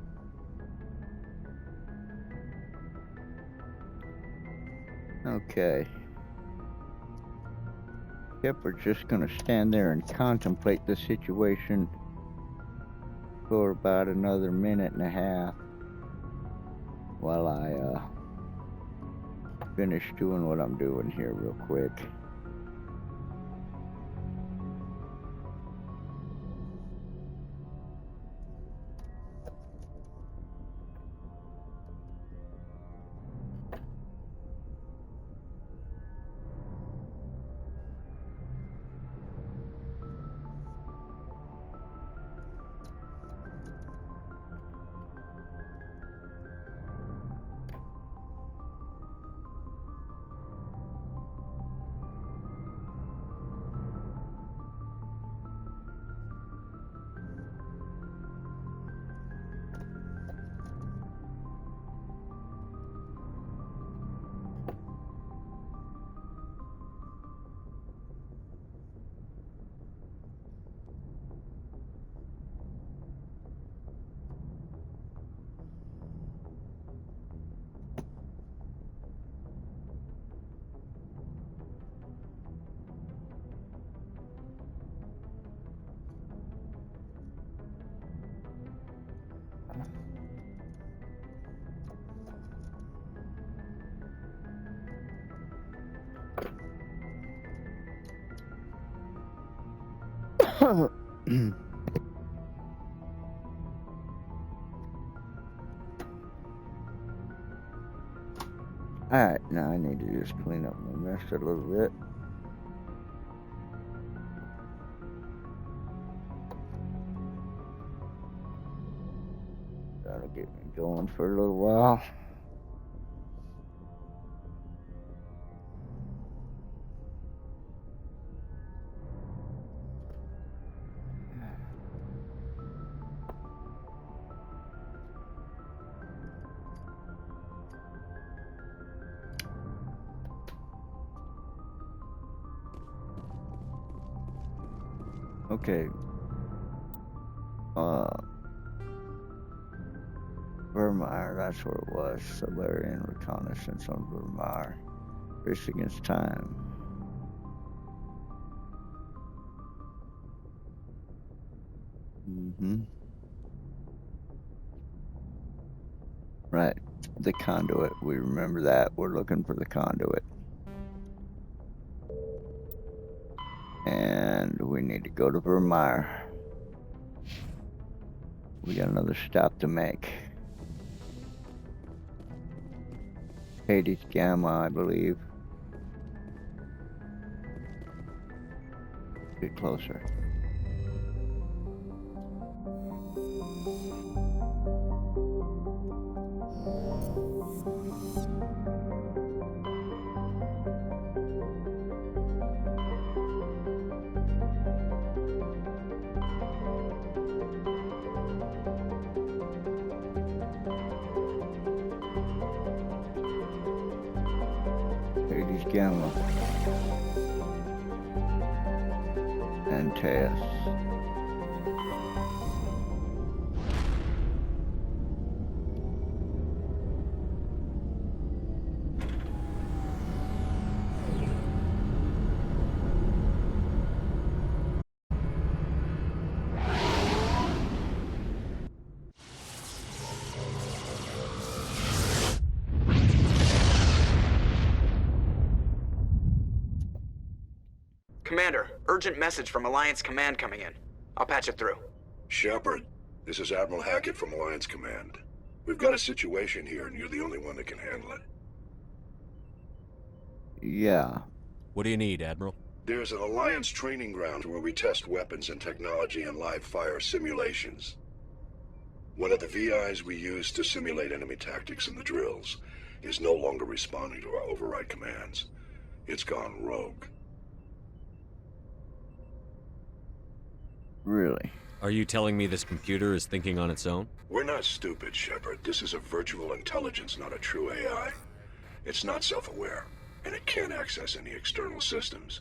Okay. Shepard's just gonna stand there and contemplate the situation for about another minute and a half while I finish doing what I'm doing here real quick. Alright, now I need to just clean up my mess a little bit. That'll get me going for a little while. Okay. Vermeer, that's where it was. Solarian reconnaissance on Vermeer. Race against time. Right. The conduit. We remember that. We're looking for the conduit. And we need to go to Vermeer. We got another stop to make. Hades Gamma, I believe. Get closer. Gamma and Teus. Commander, urgent message from Alliance Command coming in. I'll patch it through. Shepard, this is Admiral Hackett from Alliance Command. We've got a situation here, and you're the only one that can handle it. Yeah. What do you need, Admiral? There's an Alliance training ground where we test weapons and technology in live fire simulations. One of the VIs we use to simulate enemy tactics in the drills is no longer responding to our override commands. It's gone rogue. Really? Are you telling me this computer is thinking on its own? We're not stupid, Shepard. This is a virtual intelligence, not a true AI. It's not self-aware, and it can't access any external systems.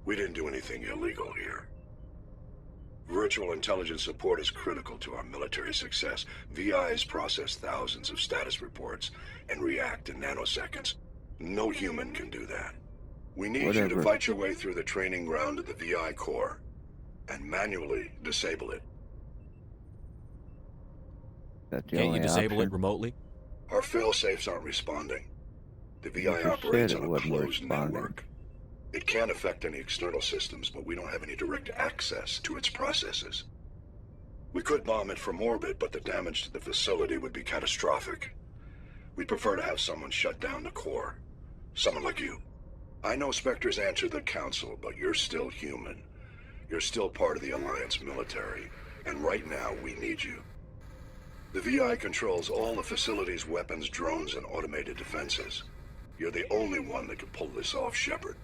We didn't do anything illegal here. Virtual intelligence support is critical to our military success. VIs process thousands of status reports and react in nanoseconds. No human can do that. We need you to fight your way through the training ground of the VI core and manually disable it. Can't you disable it remotely? Our fail-safes aren't responding. The VI operates on a closed network. It can affect any external systems, but we don't have any direct access to its processes. We could bomb it from orbit, but the damage to the facility would be catastrophic. We'd prefer to have someone shut down the core. Someone like you. I know Spectres answer the Council, but you're still human. You're still part of the Alliance military, and right now we need you. The VI controls all the facility's weapons, drones, and automated defenses. You're the only one that can pull this off, Shepard.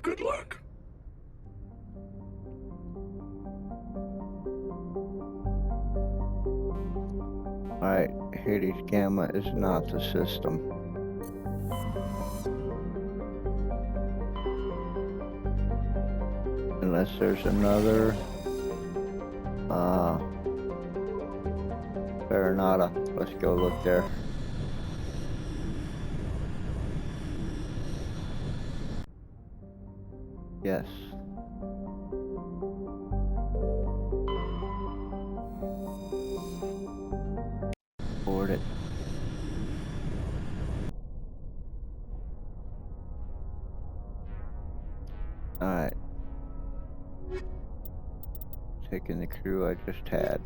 Good luck. Alright, Hades Gamma is not the system. Unless there's another Serenata. Let's go look there. Yes. Board it. Alright. Taking the crew I just had.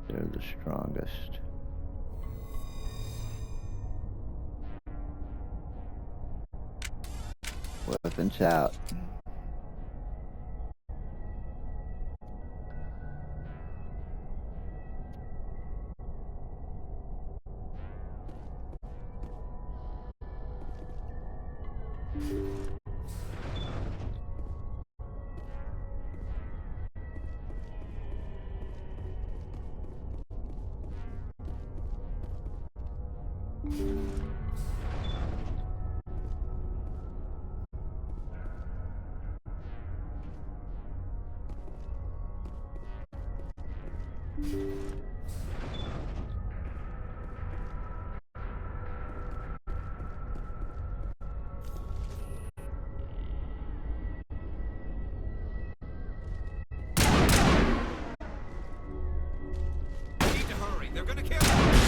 They're the strongest. Weapons out. They're gonna kill me!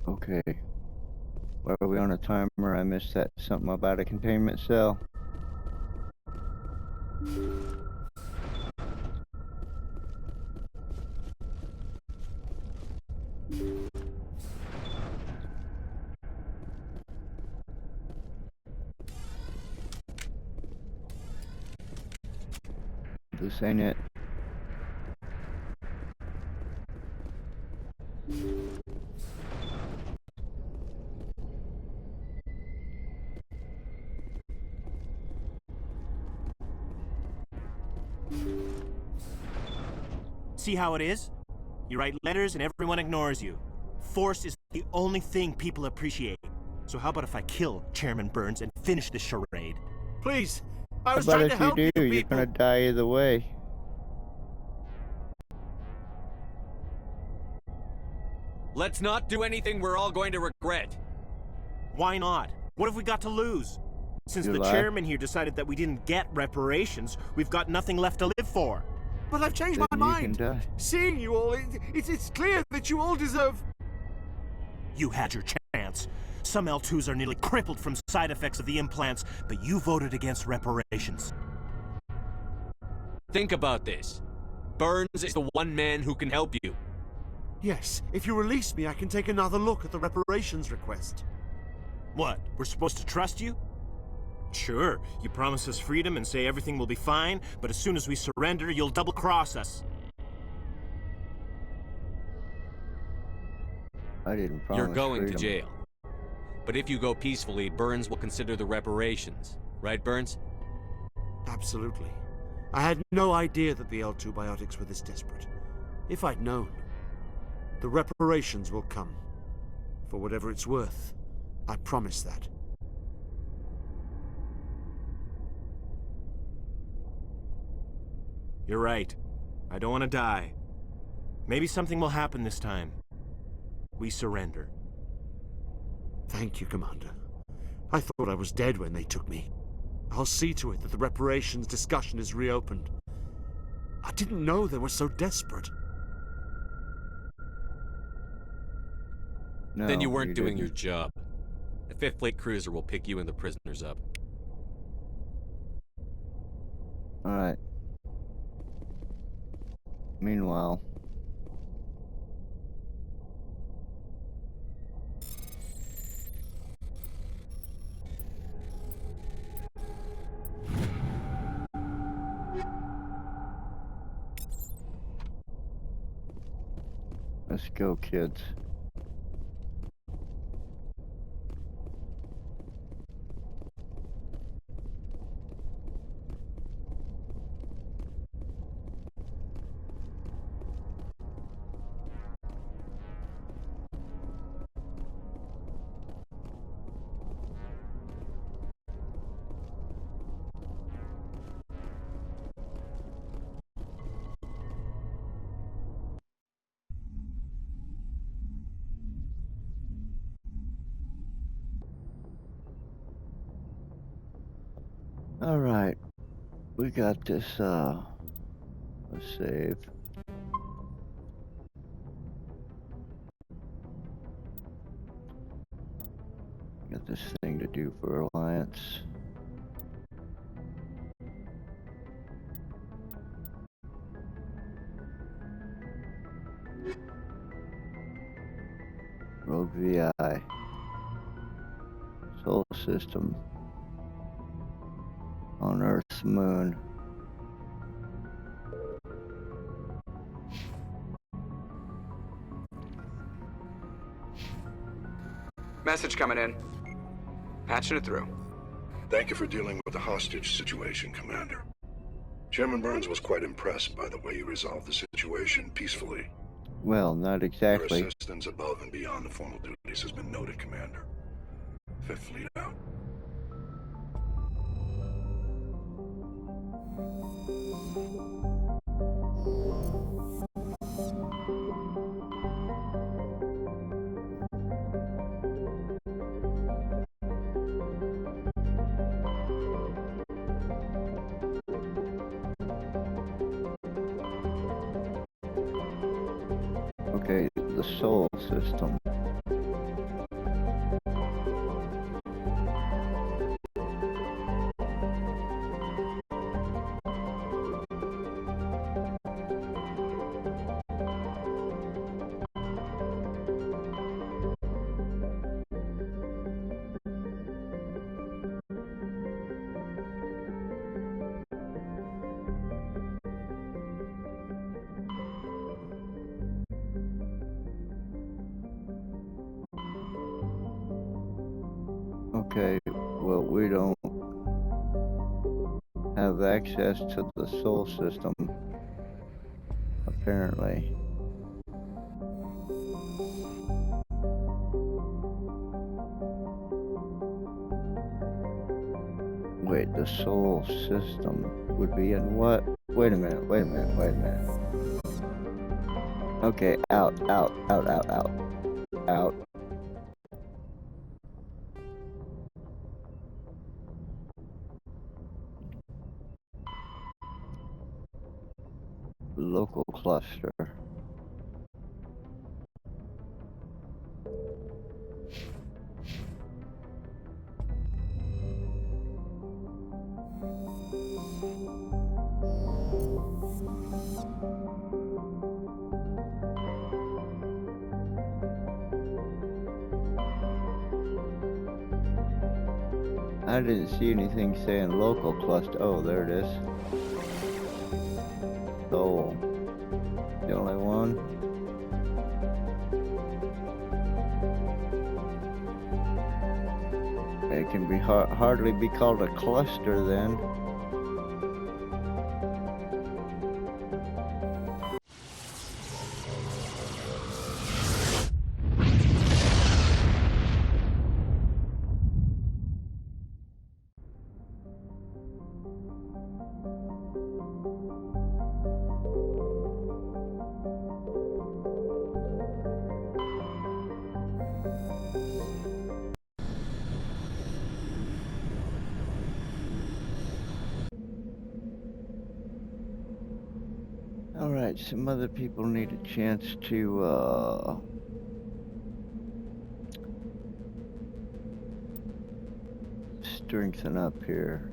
Okay. Why are we on a timer? I missed that. Something about a containment cell. This ain't it. See how it is? You write letters and everyone ignores you. Force is the only thing people appreciate. So how about if I kill Chairman Burns and finish this charade? Please, I was How about trying to if you help do? you You're people. gonna die either way. Let's not do anything we're all going to regret. Why not? What have we got to lose? Since You the lie. chairman here decided that we didn't get reparations, we've got nothing left to live for. But I've changed Then my you mind. can die. Seeing you all, it's clear that you all deserve... You had your chance. Some L2s are nearly crippled from side effects of the implants, but you voted against reparations. Think about this. Burns is the one man who can help you. Yes, if you release me, I can take another look at the reparations request. What, we're supposed to trust you? Sure, you promise us freedom and say everything will be fine, but as soon as we surrender, you'll double-cross us. I didn't promise You're going freedom. to jail. But if you go peacefully, Burns will consider the reparations. Right, Burns? Absolutely. I had no idea that the L2 biotics were this desperate. If I'd known, the reparations will come. For whatever it's worth, I promise that. You're right. I don't want to die. Maybe something will happen this time. We surrender. Thank you, Commander. I thought I was dead when they took me. I'll see to it that the reparations discussion is reopened. I didn't know they were so desperate. No, Then you weren't doing didn't. your job. The 5th Fleet cruiser will pick you and the prisoners up. Alright. Meanwhile... Let's go, kids. Alright. We got this, let's save. Got this thing to do for Alliance. Rogue VI. Solar System. On Earth's moon. Message coming in. Patching it through. Thank you for dealing with the hostage situation, Commander. Chairman Burns was quite impressed by the way you resolved the situation peacefully. Well, not exactly. Your assistance above and beyond the formal duties has been noted, Commander. 5th Fleet out. Okay, the Soul System. Okay, well, we don't have access to the soul system, apparently. Wait, the soul system would be in what? Wait a minute, wait a minute, wait a minute. Okay, out. Local cluster. I didn't see anything saying local cluster. Oh, there it is. Soul. The only one. It can be hardly be called a cluster then. Alright, some other people need a chance to, strengthen up here.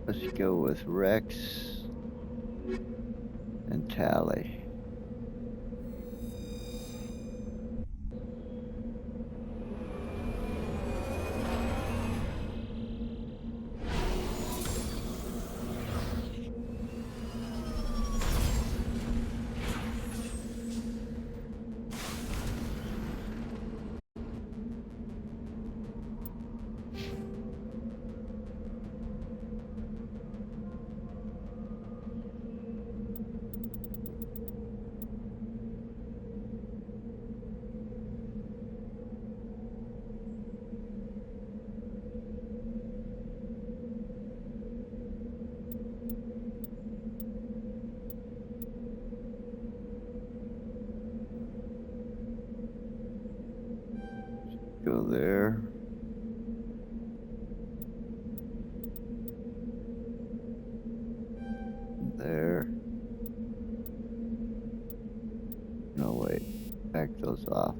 Let's go with Rex and Tally. Go there. There. No, wait. Back those off.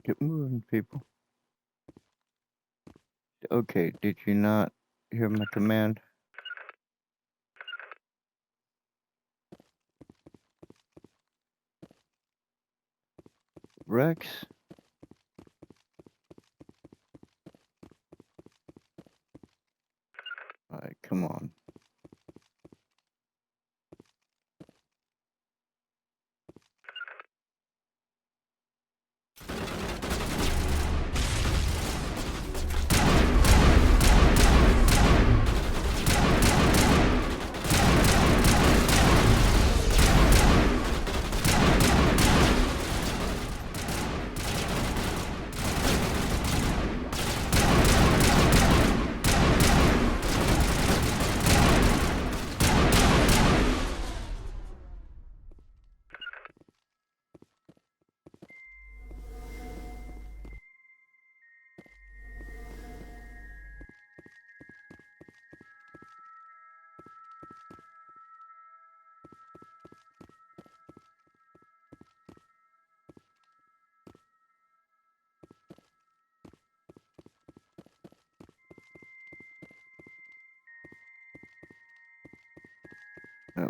Get moving, people. Okay, did you not hear my command? Rex? Alright, come on.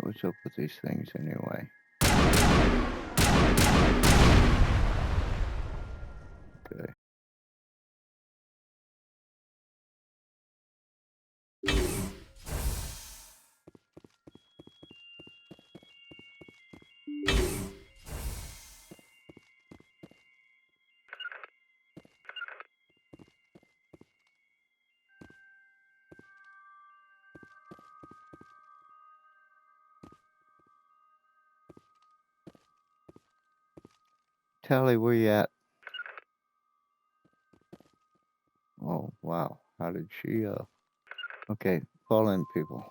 What's up with these things anyway? Okay. Tally, where you at? Oh, wow. How did she, Okay, fall in, people.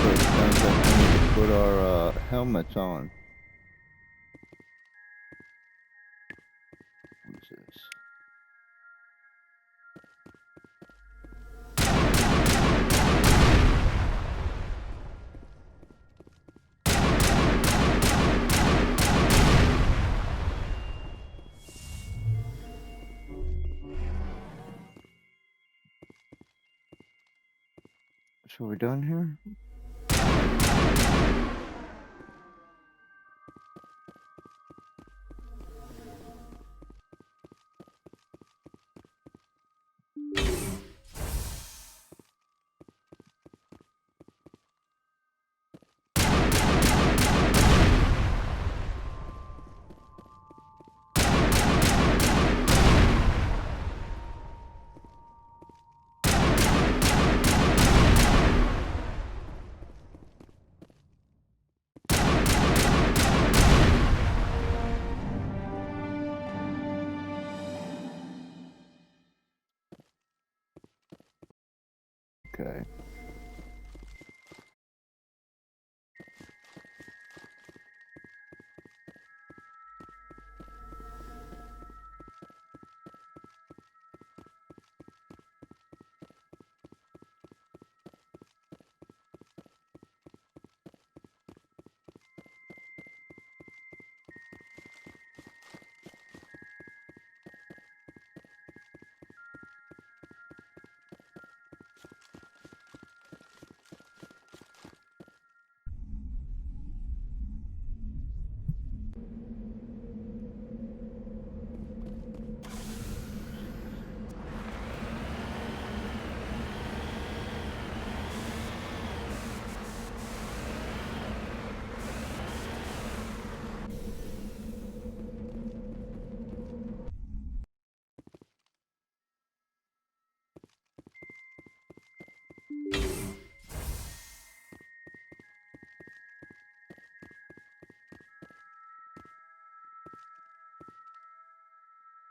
So it sounds like we need to put our helmets on. What's this? So we're done here? Okay.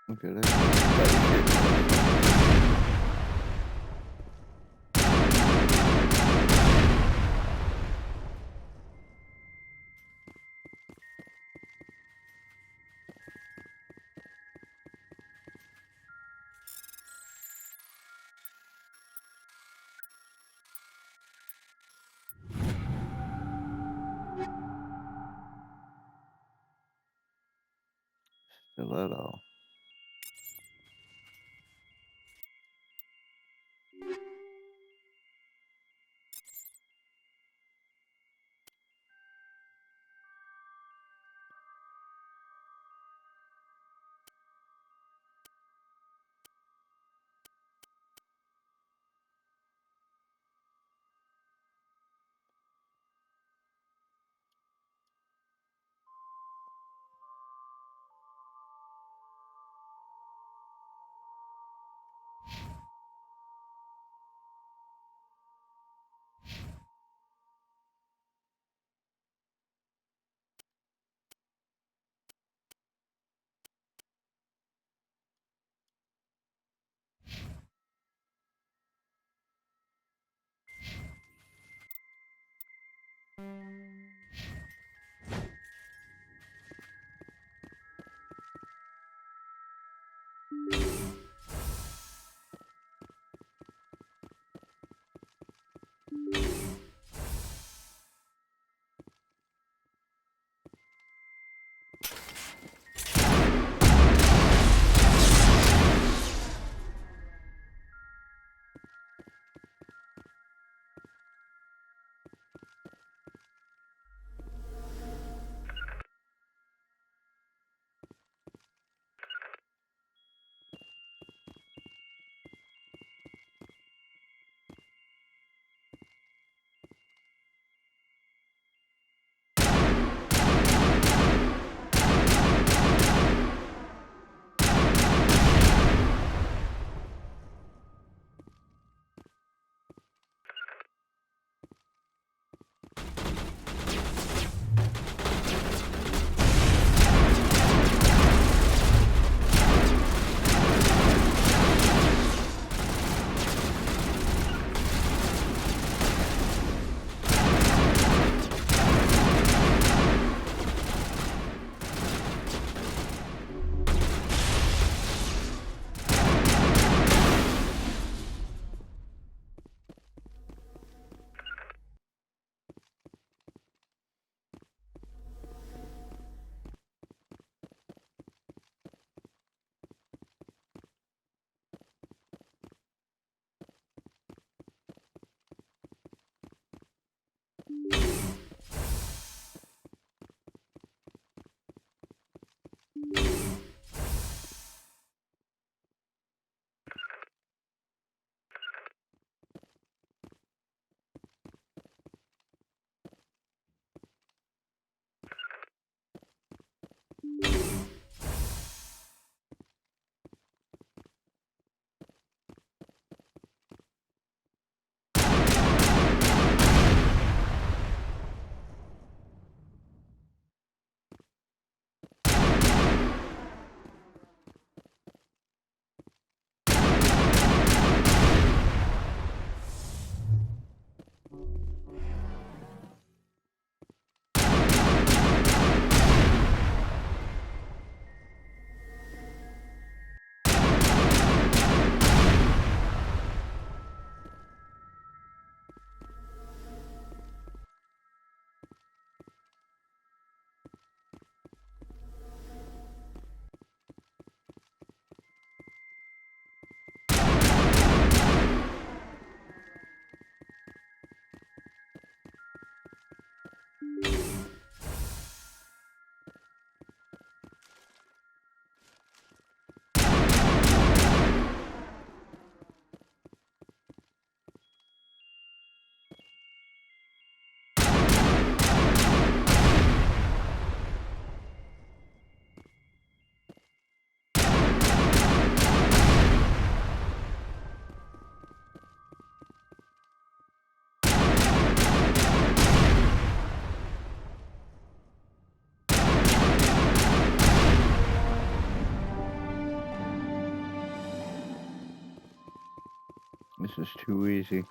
Look at it. Stiletto. This is too easy.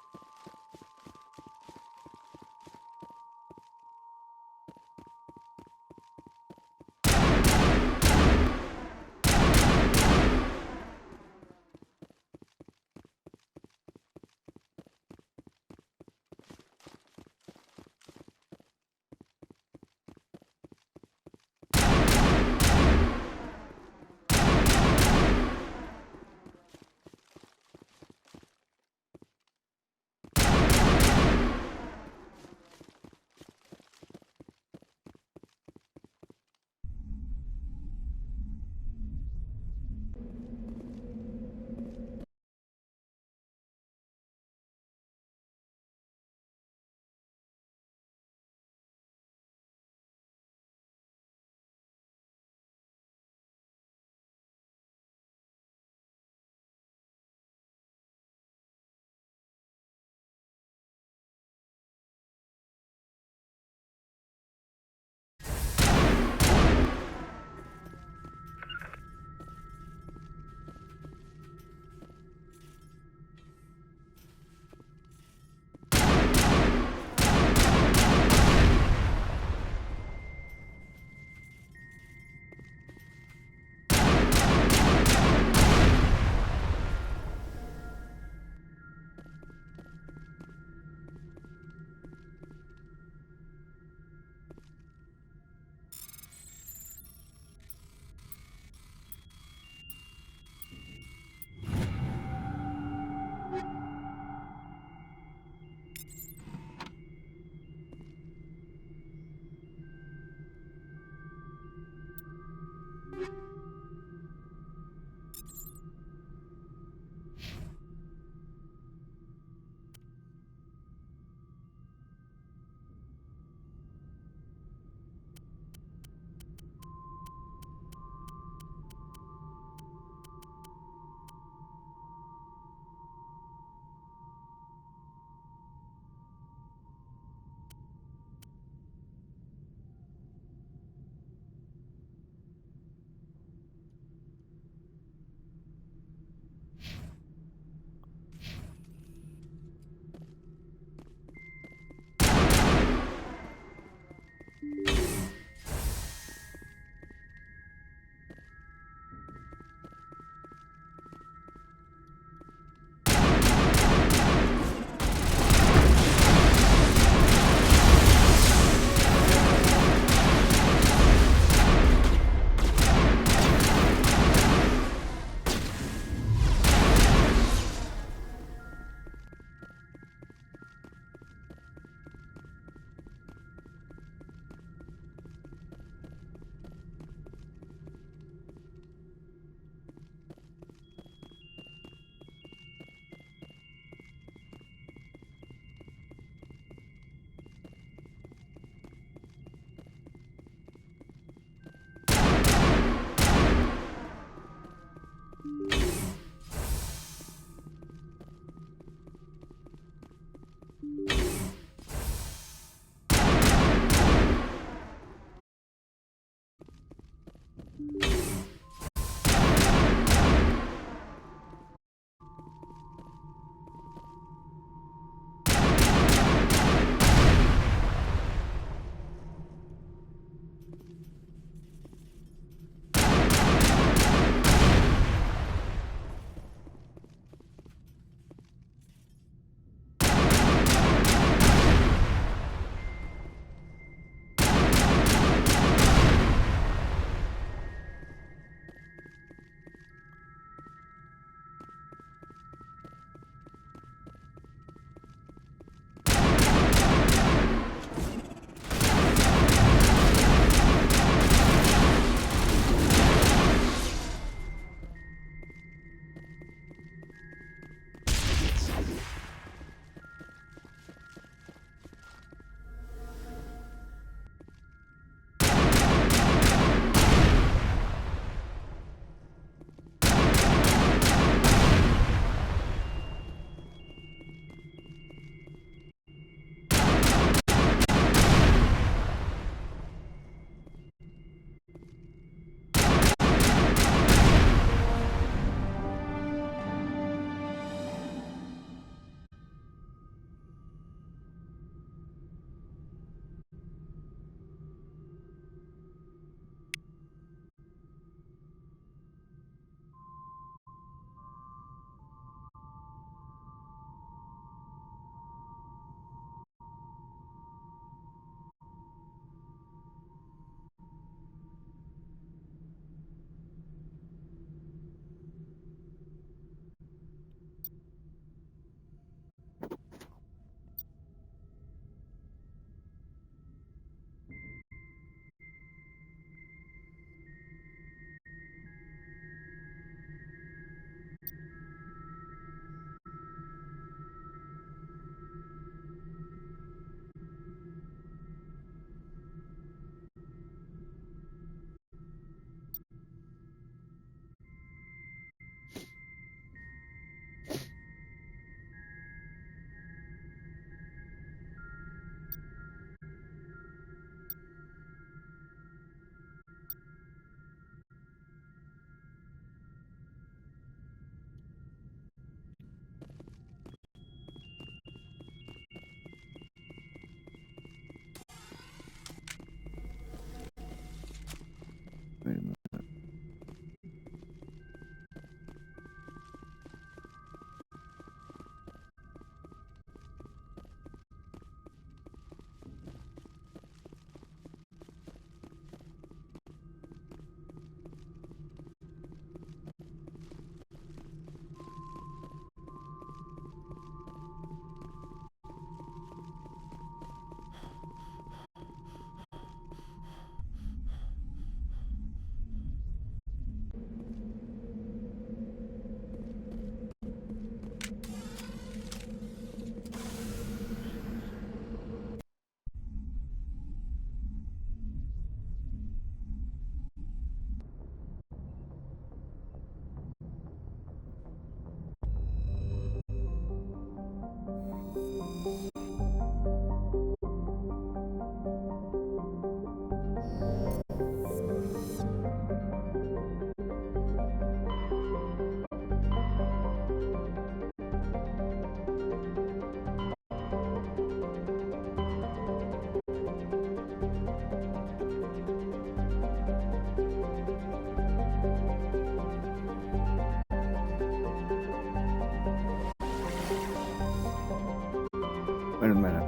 Wait a minute.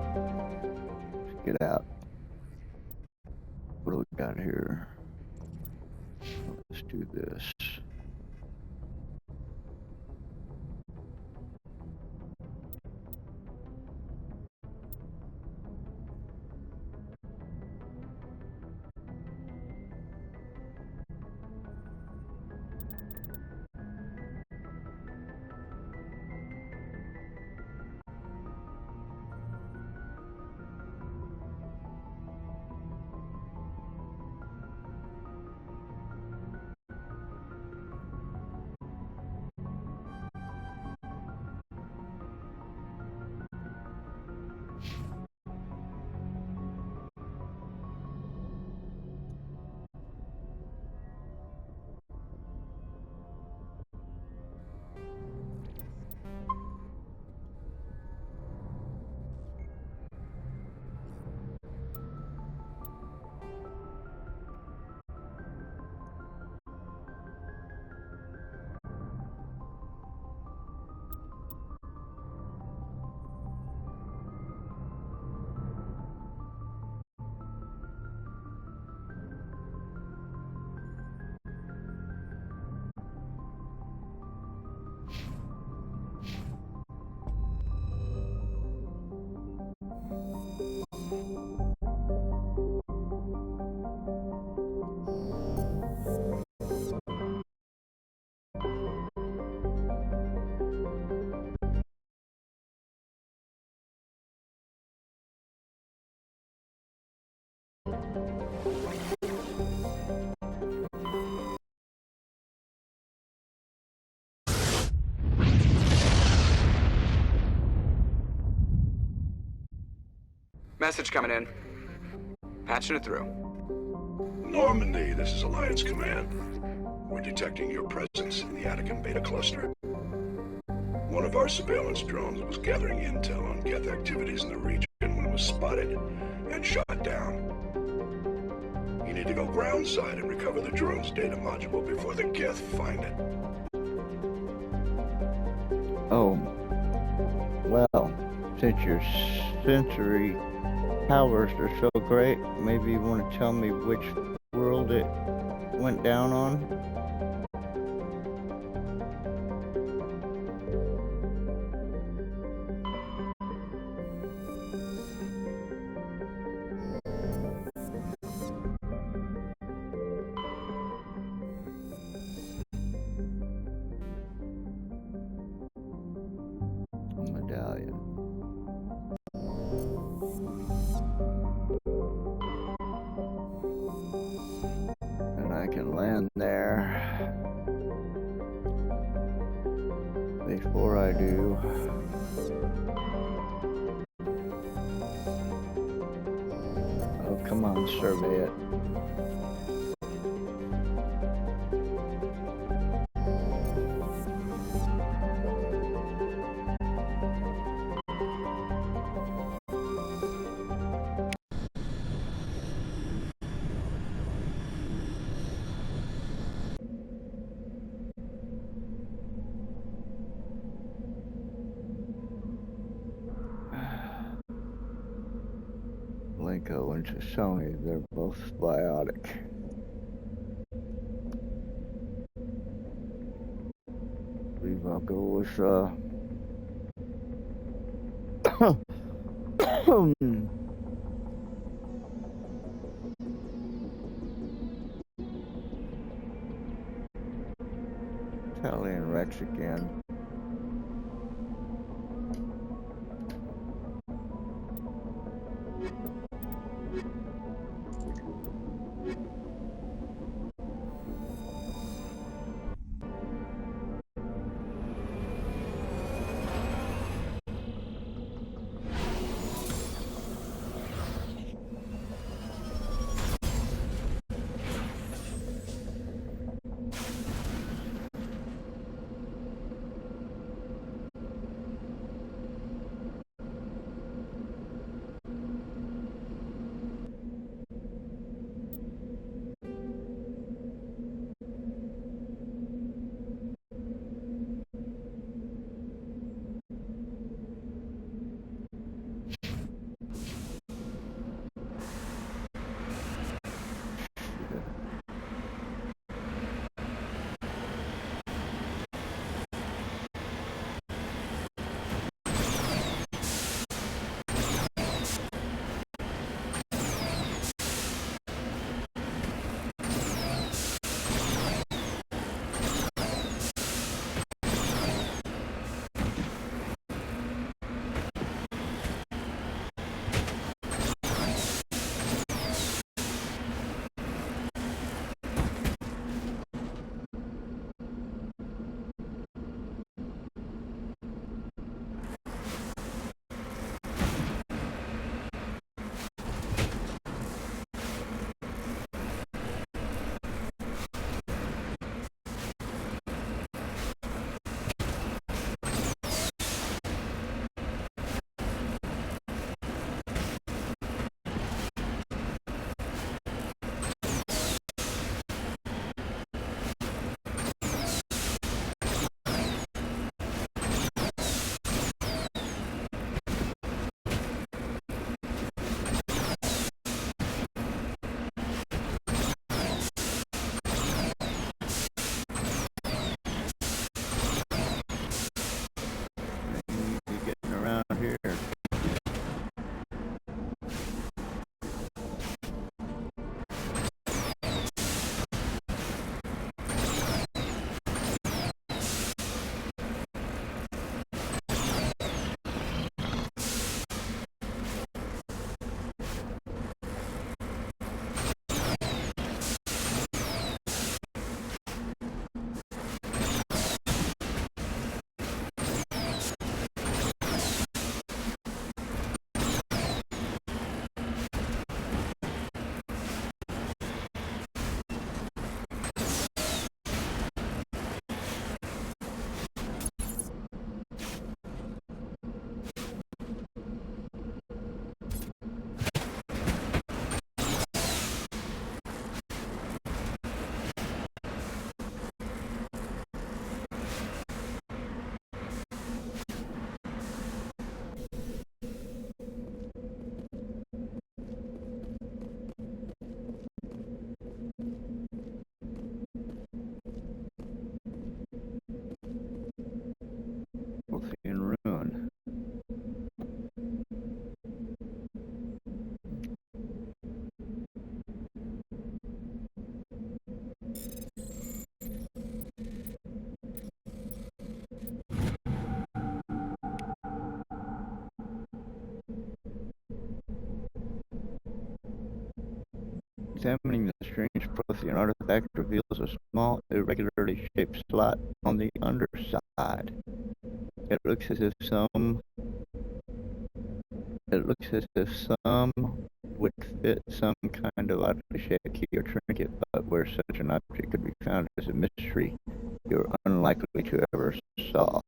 Let's get out. What do we got here? Let's do this. Message coming in. Patching it through. Normandy, this is Alliance Command. We're detecting your presence in the Attican Beta Cluster. One of our surveillance drones was gathering intel on Geth activities in the region when it was spotted and shot down. You need to go groundside and recover the drone's data module before the Geth find it. Oh. Well, since your sensory powers are so great, maybe you want to tell me which world it went down on? Medallion. And I can land there. Before I do, oh come on, survey it. Linko and Sony, they're both biotic. I believe I'll go with Italian Rex again. Examining the strange Prothean artifact reveals a small, irregularly shaped slot on the underside. It looks as if some would fit some kind of oddly shaped key or trinket, but where such an object could be found is a mystery you're unlikely to ever solve.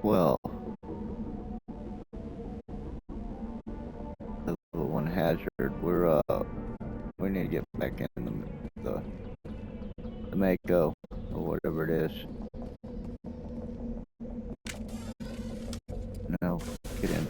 Well, level 1 hazard. We need to get back in the Mako or whatever it is. No, get in.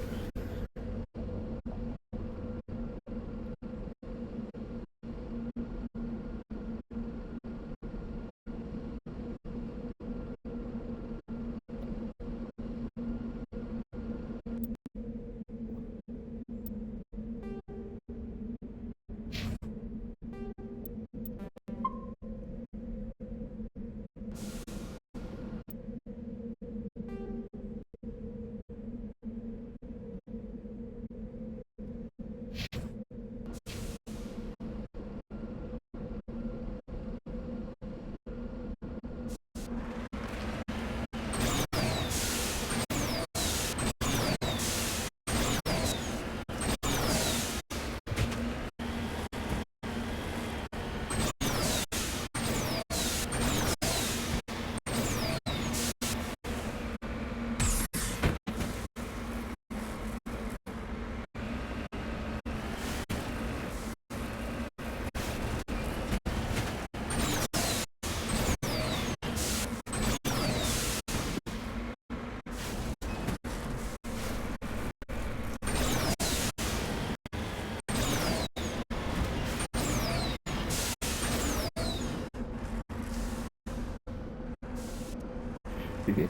Yeah.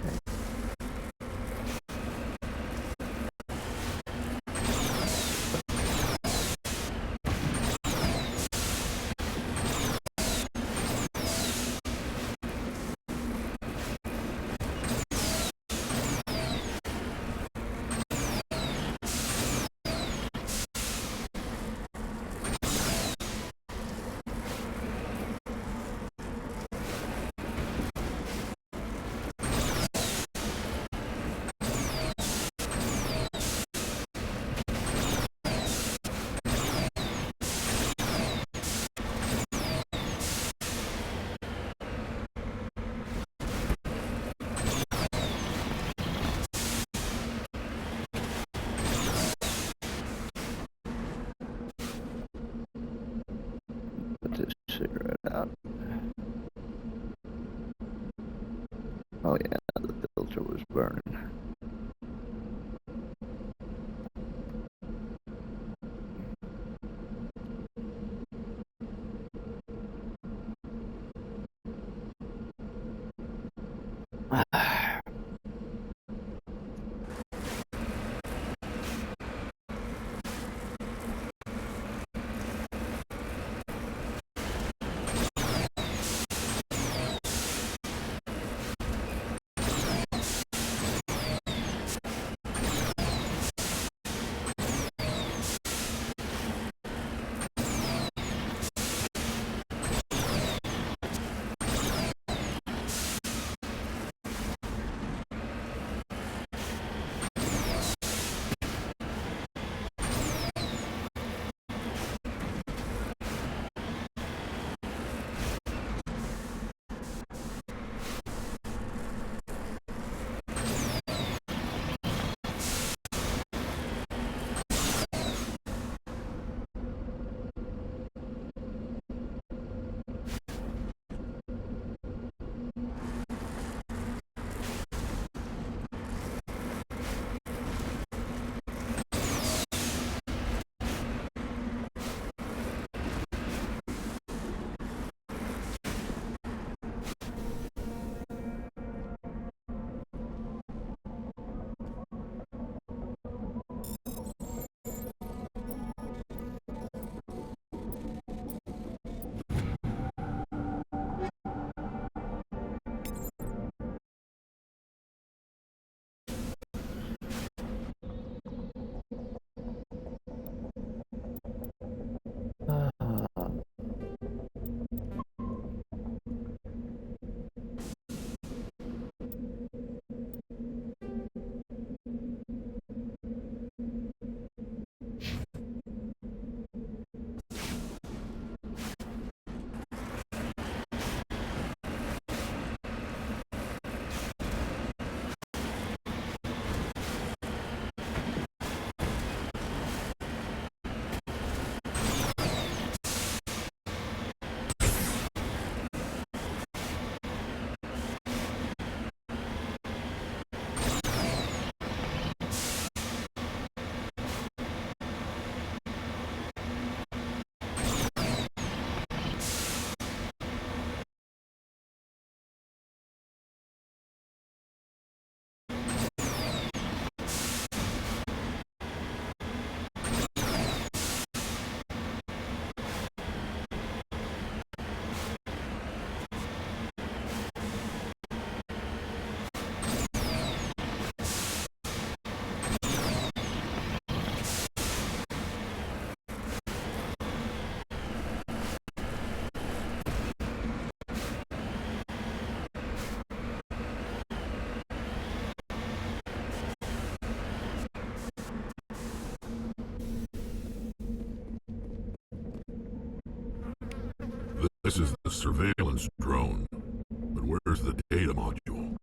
This is the surveillance drone. But where's the data module?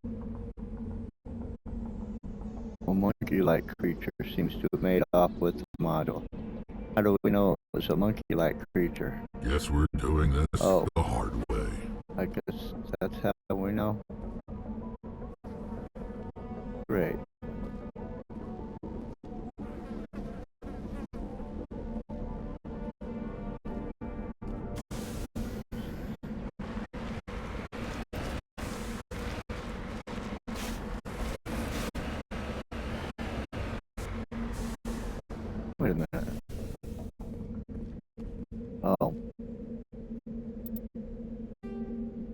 A monkey-like creature seems to have made off with the module. How do we know it was a monkey-like creature? Guess we're doing this the hard way. I guess that's how we know. Great. Wait a minute. Oh.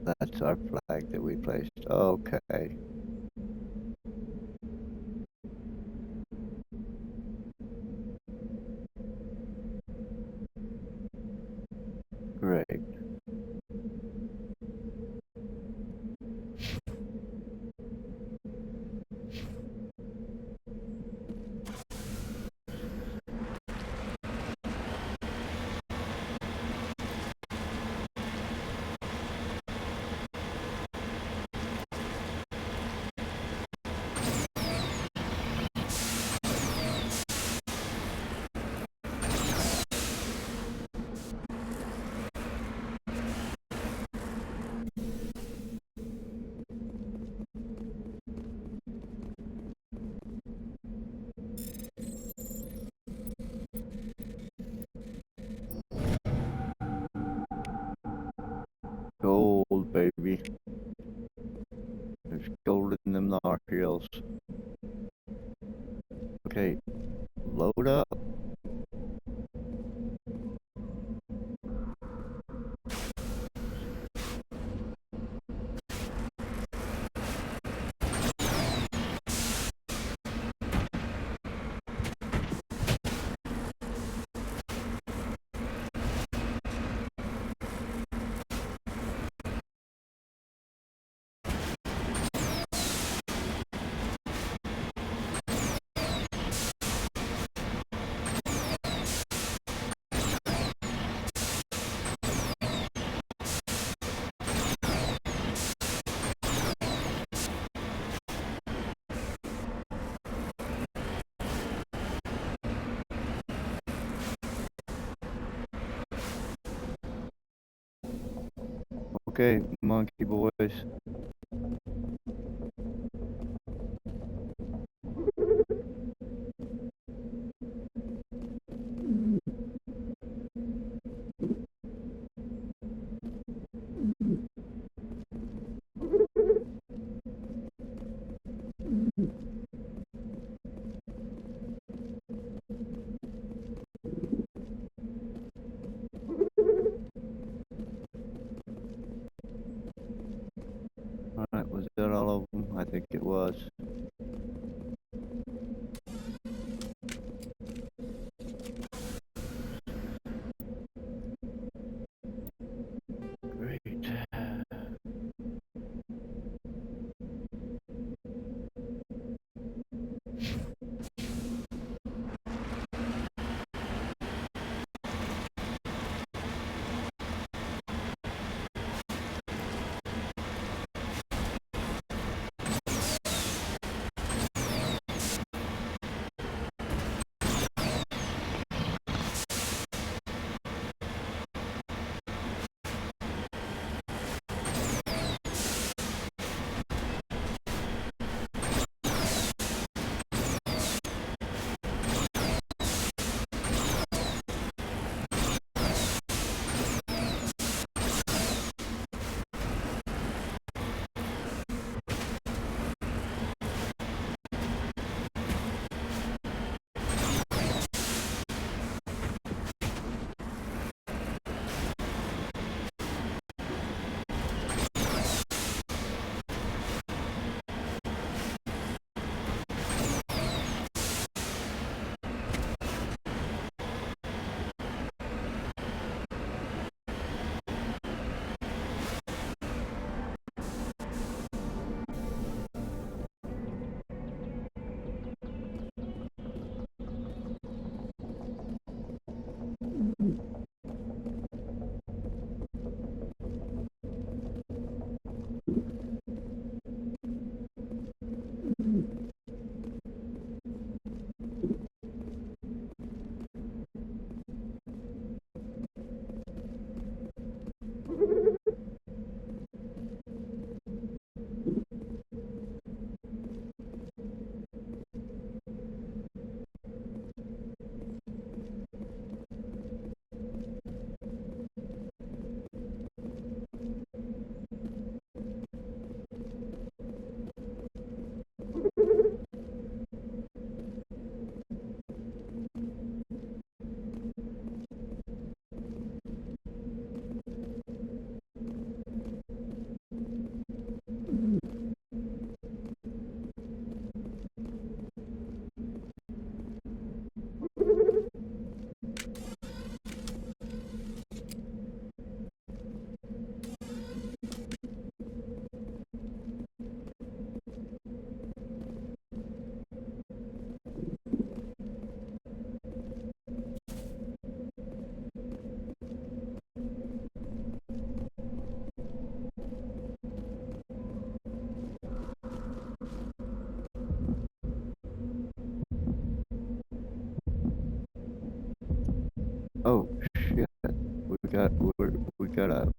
That's our flag that we placed. Okay. Great. Gold, baby. There's gold in them Nar Hills. Okay, load up. Okay, monkey boys. Oh shit! We got a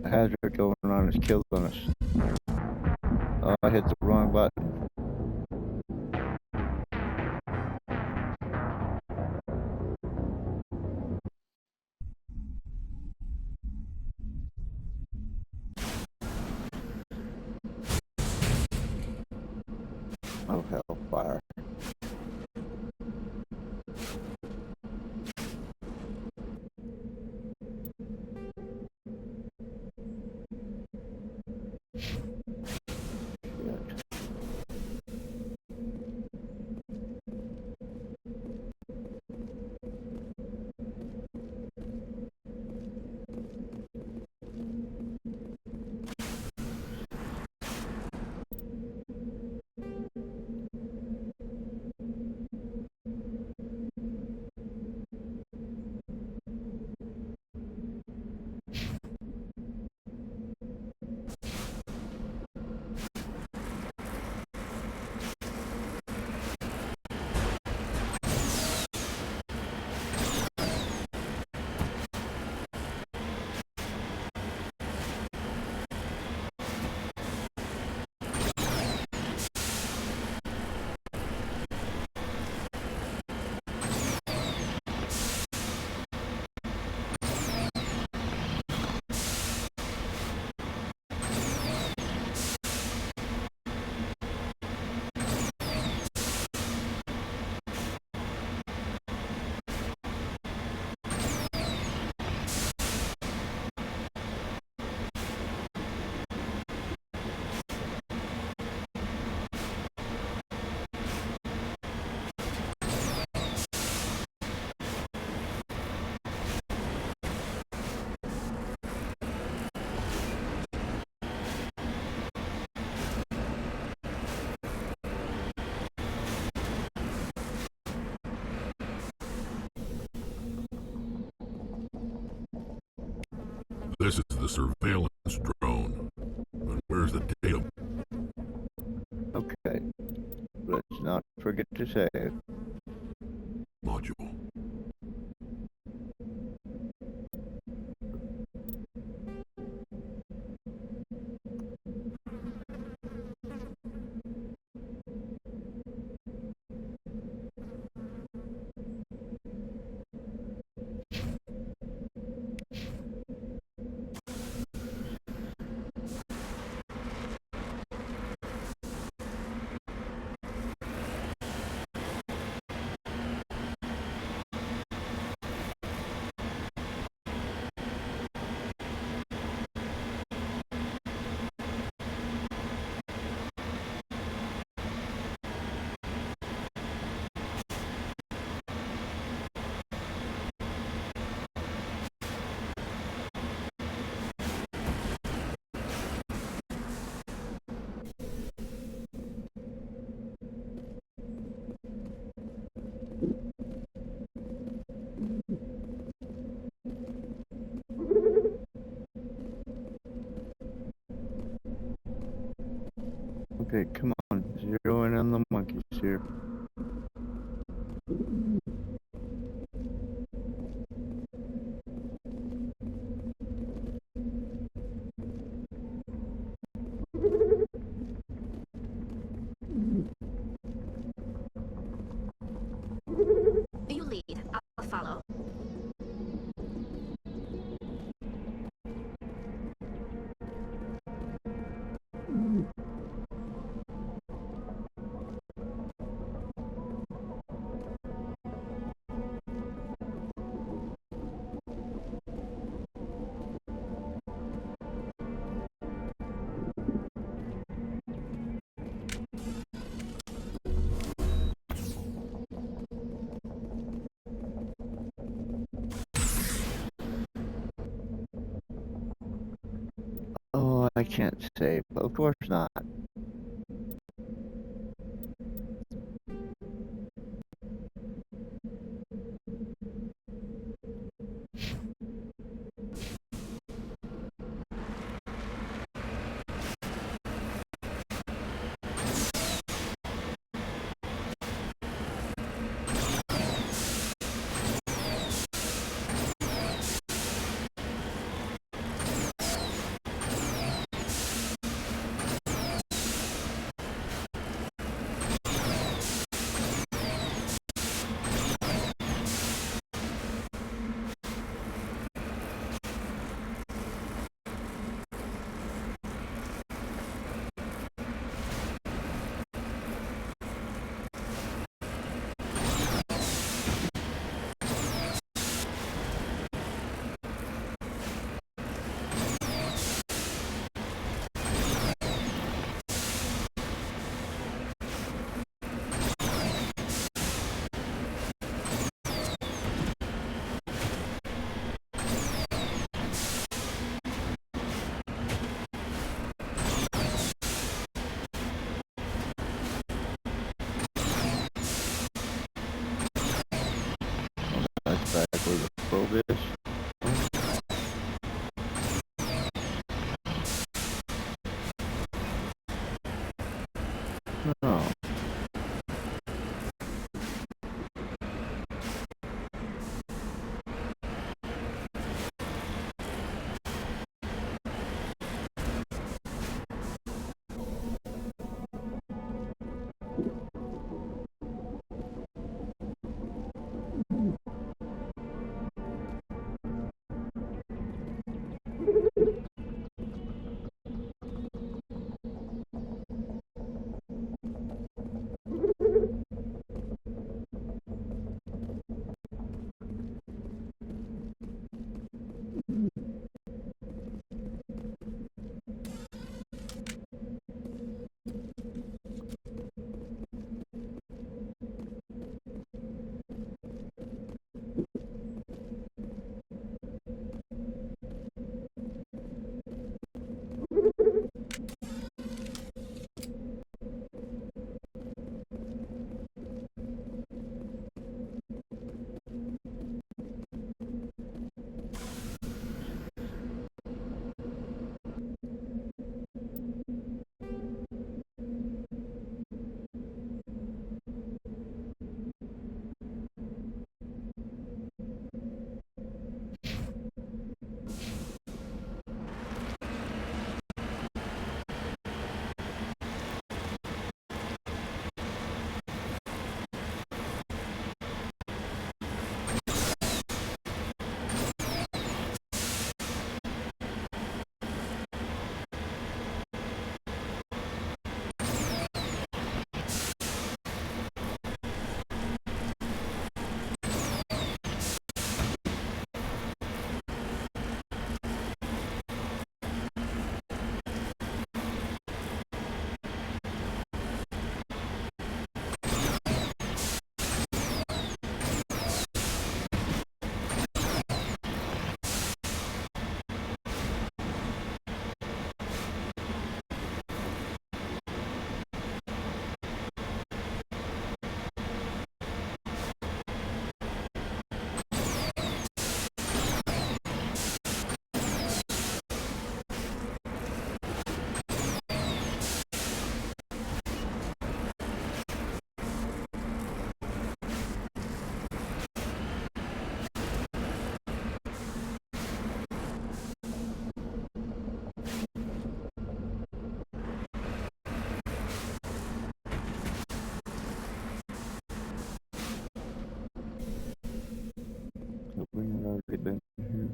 hazard going on. It's killing us. Oh, I hit the wrong button. Oh hellfire! This is the surveillance drone. But where's the data? Okay. Let's not forget to save. Module. Okay, come on. Zero in on the monkeys here. You lead. I'll follow. Oh, I can't save. Of course not. where the probe is? Oh. Have we not already been here?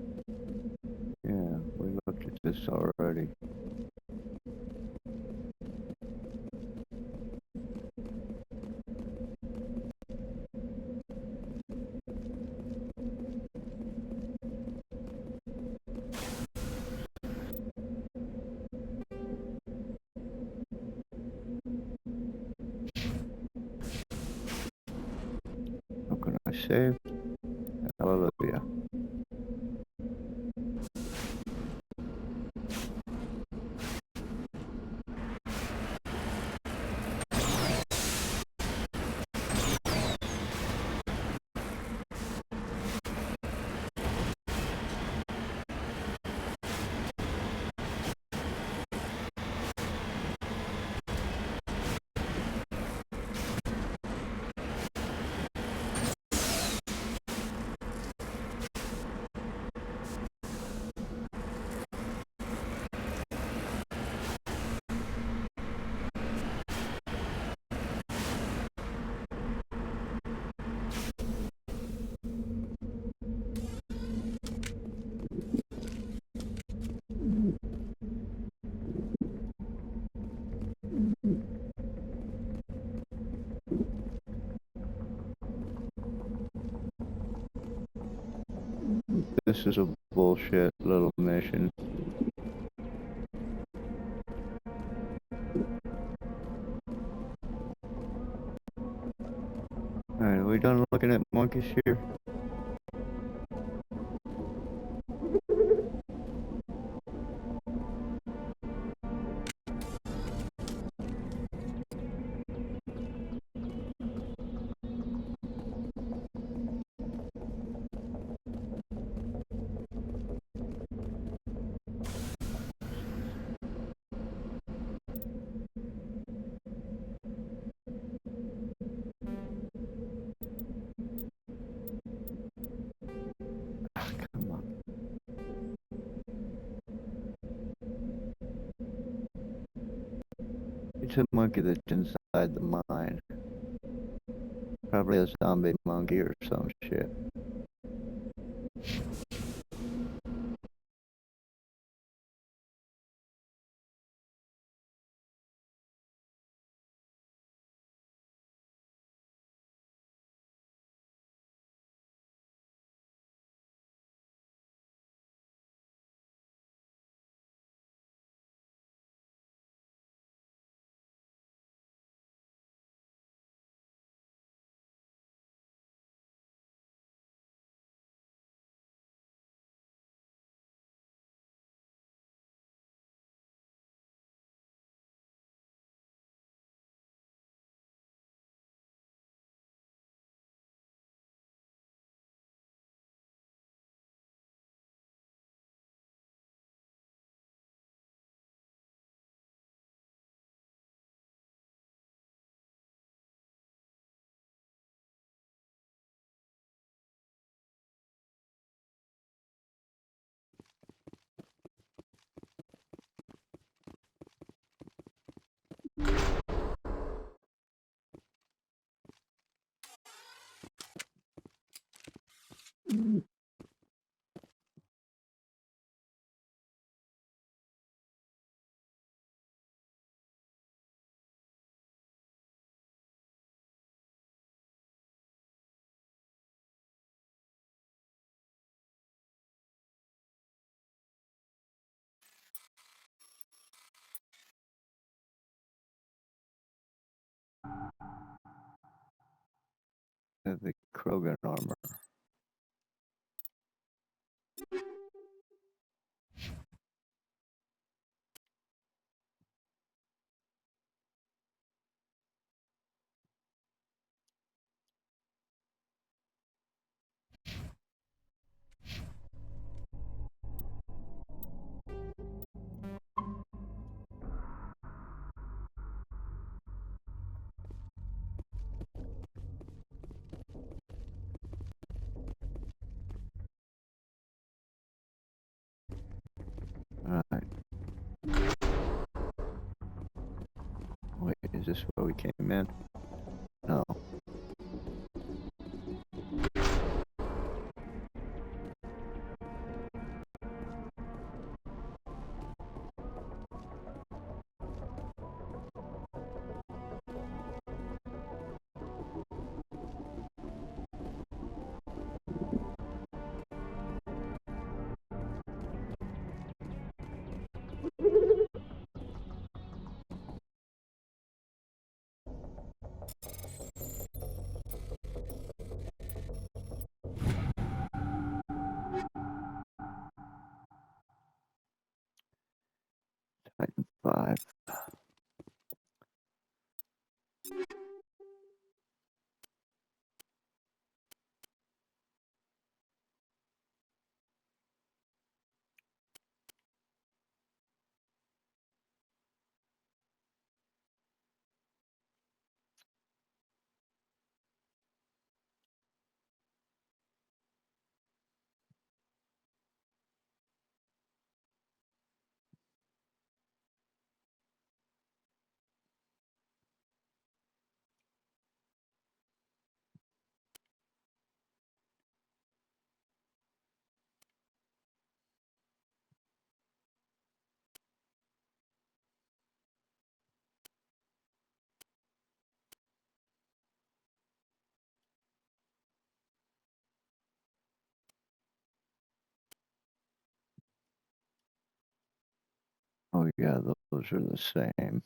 Yeah, we looked at this already. How can I save? Hallelujah. This is a bullshit little mission. Alright, are we done looking at monkeys here? It's a monkey that's inside the mine. Probably a zombie monkey or some shit. The Krogan armor. Alright. Wait, is this where we came in? No. Titan 5. Oh yeah, those are the same.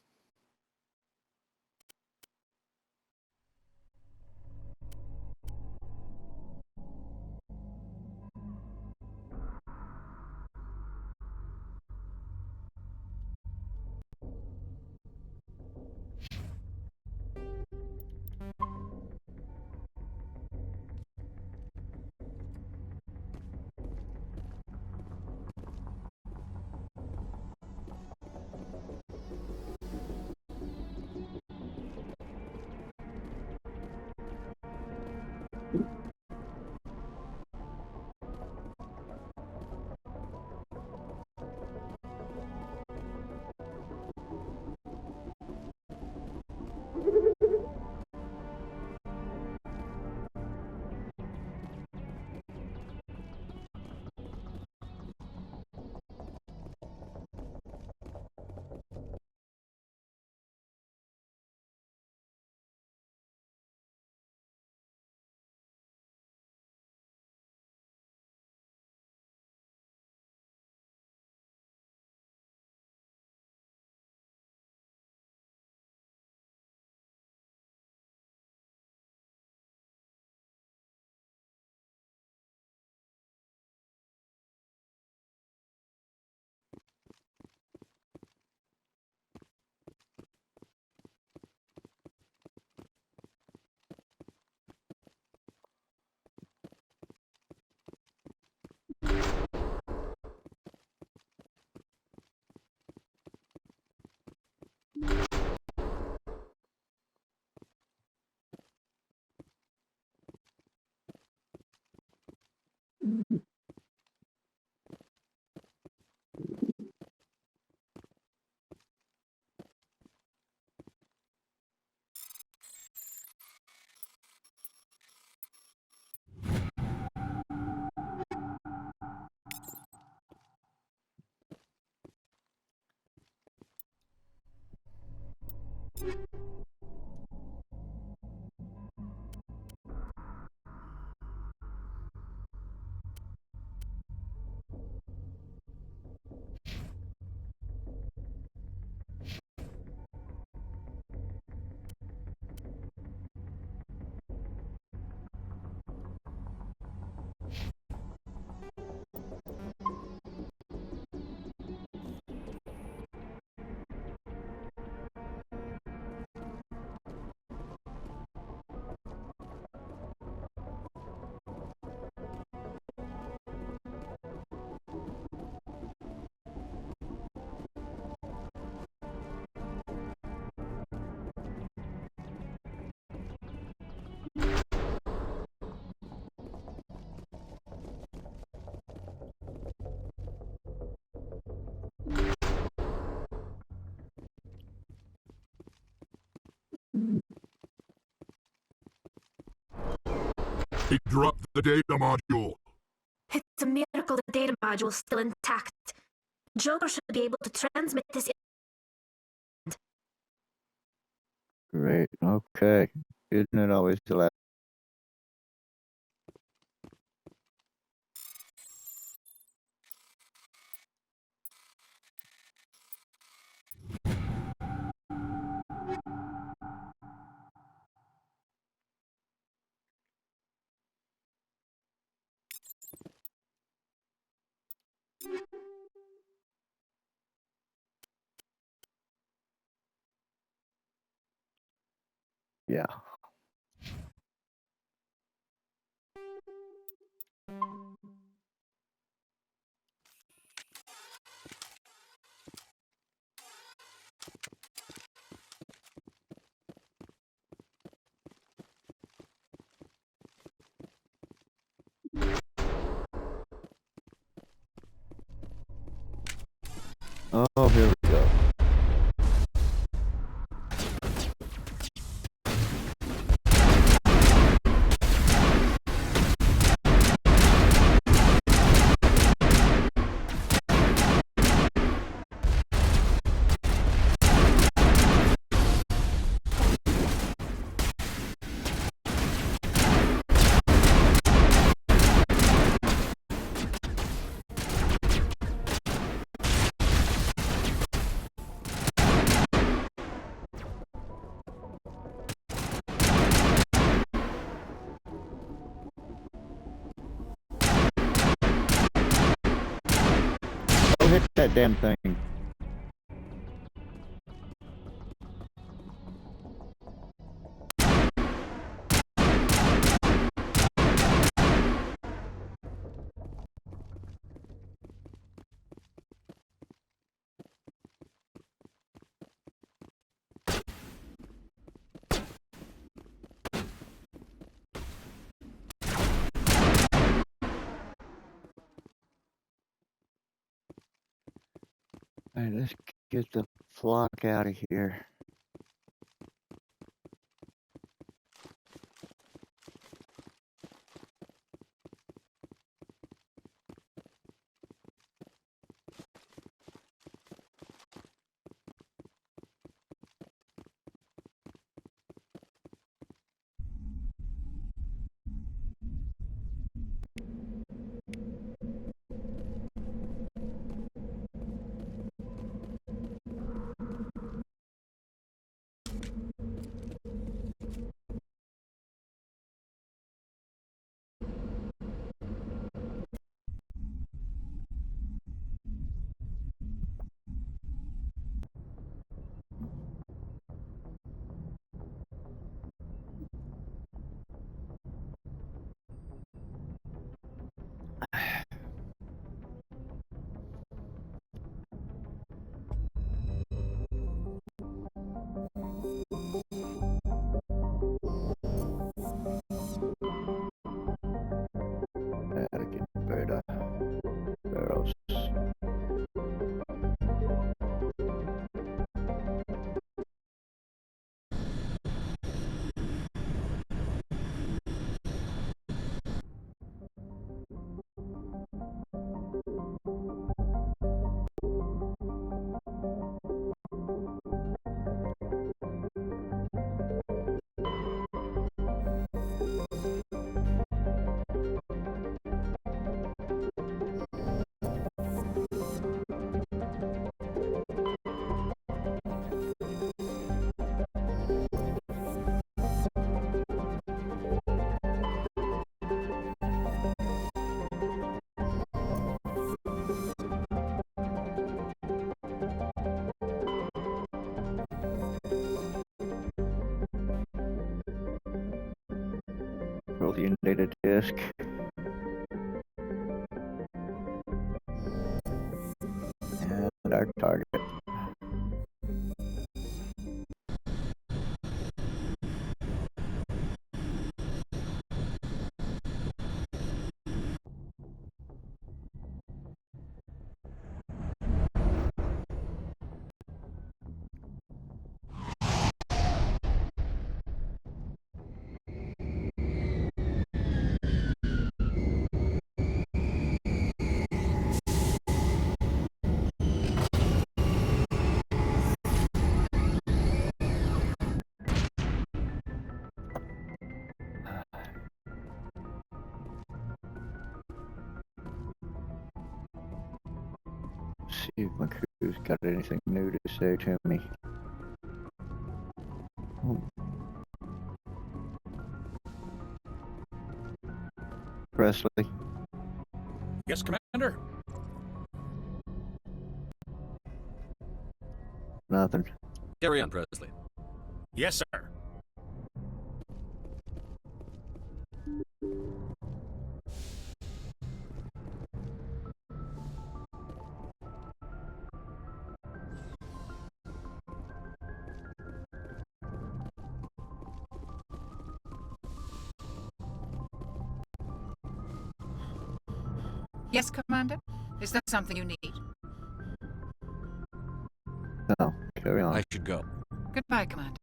They dropped the data module. It's a miracle the data module is still intact. Joker should be able to transmit this. Great. Okay. Isn't it always the last? Yeah. Oh, here we go. Oh, hit that damn thing. All right, let's get the flock out of here. Prothean data disk. And our target. See if my crew's got anything new to say to me. Presley. Yes, Commander? Nothing. Carry on, Presley. Yes, sir. Yes, Commander? Is that something you need? No, carry on. I should go. Goodbye, Commander.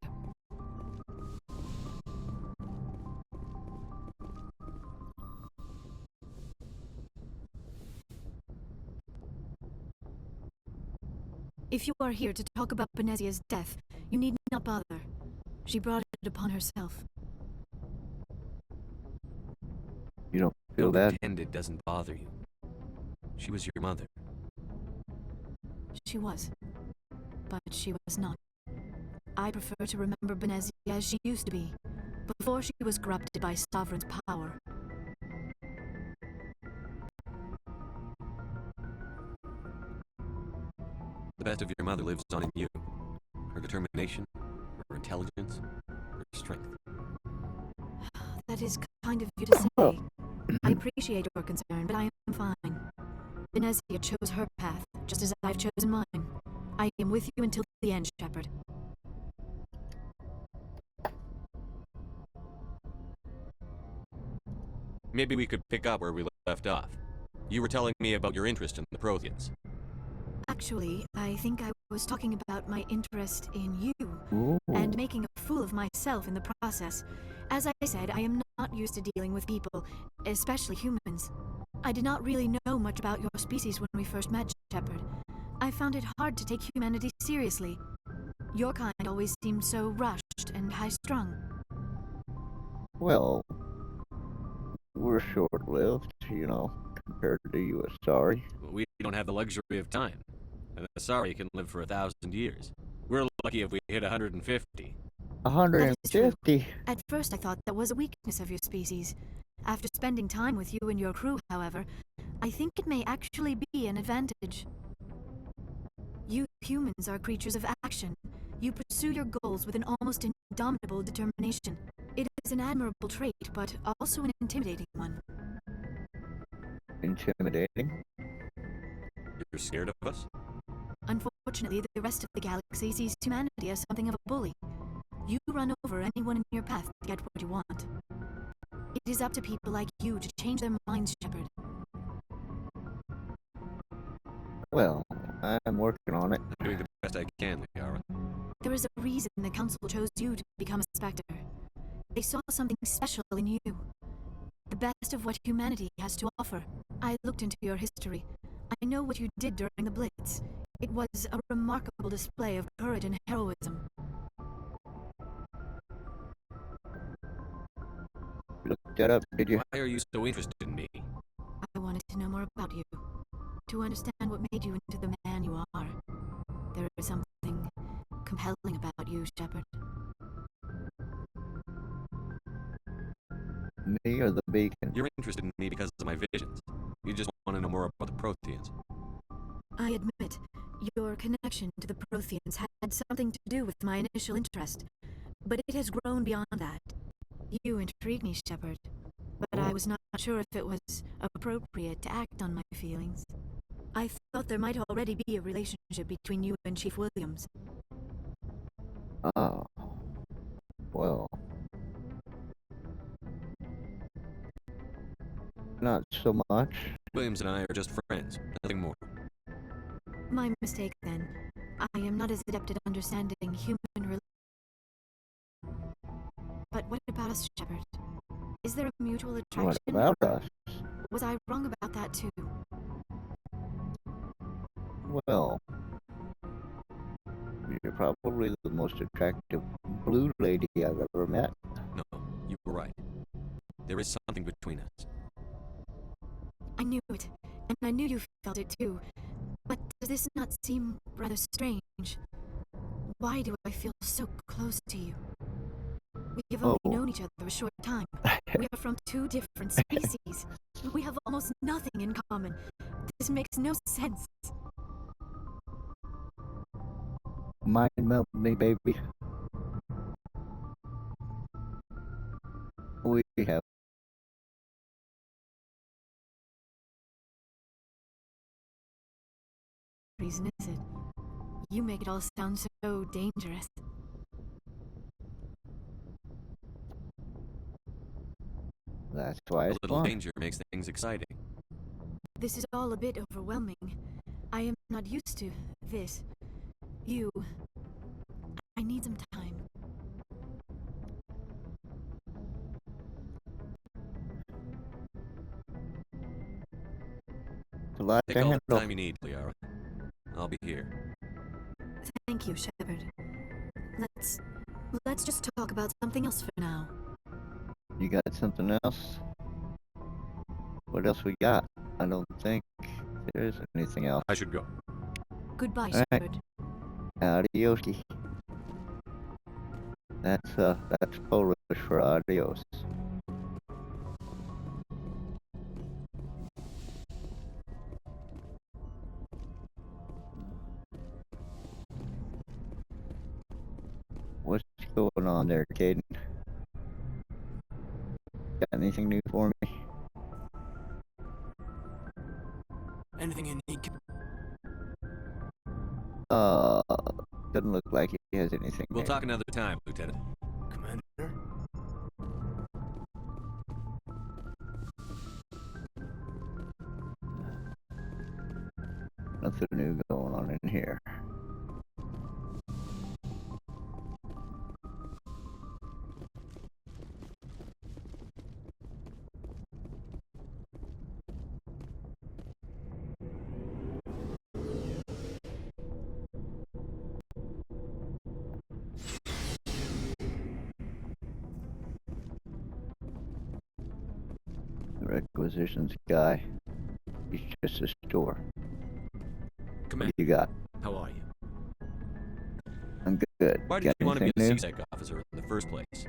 If you are here to talk about Benezia's death, you need not bother. She brought it upon herself. You don't feel Don't bad? pretend it doesn't bother you. She was your mother. She was. But she was not. I prefer to remember Benezia as she used to be, before she was corrupted by Sovereign's power. The best of your mother lives on in you. Her determination, her intelligence, her strength. That is kind of you to say. I appreciate your concern, but I am fine. Benezia chose her path, just as I've chosen mine. I am with you until the end, Shepard. Maybe we could pick up where we left off. You were telling me about your interest in the Protheans. Actually, I think I was talking about my interest in you, Ooh. and making a fool of myself in the process. As I said, I am not used to dealing with people, especially humans. I did not really know much about your species when we first met, Shepard. I found it hard to take humanity seriously. Your kind always seemed so rushed and high-strung. Well, we're short-lived, you know, compared to you, Asari. We don't have the luxury of time. And Asari can live for 1,000 years. We're lucky if we hit 150. 150? At first I thought that was a weakness of your species. After spending time with you and your crew, however, I think it may actually be an advantage. You humans are creatures of action. You pursue your goals with an almost indomitable determination. It is an admirable trait, but also an intimidating one. Intimidating? You're scared of us? Unfortunately, the rest of the galaxy sees humanity as something of a bully. You run over anyone in your path to get what you want. It is up to people like you to change their minds, Shepard. Well, I'm working on it. I'm doing the best I can, Liara. There is a reason the Council chose you to become a Spectre. They saw something special in you. The best of what humanity has to offer. I looked into your history. I know what you did during the Blitz. It was a remarkable display of courage and heroism. Look that up, did you? Why are you so interested in me? I wanted to know more about you. To understand what made you into the man you are. There is something compelling about you, Shepard. Me or the beacon? You're interested in me because of my visions. You just want to know more about the Protheans. I admit, your connection to the Protheans had something to do with my initial interest, but it has grown beyond that. You intrigue me, Shepard. I was not sure if it was appropriate to act on my feelings. I thought there might already be a relationship between you and Chief Williams. Oh. Well. Not so much. Williams and I are just friends, nothing more. My mistake, then. I am not as adept at understanding human relations. But what about us, Shepard? Is there a mutual attraction? What about us? Was I wrong about that, too? Well, you're probably the most attractive blue lady I've ever met. No, you were right. There is something between us. I knew it, and I knew you felt it too. But does this not seem rather strange? Why do I feel so close to you? We have only known each other a short time. We are from two different species. We have almost nothing in common. This makes no sense. Mind melt me, baby. We have reason, is it? You make it all sound so dangerous. That's why it's a little fun. danger makes things exciting. This is all a bit overwhelming. I am not used to this. I need some time. A lot Take all the time you need, Liara. I'll be here. Thank you, Shepard. Let's just talk about something else for now. You got something else? What else we got? I don't think there's anything else. I should go. Goodbye, All right. Shepard. Adioski. That's Polish for adios. What's going on there, Caden? Got anything new for me? Anything you need? Doesn't look like he has anything. We'll talk another time, Lieutenant. Commander? Nothing new going on in here. Requisitions guy. He's just a store. Commander, what you got? How are you? I'm good. Why did you want to be a CSEC officer in the first place?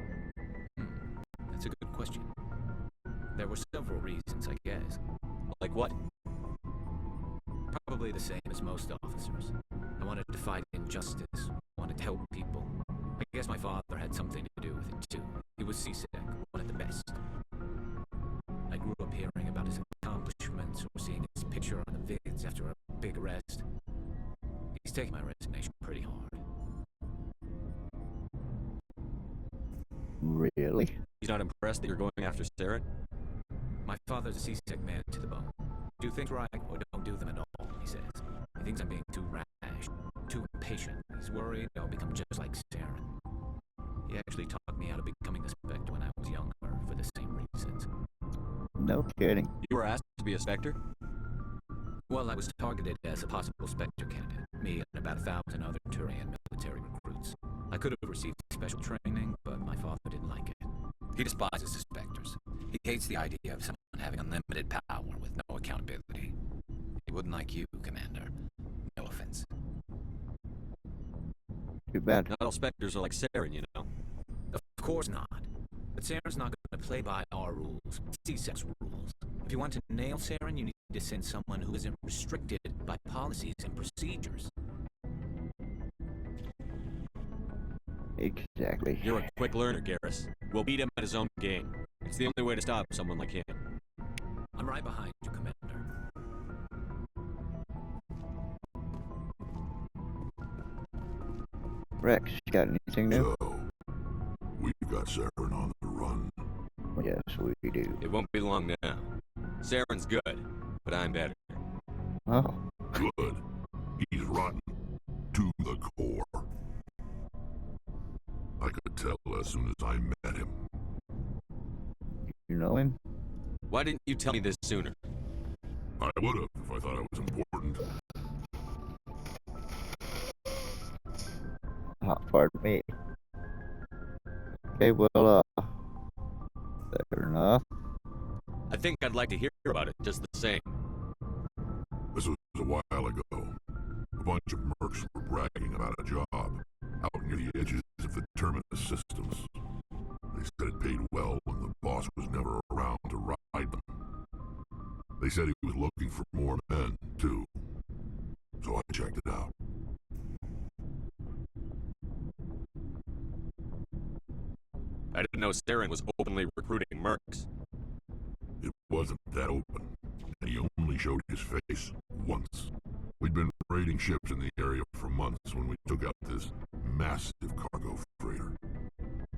That's a good question. There were several reasons, I guess. Like what? Probably the same as most officers. I wanted to fight injustice, wanted to help people. I guess my father had something to do with it too. He was CSEC, one of the best. I grew up hearing about his accomplishments or seeing his picture on the vids after a big arrest. He's taking my resignation pretty hard. Really? He's not impressed that you're going after Saren? My father's a CSEC man to the bone. Do things right or don't do them at all, he says. He thinks I'm being too rash, too impatient. He's worried I'll become just like Saren. He actually talked me out of becoming a Spectre when I was younger for the same reasons. No kidding. You were asked to be a Spectre? Well, I was targeted as a possible Spectre candidate. Me and about 1,000 other Turian military recruits. I could have received special training, but my father didn't like it. He despises the Spectres. He hates the idea of someone having unlimited power with no accountability. He wouldn't like you, Commander. No offense. Too bad. Not all Spectres are like Saren, you know. Of course not. But Saren's not going to play by our rules, CSEC's rules. If you want to nail Saren, you need to send someone who isn't restricted by policies and procedures. Exactly. You're a quick learner, Garrus. We'll beat him at his own game. It's the only way to stop someone like him. I'm right behind you, Commander. Rex, you got anything new? So, we've got Saren on the run. Yes, we do. It won't be long now. Saren's good, but I'm better. Oh. Good. He's rotten. To the core. I could tell as soon as I met him. You know him? Why didn't you tell me this sooner? I would have if I thought it was important. Pardon me. Okay, well, fair enough. I think I'd like to hear about it just the same. This was a while ago. A bunch of mercs were bragging about a job out near the edges of the terminus systems. They said it paid well and the boss was never around to ride them. They said he was looking for more men, too. So I checked it out. I didn't know Saren was openly recruiting mercs. It wasn't that open, and he only showed his face once. We'd been raiding ships in the area for months when we took out this massive cargo freighter.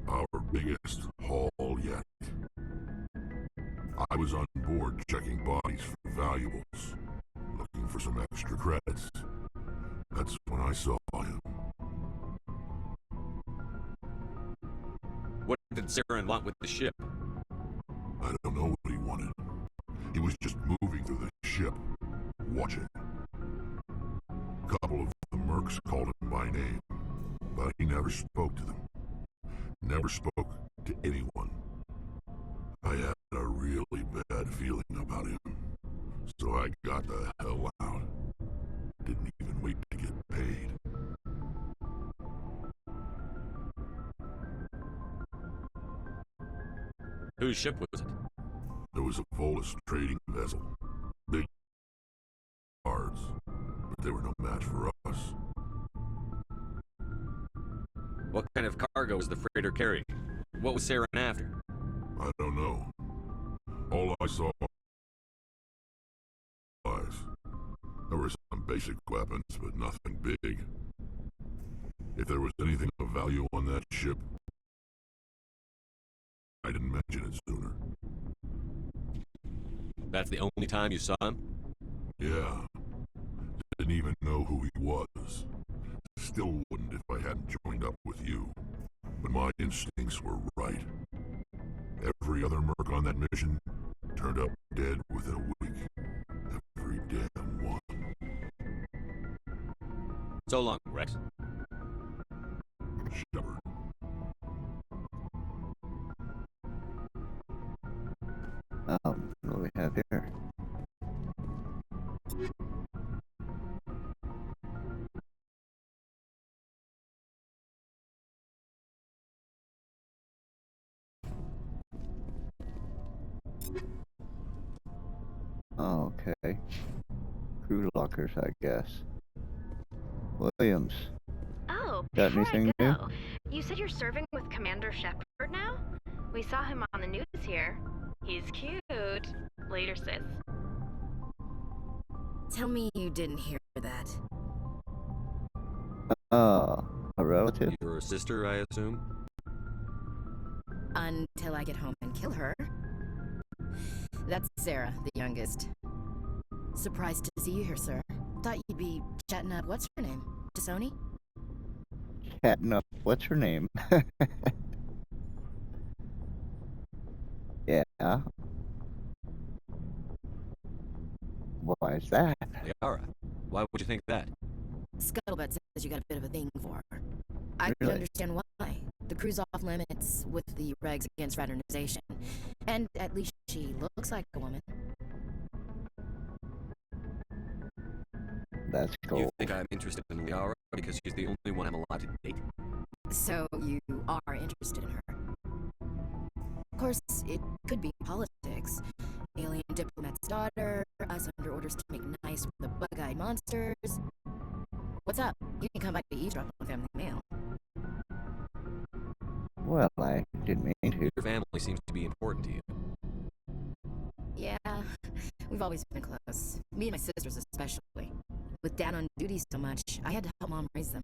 Our biggest haul yet. I was on board checking bodies for valuables, looking for some extra credits. That's when I saw him. What did Saren want with the ship? I don't know what he wanted. He was just moving through the ship, watching. A couple of the mercs called him by name, but he never spoke to them. Never spoke to anyone. I had a really bad feeling about him, so I got the hell out. Didn't even wait to get paid. Whose ship was it? There was a Volus trading vessel. Big cards, but they were no match for us. What kind of cargo was the freighter carrying? What was Saren after? I don't know. All I saw was there were some basic weapons, but nothing big. If there was anything of value on that ship, I didn't mention it sooner. That's the only time you saw him? Yeah. Didn't even know who he was. Still wouldn't if I hadn't joined up with you. But my instincts were right. Every other merc on that mission turned up dead within a week. Every damn one. So long, Rex. Shepard. What do we have here? Okay. Crew lockers, I guess. Williams. Oh, Got before anything I new? go, you said you're serving with Commander Shepard now? We saw him on the news here. He's cute. Later, sis. Tell me you didn't hear that. A relative? Your sister, I assume? Until I get home and kill her. That's Sarah, the youngest. Surprised to see you here, sir. Thought you'd be chatting up what's her name? Tasoni? Chatting up. What's her name? Yeah. Why is that? Liara. Why would you think that? Scuttlebutt says you got a bit of a thing for her. I can Really? understand why. The crew's off limits with the regs against fraternization. And at least she looks like a woman. That's cool. You think I'm interested in Liara because she's the only one I'm allowed to date? So you are interested in her. Of course, it could be politics. Alien diplomat's daughter, us under orders to make nice with the bug-eyed monsters. What's up? You can come back to eavesdrop on family mail. Well, I didn't mean to. Your family seems to be important to you. Yeah, we've always been close. Me and my sisters especially. With Dad on duty so much, I had to help Mom raise them.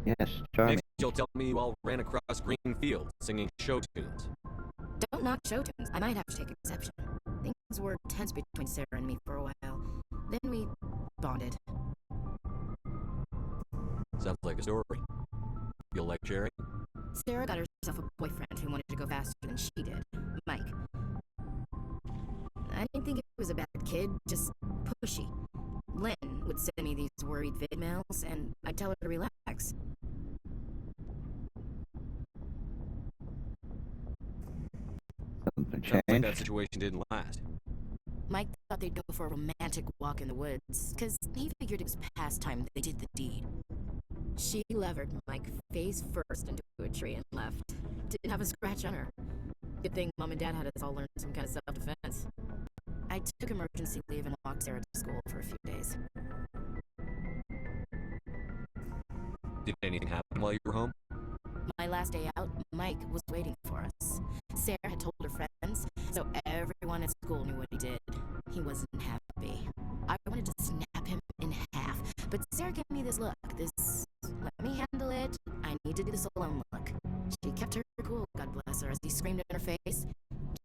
Yes, charming. Next, you'll tell me you all ran across green fields singing show tunes. Don't knock show tunes. I might have to take exception. Things were tense between Sarah and me for a while. Then we bonded. Sounds like a story. You'll like sharing? Sarah got herself a boyfriend who wanted to go faster than she did, Mike. I didn't think it was a bad kid, just pushy. Lynn would send me these worried vid mails, and I'd tell her to relax. Something Sounds like changed. that situation didn't last. Mike thought they'd go for a romantic walk in the woods, because he figured it was past time they did the deed. She levered Mike face first into a tree and left. Didn't have a scratch on her. Good thing Mom and Dad had us all learn some kind of self-defense. I took emergency leave and walked Sarah to school for a few days. Did anything happen while you were home? My last day out, Mike was waiting for us. Sarah had told her friends, so everyone at school knew what he did. He wasn't happy. I wanted to snap him in half, but Sarah gave me this look, this let me handle it, I need to do this alone look. She kept her cool, God bless her, as he screamed in her face.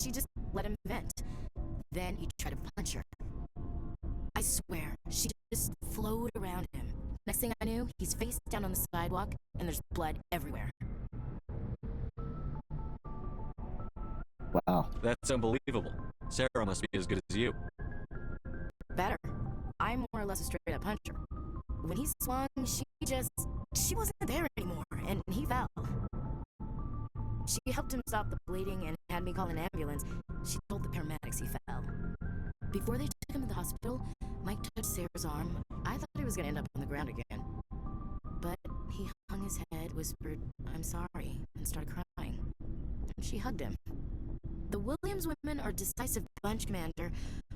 She just let him vent. Then he tried to punch her. I swear, she just flowed around him. Next thing I knew, he's face down on the sidewalk, and there's blood everywhere. Wow. That's unbelievable. Sarah must be as good as you. Better. I'm more or less a straight-up puncher. When he swung, she wasn't there anymore, and he fell. She helped him stop the bleeding and had me call an ambulance. She told the paramedics he fell. Before they took him to the hospital, Mike touched Sarah's arm. I thought he was going to end up on the ground again. But he hung his head, whispered, "I'm sorry," and started crying. And she hugged him. The Williams women are a decisive bunch, Commander.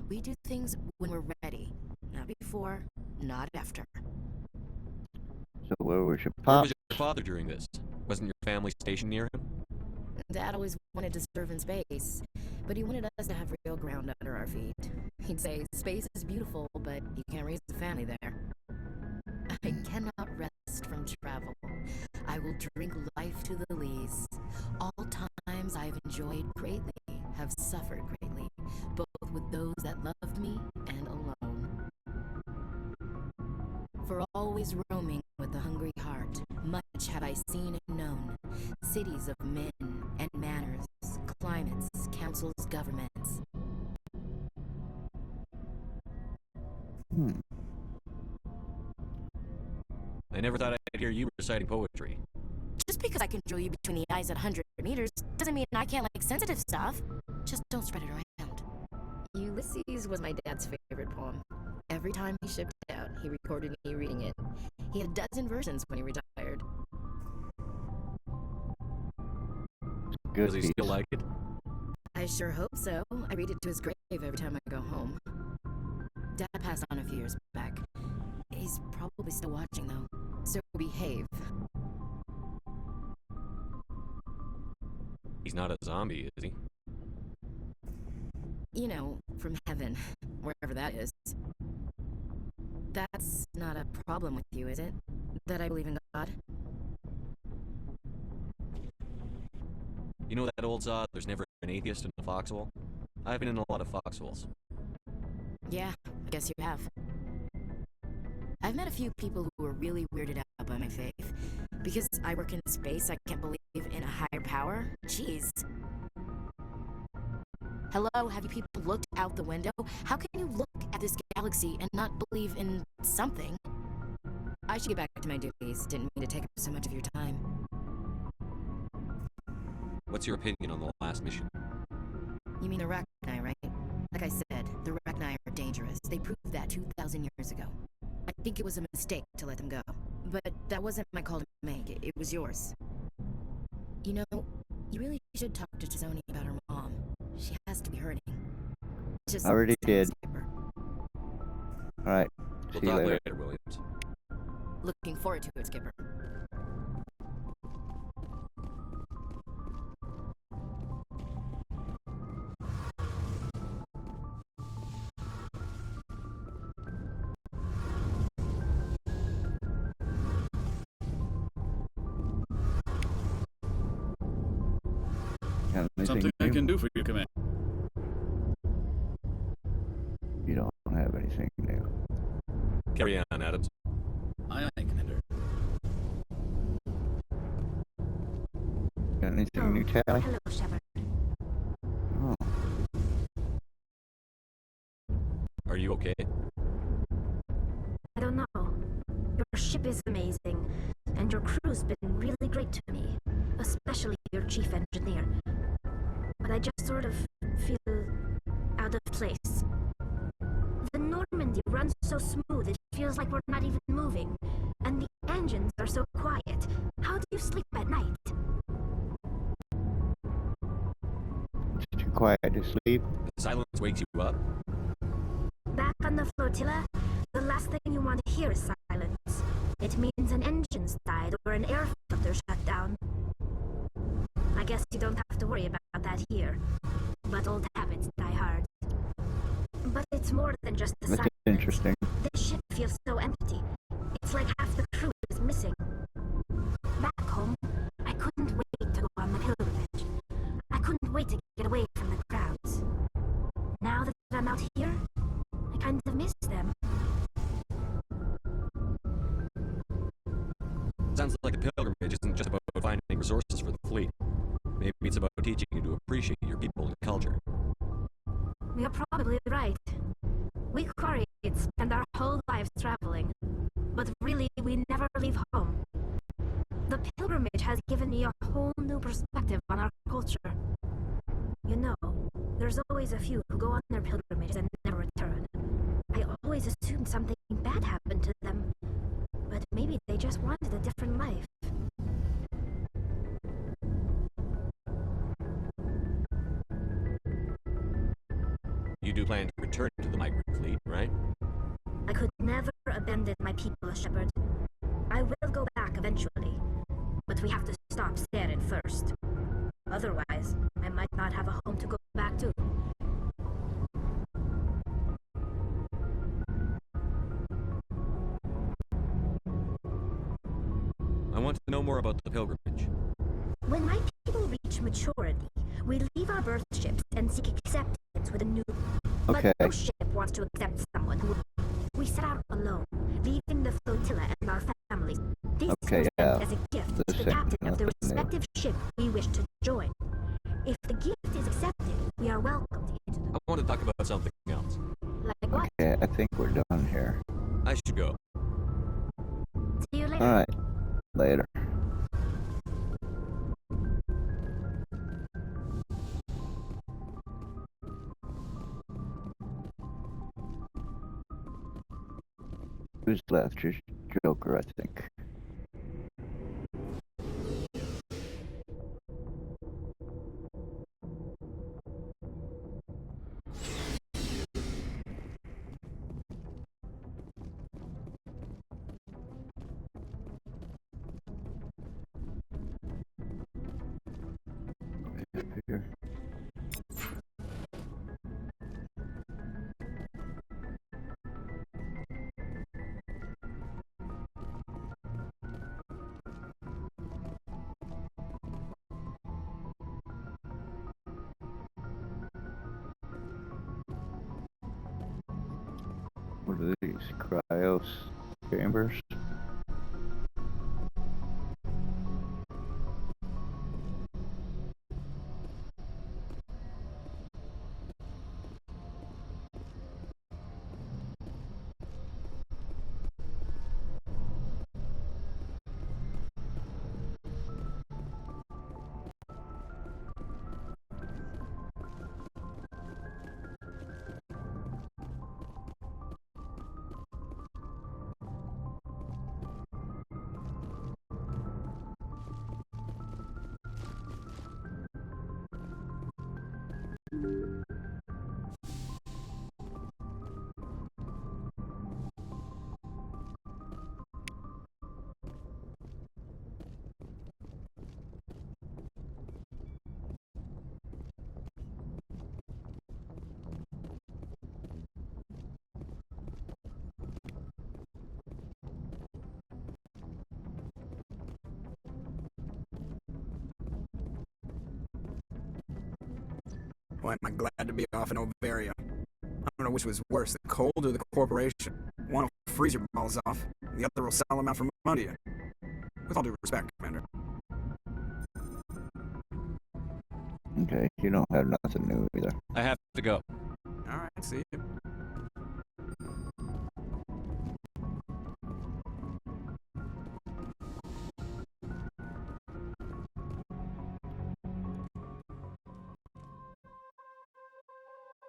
We do things when we're ready. Not before, not after. So where was your Where pop? was your father during this? Wasn't your family stationed near him? Dad always wanted to serve in space, but he wanted us to have real ground under our feet. He'd say, space is beautiful, but you can't raise a family there. I cannot rest from travel. I will drink life to the lees. All times I've enjoyed greatly, have suffered greatly, both with those that loved me and alone. For always roaming with a hungry heart, much have I seen and known, cities of men and manners, climates, councils, governments. I never thought I'd hear you reciting poetry. Just because I can drill you between the eyes at 100 meters doesn't mean I can't like sensitive stuff. Just don't spread it around. Ulysses was my dad's favorite poem. Every time he shipped it out, he recorded me reading it. He had a dozen versions when he retired. Good Does he piece. still like it? I sure hope so. I read it to his grave every time I go home. Dad passed on a few years back. He's probably still watching, though. So behave. He's not a zombie, is he? You know, from heaven, wherever that is. That's not a problem with you, is it? That I believe in God? You know that old saw, there's never an atheist in a foxhole? I've been in a lot of foxholes. Yeah, I guess you have. I've met a few people who were really weirded out by my faith. Because I work in space, I can't believe in a higher power? Jeez. Hello, have you people looked out the window? How can you look at this galaxy and not believe in something? I should get back to my duties. Didn't mean to take up so much of your time. What's your opinion on the last mission? You mean the Rachni, right? Like I said, the Rachni are dangerous. They proved that 2,000 years ago. I think it was a mistake to let them go. But that wasn't my call to make. It was yours. You know, you really should talk to Tizoni about her mom. She has to be hurting. Just Already did. Alright. We'll See you talk later. later, Williams. Looking forward to it, Skipper. Got anything Something I new? can do for you, Commander. You don't have anything new. Carry on, Adams. Aye, aye, Commander. Got anything new, Tally? Hello, Shepard. Oh, Are you okay? I don't know. Your ship is amazing, and your crew's been really great to me, especially your chief engineer. But I just sort of feel out of place. The Normandy runs so smooth it feels like we're not even moving, and the engines are so quiet. How do you sleep at night? it's too quiet to sleep. The silence wakes you up? Back on the flotilla, the last thing you want to hear is silence. It means an engine's died or an air filter shut down. I guess you don't have to worry about that here, but old habits die hard. But it's more than just the That's silence. interesting. This ship feels so empty. It's like half the crew is missing. Back home, I couldn't wait to go on the pilgrimage. I couldn't wait to get away from the crowds. Now that I'm out here, I kind of miss them. Sounds like the pilgrimage isn't just about finding resources for the fleet. Maybe it's about teaching you to appreciate your people and culture. You're probably right. We Quarians spend our whole lives traveling, but really we never leave home. The pilgrimage has given me a whole new perspective on our culture. You know, there's always a few who go on their pilgrimages and never return. I always assumed something bad happened to them, but maybe they just wanted a different life. You do plan to return to the migrant fleet, right? I could never abandon my people, Shepard. I will go back eventually, but we have to stop Saren first. Otherwise, I might not have a home to go back to. I want to know more about the pilgrimage. When my people reach maturity, we leave our birth ships and seek acceptance with a new... Okay. But no ship wants to accept someone who... We set out alone, leaving the flotilla and our families. This Okay, was yeah. sent as a gift The to the same, captain of the nothing new. respective ship we wish to join. If the gift is accepted, we are welcomed into the... I want to talk about something else. Like what? Okay, I think we're done here. I should go. See you later. Alright, later. Who's left? Just Joker, I think. Up here. What are these? Cryos chambers? Why am I glad to be off in Overia? I don't know which was worse, the cold or the corporation. One will freeze your balls off, the other will sell them out from under you. With all due respect, Commander. Okay, you don't have nothing new either. I have to go. Alright, see you.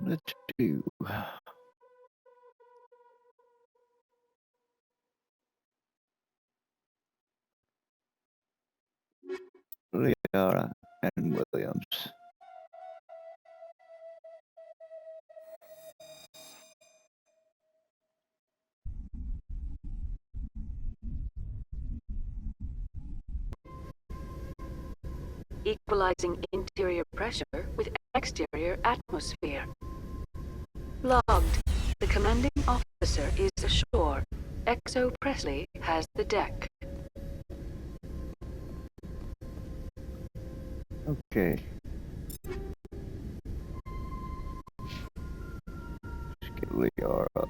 Let's do. Liara and Williams. Equalizing interior pressure with exterior atmosphere. Logged. The commanding officer is ashore. XO Presley has the deck. Okay. Let's get Liara up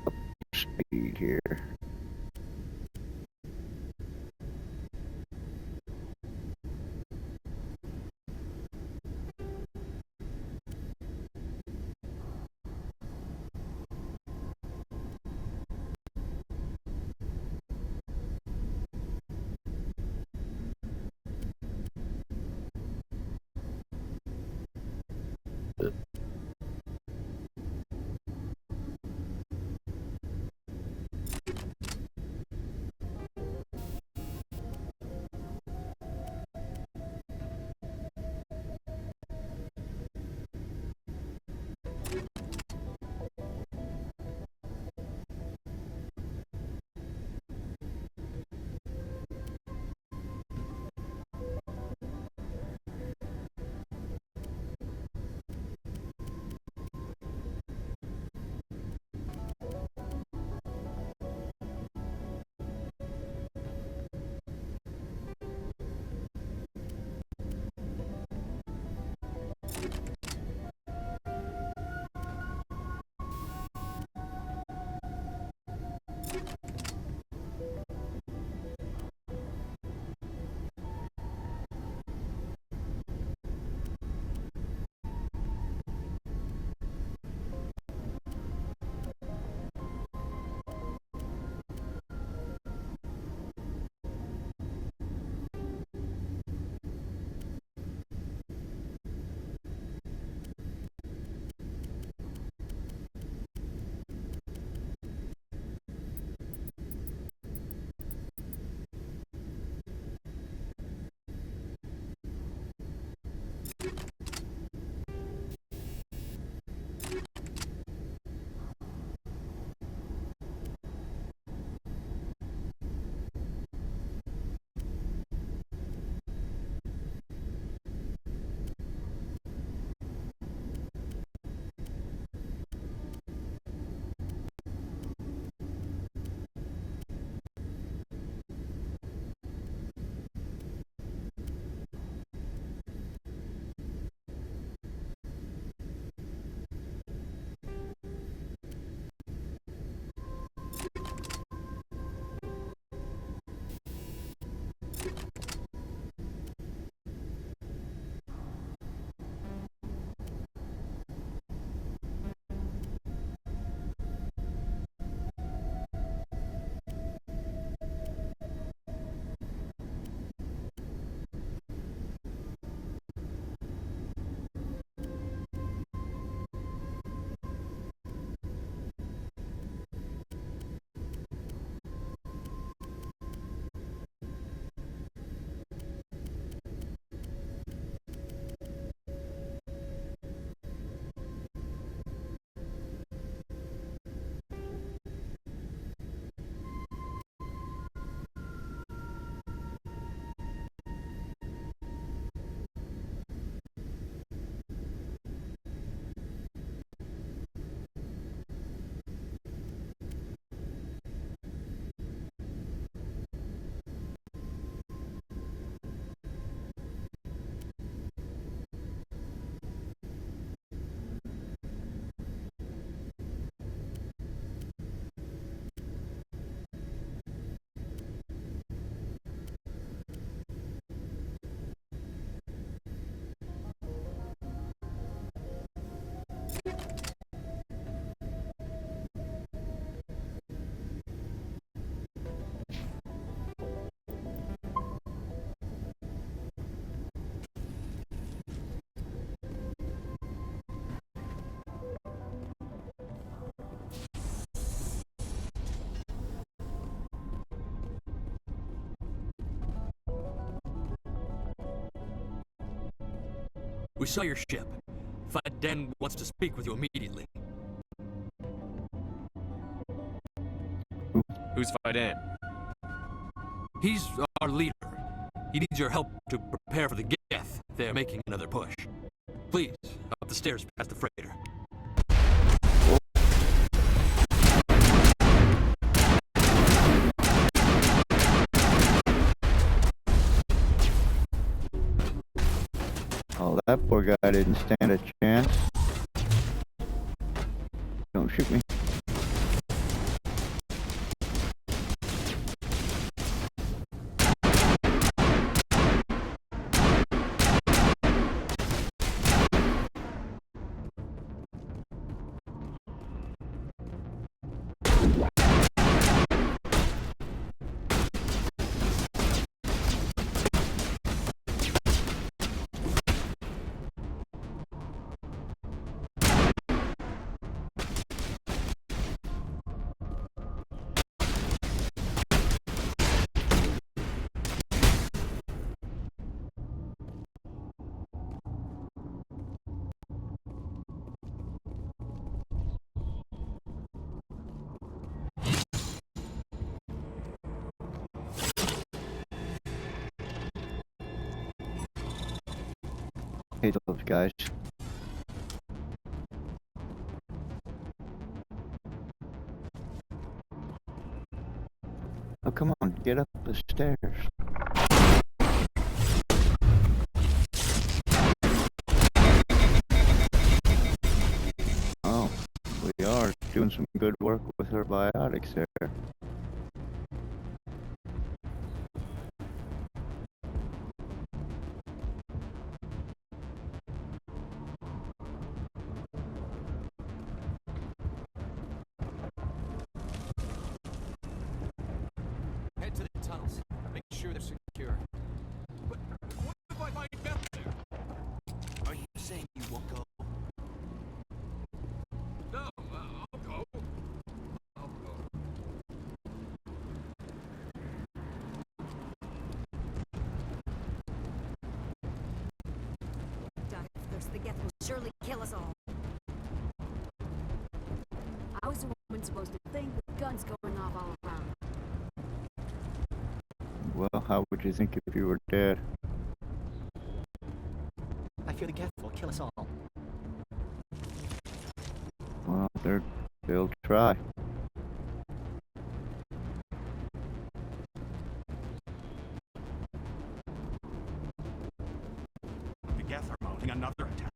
to speed here. We saw your ship. Dan wants to speak with you immediately. Who's Fidan? He's our leader. He needs your help to prepare for the Geth. They're making another push. Please, up the stairs past the freighter. Oh, that poor guy didn't stand a chance. Don't shoot me. Hey, those guys. Oh, come on, get up the stairs. Oh, we are doing some good work with her biotics there. Head to the tunnels. Make sure they're secure. But what if I find Beth there? Are you saying you won't go? No, I'll go. I'll go. There's the Geth will surely kill us all. How is a woman supposed to think with guns going off all around? Well, how would you think if you were dead? I fear the Geth will kill us all. Well, they'll try. The Geth are mounting another attack.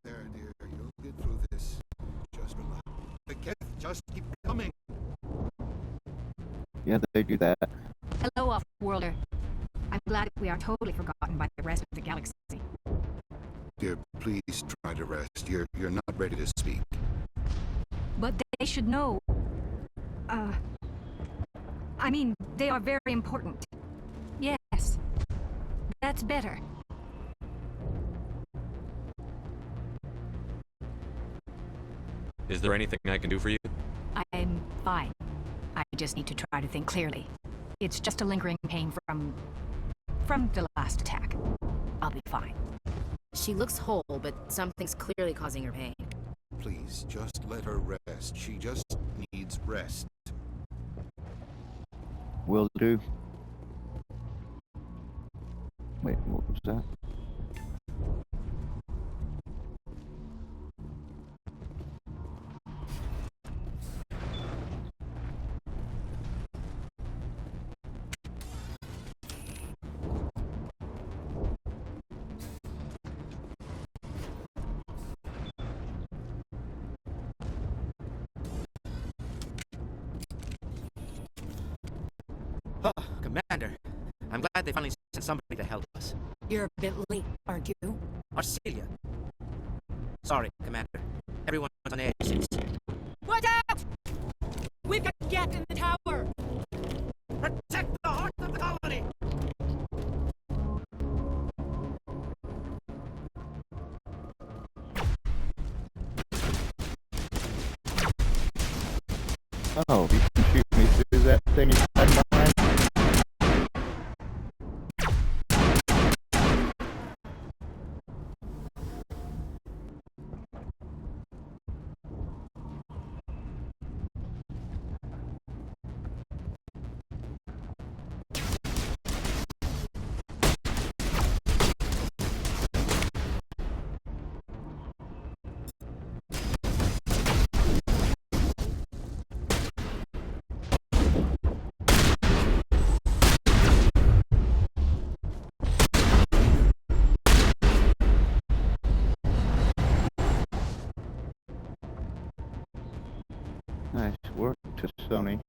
There, dear. You'll get through this. Just relax. The Geth just keep coming. Yeah, they do that. Hello, off-worlder. I'm glad we are totally forgotten by the rest of the galaxy. Dear, please try to rest. You're not ready to speak. But they should know. I mean, they are very important. Yes. That's better. Is there anything I can do for you? I'm fine. I just need to try to think clearly. It's just a lingering pain from the last attack. I'll be fine. She looks whole, but something's clearly causing her pain. Please, just let her rest. She just needs rest. Will do. Wait, what was that? I'm glad they finally sent somebody to help us. You're a bit late, aren't you? Arcelia. Sorry, Commander. Everyone's on edge since... Watch out! We've got a gap in the tower! Protect the heart of the colony! Oh, you can shoot me through that thing inside behind? Nice work to Sony.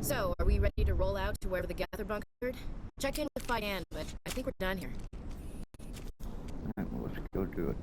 So, are we ready to roll out to wherever the gather bunkered? Check in with Fian, but I think we're done here. Alright, well, let's go do it.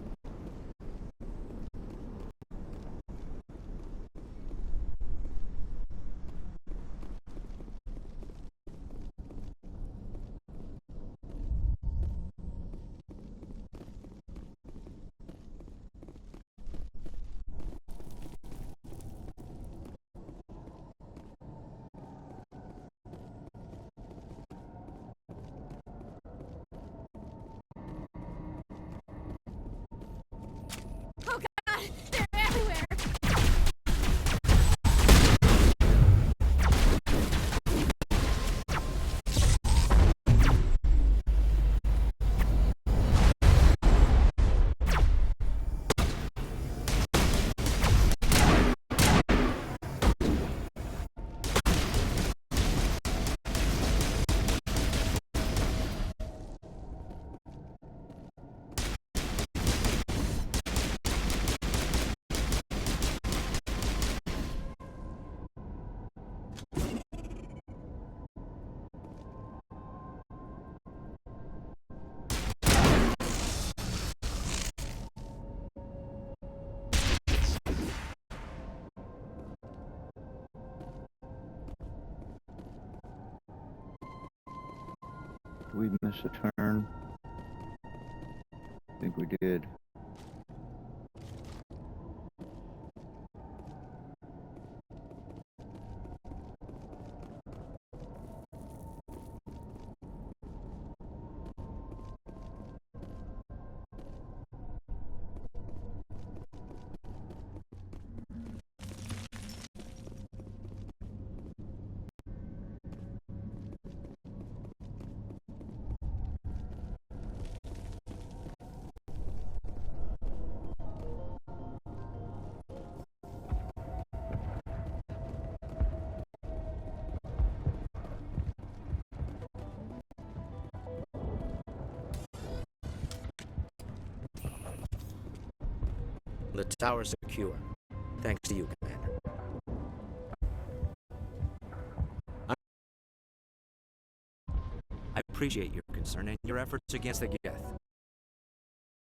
Oh god! They're everywhere! We missed a turn. I think we did. The tower's secure. Thanks to you, Commander. I appreciate your concern and your efforts against the Geth.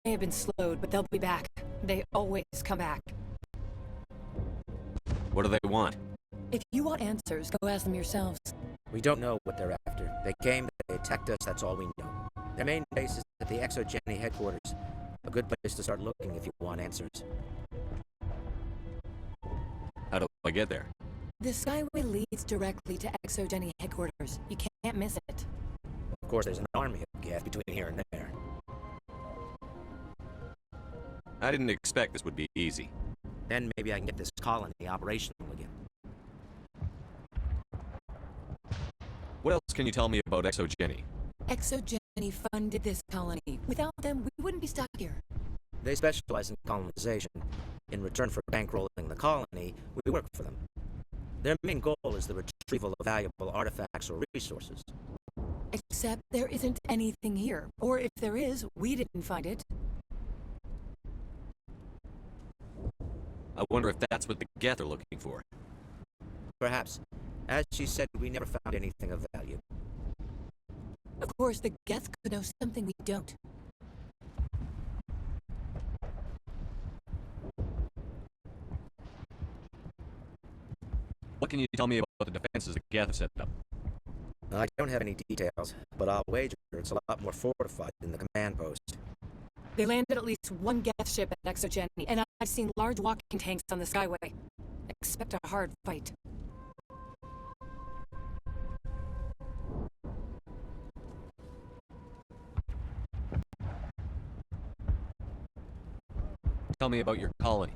They have been slowed, but they'll be back. They always come back. What do they want? If you want answers, go ask them yourselves. We don't know what they're after. They came, they attacked us, that's all we know. Their main base is at the ExoGeni headquarters. A good place to start looking if you want answers. How do I get there? The Skyway leads directly to ExoGeni headquarters. You can't miss it. Of course, there's an army of Geth between here and there. I didn't expect this would be easy. Then maybe I can get this colony operational again. What else can you tell me about ExoGeni? ExoGeni funded this colony. Without them, we wouldn't be stuck here. They specialize in colonization. In return for bankrolling the colony, we work for them. Their main goal is the retrieval of valuable artifacts or resources. Except there isn't anything here. Or if there is, we didn't find it. I wonder if that's what the Geth are looking for. Perhaps. As she said, we never found anything of value. Of course, the Geth could know something we don't. What can you tell me about the defenses the Geth have set up? I don't have any details, but I'll wager it's a lot more fortified than the command post. They landed at least one Geth ship at ExoGeni, and I've seen large walking tanks on the Skyway. Expect a hard fight. Tell me about your colony.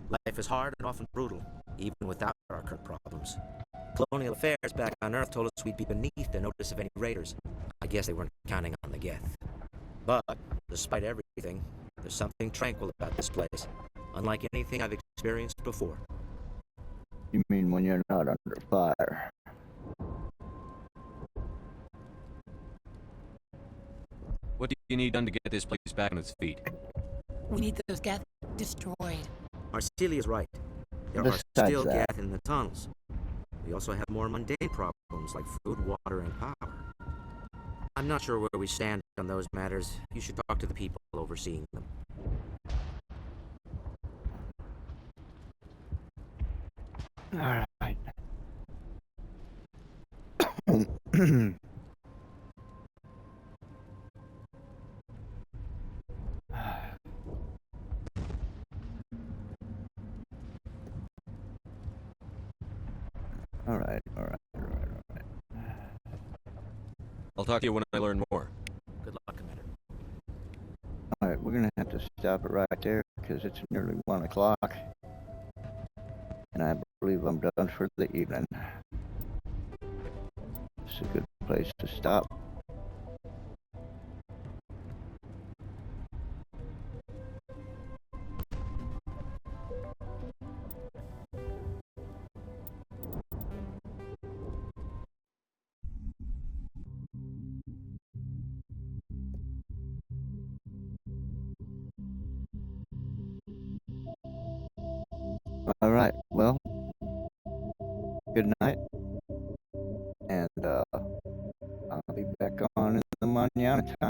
Life is hard and often brutal, even without our current problems. Colonial affairs back on Earth told us we'd be beneath the notice of any raiders. I guess they weren't counting on the Geth. But, despite everything, there's something tranquil about this place, unlike anything I've experienced before. You mean when you're not under fire? What do you need done to get this place back on its feet? We need those Geth destroyed. Arcelia's right. There Besides are still that, Geth in the tunnels. We also have more mundane problems like food, water, and power. I'm not sure where we stand on those matters. You should talk to the people overseeing them. all right. All right. I'll talk to you when I learn more. Good luck, Commander. All right, we're gonna have to stop it right there because it's nearly 1 o'clock, and I believe I'm done for the evening. It's a good place to stop. All right, well, good night, and I'll be back on in the manana time.